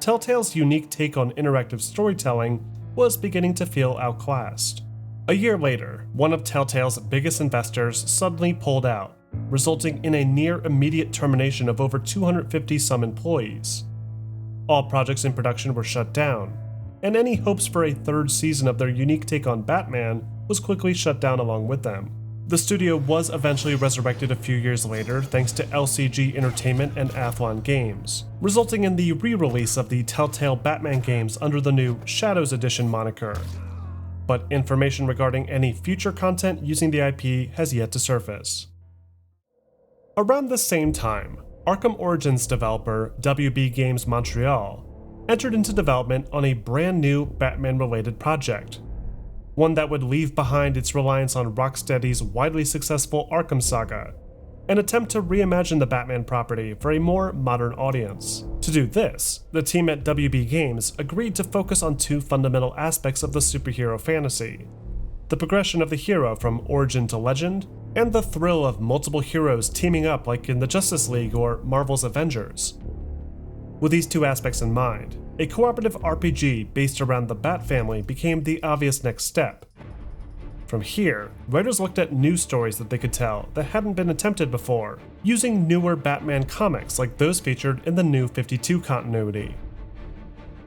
Telltale's unique take on interactive storytelling was beginning to feel outclassed. A year later, one of Telltale's biggest investors suddenly pulled out, resulting in a near immediate termination of over 250 some employees. All projects in production were shut down, and any hopes for a third season of their unique take on Batman was quickly shut down along with them. The studio was eventually resurrected a few years later thanks to LCG Entertainment and Athlon Games, resulting in the re-release of the Telltale Batman games under the new Shadows Edition moniker. But information regarding any future content using the IP has yet to surface. Around the same time, Arkham Origins developer WB Games Montreal entered into development on a brand new Batman-related project, one that would leave behind its reliance on Rocksteady's widely successful Arkham saga, and attempt to reimagine the Batman property for a more modern audience. To do this, the team at WB Games agreed to focus on two fundamental aspects of the superhero fantasy: the progression of the hero from origin to legend, and the thrill of multiple heroes teaming up like in the Justice League or Marvel's Avengers. With these two aspects in mind, a cooperative RPG based around the Bat family became the obvious next step. From here, writers looked at new stories that they could tell that hadn't been attempted before, using newer Batman comics like those featured in the New 52 continuity.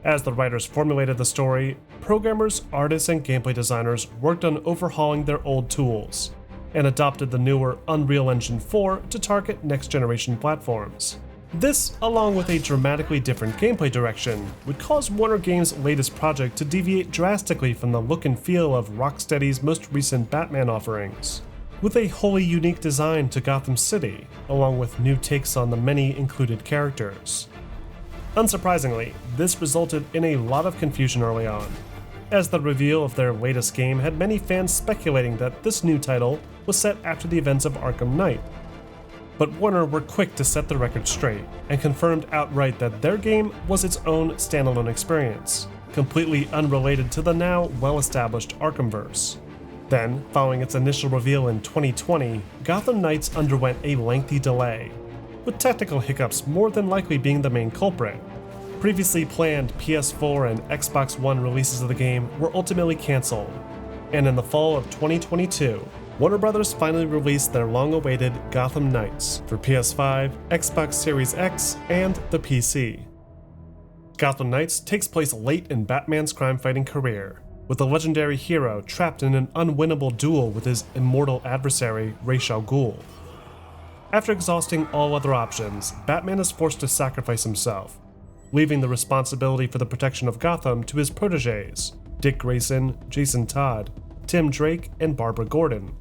As the writers formulated the story, programmers, artists, and gameplay designers worked on overhauling their old tools, and adopted the newer Unreal Engine 4 to target next-generation platforms. This, along with a dramatically different gameplay direction, would cause Warner Games' latest project to deviate drastically from the look and feel of Rocksteady's most recent Batman offerings, with a wholly unique design to Gotham City, along with new takes on the many included characters. Unsurprisingly, this resulted in a lot of confusion early on, as the reveal of their latest game had many fans speculating that this new title was set after the events of Arkham Knight. But Warner were quick to set the record straight, and confirmed outright that their game was its own standalone experience, completely unrelated to the now well-established Arkhamverse. Then, following its initial reveal in 2020, Gotham Knights underwent a lengthy delay, with technical hiccups more than likely being the main culprit. Previously planned PS4 and Xbox One releases of the game were ultimately cancelled, and in the fall of 2022, Warner Bros. Finally released their long-awaited Gotham Knights for PS5, Xbox Series X, and the PC. Gotham Knights takes place late in Batman's crime-fighting career, with the legendary hero trapped in an unwinnable duel with his immortal adversary, Ra's al Ghul. After exhausting all other options, Batman is forced to sacrifice himself, leaving the responsibility for the protection of Gotham to his protégés, Dick Grayson, Jason Todd, Tim Drake, and Barbara Gordon,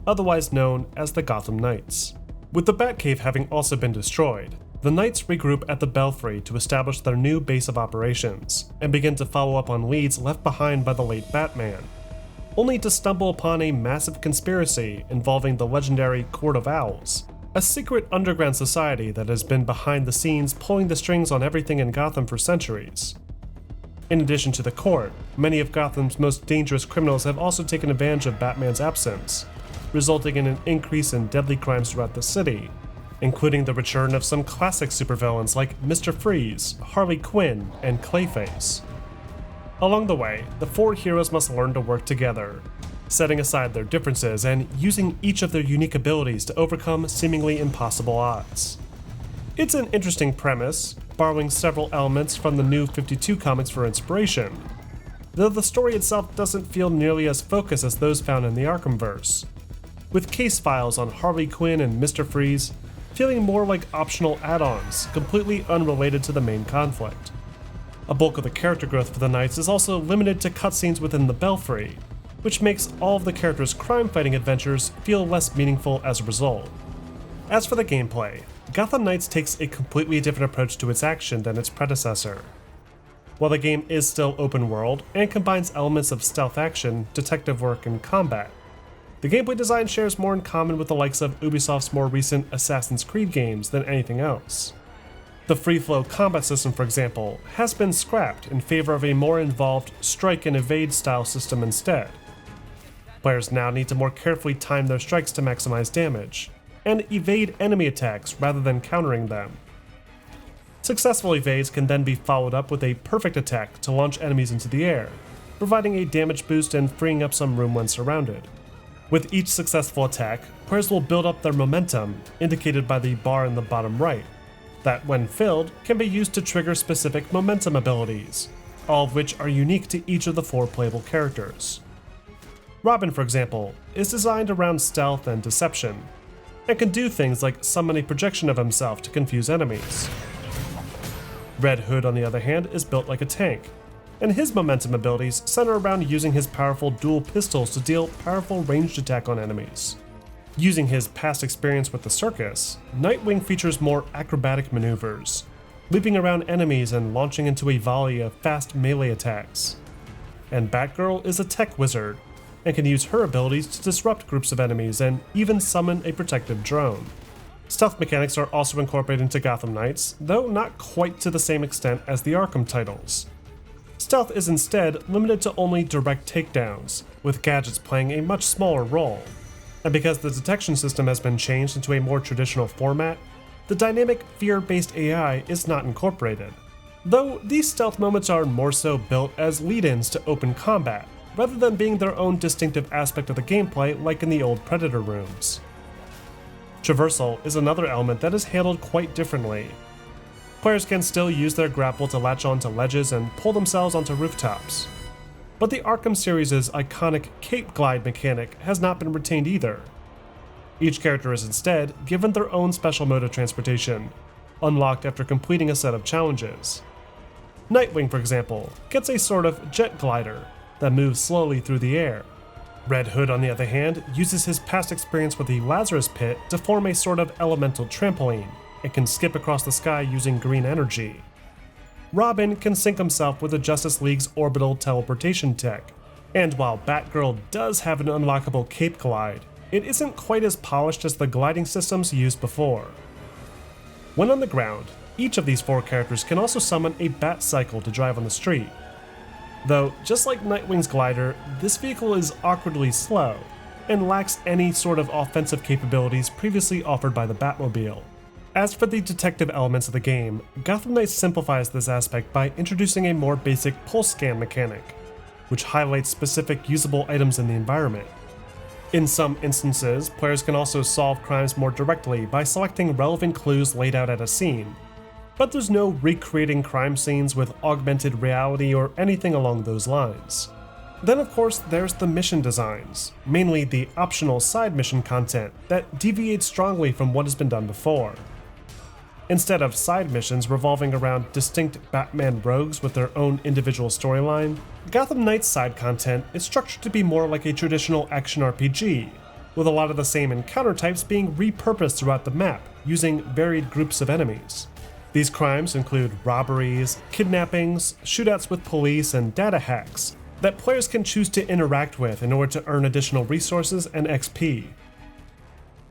otherwise known as the Gotham Knights. With the Batcave having also been destroyed, the Knights regroup at the Belfry to establish their new base of operations, and begin to follow up on leads left behind by the late Batman, only to stumble upon a massive conspiracy involving the legendary Court of Owls, a secret underground society that has been behind the scenes pulling the strings on everything in Gotham for centuries. In addition to the court, many of Gotham's most dangerous criminals have also taken advantage of Batman's absence, resulting in an increase in deadly crimes throughout the city, including the return of some classic supervillains like Mr. Freeze, Harley Quinn, and Clayface. Along the way, the four heroes must learn to work together, setting aside their differences and using each of their unique abilities to overcome seemingly impossible odds. It's an interesting premise, borrowing several elements from the New 52 comics for inspiration, though the story itself doesn't feel nearly as focused as those found in the Arkhamverse, with case files on Harley Quinn and Mr. Freeze feeling more like optional add-ons, completely unrelated to the main conflict. A bulk of the character growth for the Knights is also limited to cutscenes within the Belfry, which makes all of the characters' crime-fighting adventures feel less meaningful as a result. As for the gameplay, Gotham Knights takes a completely different approach to its action than its predecessor. While the game is still open world and combines elements of stealth action, detective work, and combat, the gameplay design shares more in common with the likes of Ubisoft's more recent Assassin's Creed games than anything else. The free-flow combat system, for example, has been scrapped in favor of a more involved strike and evade style system instead. Players now need to more carefully time their strikes to maximize damage, and evade enemy attacks rather than countering them. Successful evades can then be followed up with a perfect attack to launch enemies into the air, providing a damage boost and freeing up some room when surrounded. With each successful attack, players will build up their momentum, indicated by the bar in the bottom right, that when filled can be used to trigger specific momentum abilities, all of which are unique to each of the 4 playable characters. Robin, for example, is designed around stealth and deception, and can do things like summon a projection of himself to confuse enemies. Red Hood, on the other hand, is built like a tank, and his momentum abilities center around using his powerful dual pistols to deal powerful ranged attack on enemies. Using his past experience with the circus, Nightwing features more acrobatic maneuvers, leaping around enemies and launching into a volley of fast melee attacks. And Batgirl is a tech wizard, and can use her abilities to disrupt groups of enemies and even summon a protective drone. Stealth mechanics are also incorporated into Gotham Knights, though not quite to the same extent as the Arkham titles. Stealth is instead limited to only direct takedowns, with gadgets playing a much smaller role. And because the detection system has been changed into a more traditional format, the dynamic fear-based AI is not incorporated. Though these stealth moments are more so built as lead-ins to open combat, rather than being their own distinctive aspect of the gameplay like in the old Predator rooms. Traversal is another element that is handled quite differently. Players can still use their grapple to latch onto ledges and pull themselves onto rooftops. But the Arkham series' iconic cape glide mechanic has not been retained either. Each character is instead given their own special mode of transportation, unlocked after completing a set of challenges. Nightwing, for example, gets a sort of jet glider that moves slowly through the air. Red Hood, on the other hand, uses his past experience with the Lazarus Pit to form a sort of elemental trampoline, and can skip across the sky using green energy. Robin can sync himself with the Justice League's orbital teleportation tech, and while Batgirl does have an unlockable cape glide, it isn't quite as polished as the gliding systems used before. When on the ground, each of these 4 characters can also summon a bat cycle to drive on the street. Though, just like Nightwing's glider, this vehicle is awkwardly slow, and lacks any sort of offensive capabilities previously offered by the Batmobile. As for the detective elements of the game, Gotham Knights simplifies this aspect by introducing a more basic pulse scan mechanic, which highlights specific usable items in the environment. In some instances, players can also solve crimes more directly by selecting relevant clues laid out at a scene, but there's no recreating crime scenes with augmented reality or anything along those lines. Then of course there's the mission designs, mainly the optional side mission content that deviates strongly from what has been done before. Instead of side missions revolving around distinct Batman rogues with their own individual storyline, Gotham Knights side content is structured to be more like a traditional action RPG, with a lot of the same encounter types being repurposed throughout the map, using varied groups of enemies. These crimes include robberies, kidnappings, shootouts with police, and data hacks that players can choose to interact with in order to earn additional resources and XP.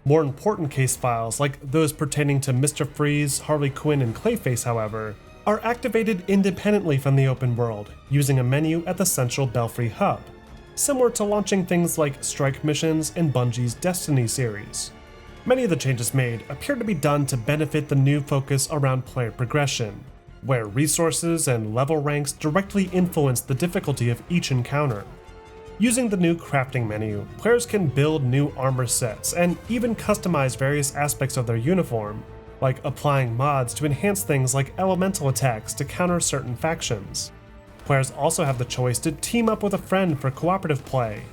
More important case files, like those pertaining to Mr. Freeze, Harley Quinn, and Clayface, however, are activated independently from the open world, using a menu at the central Belfry hub, similar to launching things like strike missions in Bungie's Destiny series. Many of the changes made appear to be done to benefit the new focus around player progression, where resources and level ranks directly influence the difficulty of each encounter. Using the new crafting menu, players can build new armor sets and even customize various aspects of their uniform, like applying mods to enhance things like elemental attacks to counter certain factions. Players also have the choice to team up with a friend for cooperative play,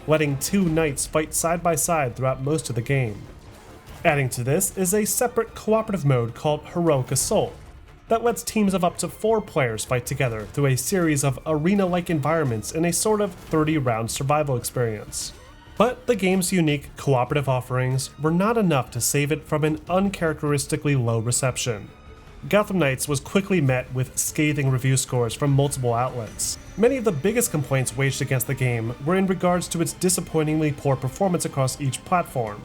letting two knights fight side by side throughout most of the game. Adding to this is a separate cooperative mode called Heroic Assault that lets teams of up to 4 players fight together through a series of arena-like environments in a sort of 30-round survival experience. But the game's unique cooperative offerings were not enough to save it from an uncharacteristically low reception. Gotham Knights was quickly met with scathing review scores from multiple outlets. Many of the biggest complaints waged against the game were in regards to its disappointingly poor performance across each platform,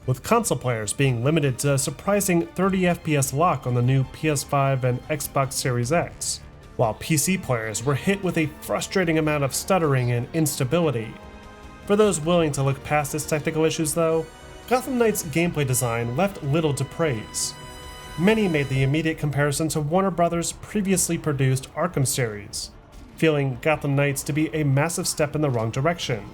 with console players being limited to a surprising 30 FPS lock on the new PS5 and Xbox Series X, while PC players were hit with a frustrating amount of stuttering and instability. For those willing to look past its technical issues though, Gotham Knights' gameplay design left little to praise. Many made the immediate comparison to Warner Bros.' previously produced Arkham series, feeling Gotham Knights to be a massive step in the wrong direction.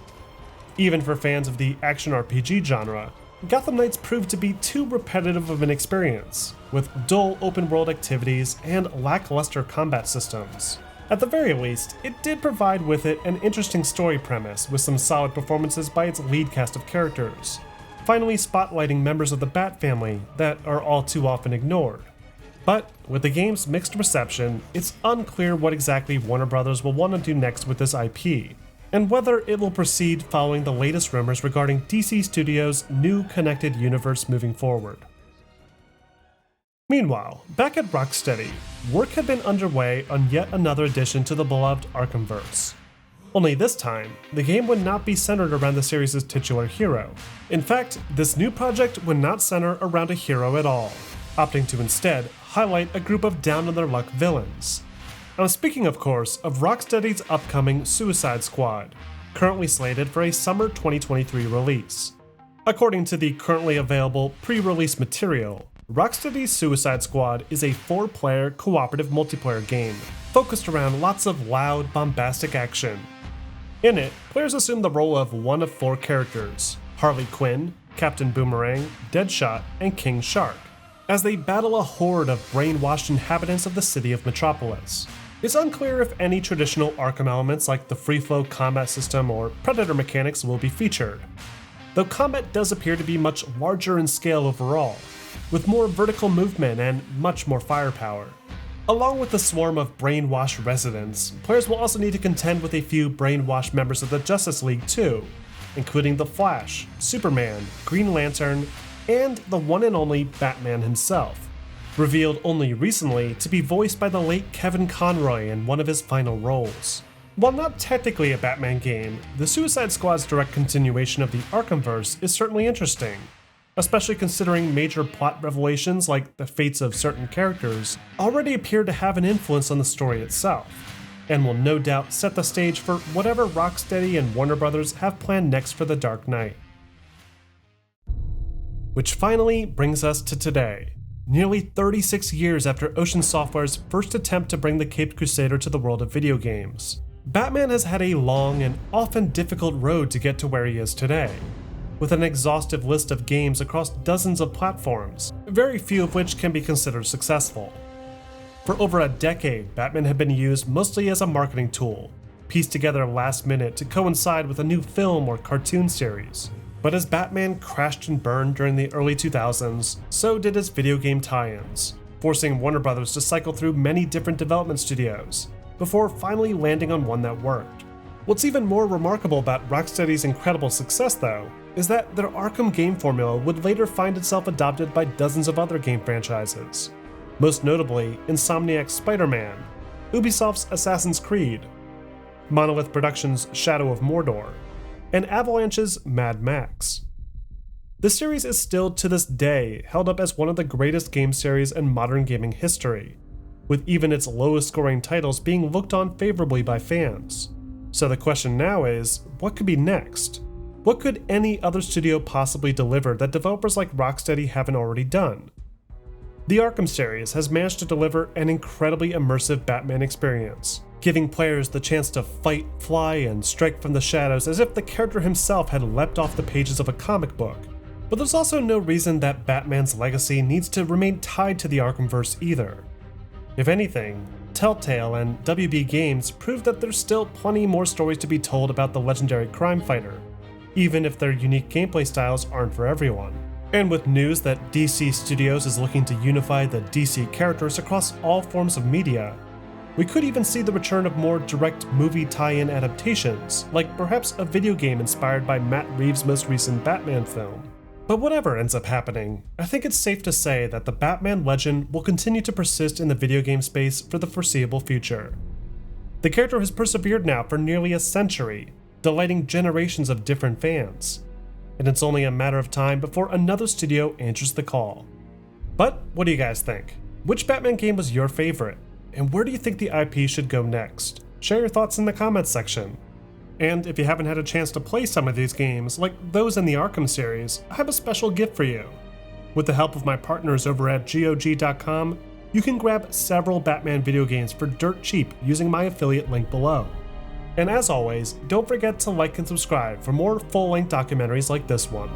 Even for fans of the action RPG genre, Gotham Knights proved to be too repetitive of an experience, with dull open-world activities and lackluster combat systems. At the very least, it did provide with it an interesting story premise with some solid performances by its lead cast of characters, finally spotlighting members of the Bat family that are all too often ignored. But with the game's mixed reception, it's unclear what exactly Warner Bros. Will want to do next with this IP, and whether it will proceed following the latest rumors regarding DC Studios' new connected universe moving forward. Meanwhile, back at Rocksteady, work had been underway on yet another addition to the beloved Arkhamverse. Only this time, the game would not be centered around the series' titular hero. In fact, this new project would not center around a hero at all, opting to instead highlight a group of down-on-their-luck villains. I'm speaking, of course, of Rocksteady's upcoming Suicide Squad, currently slated for a summer 2023 release. According to the currently available pre-release material, Rocksteady's Suicide Squad is a 4-player cooperative multiplayer game focused around lots of loud, bombastic action. In it, players assume the role of one of 4 characters: Harley Quinn, Captain Boomerang, Deadshot, and King Shark, as they battle a horde of brainwashed inhabitants of the city of Metropolis. It's unclear if any traditional Arkham elements like the free-flow combat system or Predator mechanics will be featured, though combat does appear to be much larger in scale overall, with more vertical movement and much more firepower. Along with the swarm of brainwashed residents, players will also need to contend with a few brainwashed members of the Justice League too, including the Flash, Superman, Green Lantern, and the one and only Batman himself, revealed only recently to be voiced by the late Kevin Conroy in one of his final roles. While not technically a Batman game, the Suicide Squad's direct continuation of the Arkhamverse is certainly interesting, especially considering major plot revelations like the fates of certain characters already appear to have an influence on the story itself, and will no doubt set the stage for whatever Rocksteady and Warner Bros. Have planned next for The Dark Knight. Which finally brings us to today, nearly 36 years after Ocean Software's first attempt to bring the Caped Crusader to the world of video games. Batman has had a long and often difficult road to get to where he is today, with an exhaustive list of games across dozens of platforms, very few of which can be considered successful. For over a decade, Batman had been used mostly as a marketing tool, pieced together last minute to coincide with a new film or cartoon series. But as Batman crashed and burned during the early 2000s, so did his video game tie-ins, forcing Warner Bros. To cycle through many different development studios, before finally landing on one that worked. What's even more remarkable about Rocksteady's incredible success, though, is that their Arkham game formula would later find itself adopted by dozens of other game franchises, most notably Insomniac's Spider-Man, Ubisoft's Assassin's Creed, Monolith Productions' Shadow of Mordor, and Avalanche's Mad Max. The series is still to this day held up as one of the greatest game series in modern gaming history, with even its lowest scoring titles being looked on favorably by fans. So the question now is, what could be next? What could any other studio possibly deliver that developers like Rocksteady haven't already done? The Arkham series has managed to deliver an incredibly immersive Batman experience, giving players the chance to fight, fly, and strike from the shadows as if the character himself had leapt off the pages of a comic book, But there's also no reason that Batman's legacy needs to remain tied to the Arkhamverse either. If anything, Telltale and WB Games prove that there's still plenty more stories to be told about the legendary crime fighter, even if their unique gameplay styles aren't for everyone. And with news that DC Studios is looking to unify the DC characters across all forms of media, we could even see the return of more direct movie tie-in adaptations, like perhaps a video game inspired by Matt Reeves' most recent Batman film. But whatever ends up happening, I think it's safe to say that the Batman legend will continue to persist in the video game space for the foreseeable future. The character has persevered now for nearly a century, delighting generations of different fans, and it's only a matter of time before another studio answers the call. But what do you guys think? Which Batman game was your favorite, and where do you think the IP should go next? Share your thoughts in the comments section. And if you haven't had a chance to play some of these games, like those in the Arkham series, I have a special gift for you. With the help of my partners over at GOG.com, you can grab several Batman video games for dirt cheap using my affiliate link below. And as always, don't forget to like and subscribe for more full-length documentaries like this one.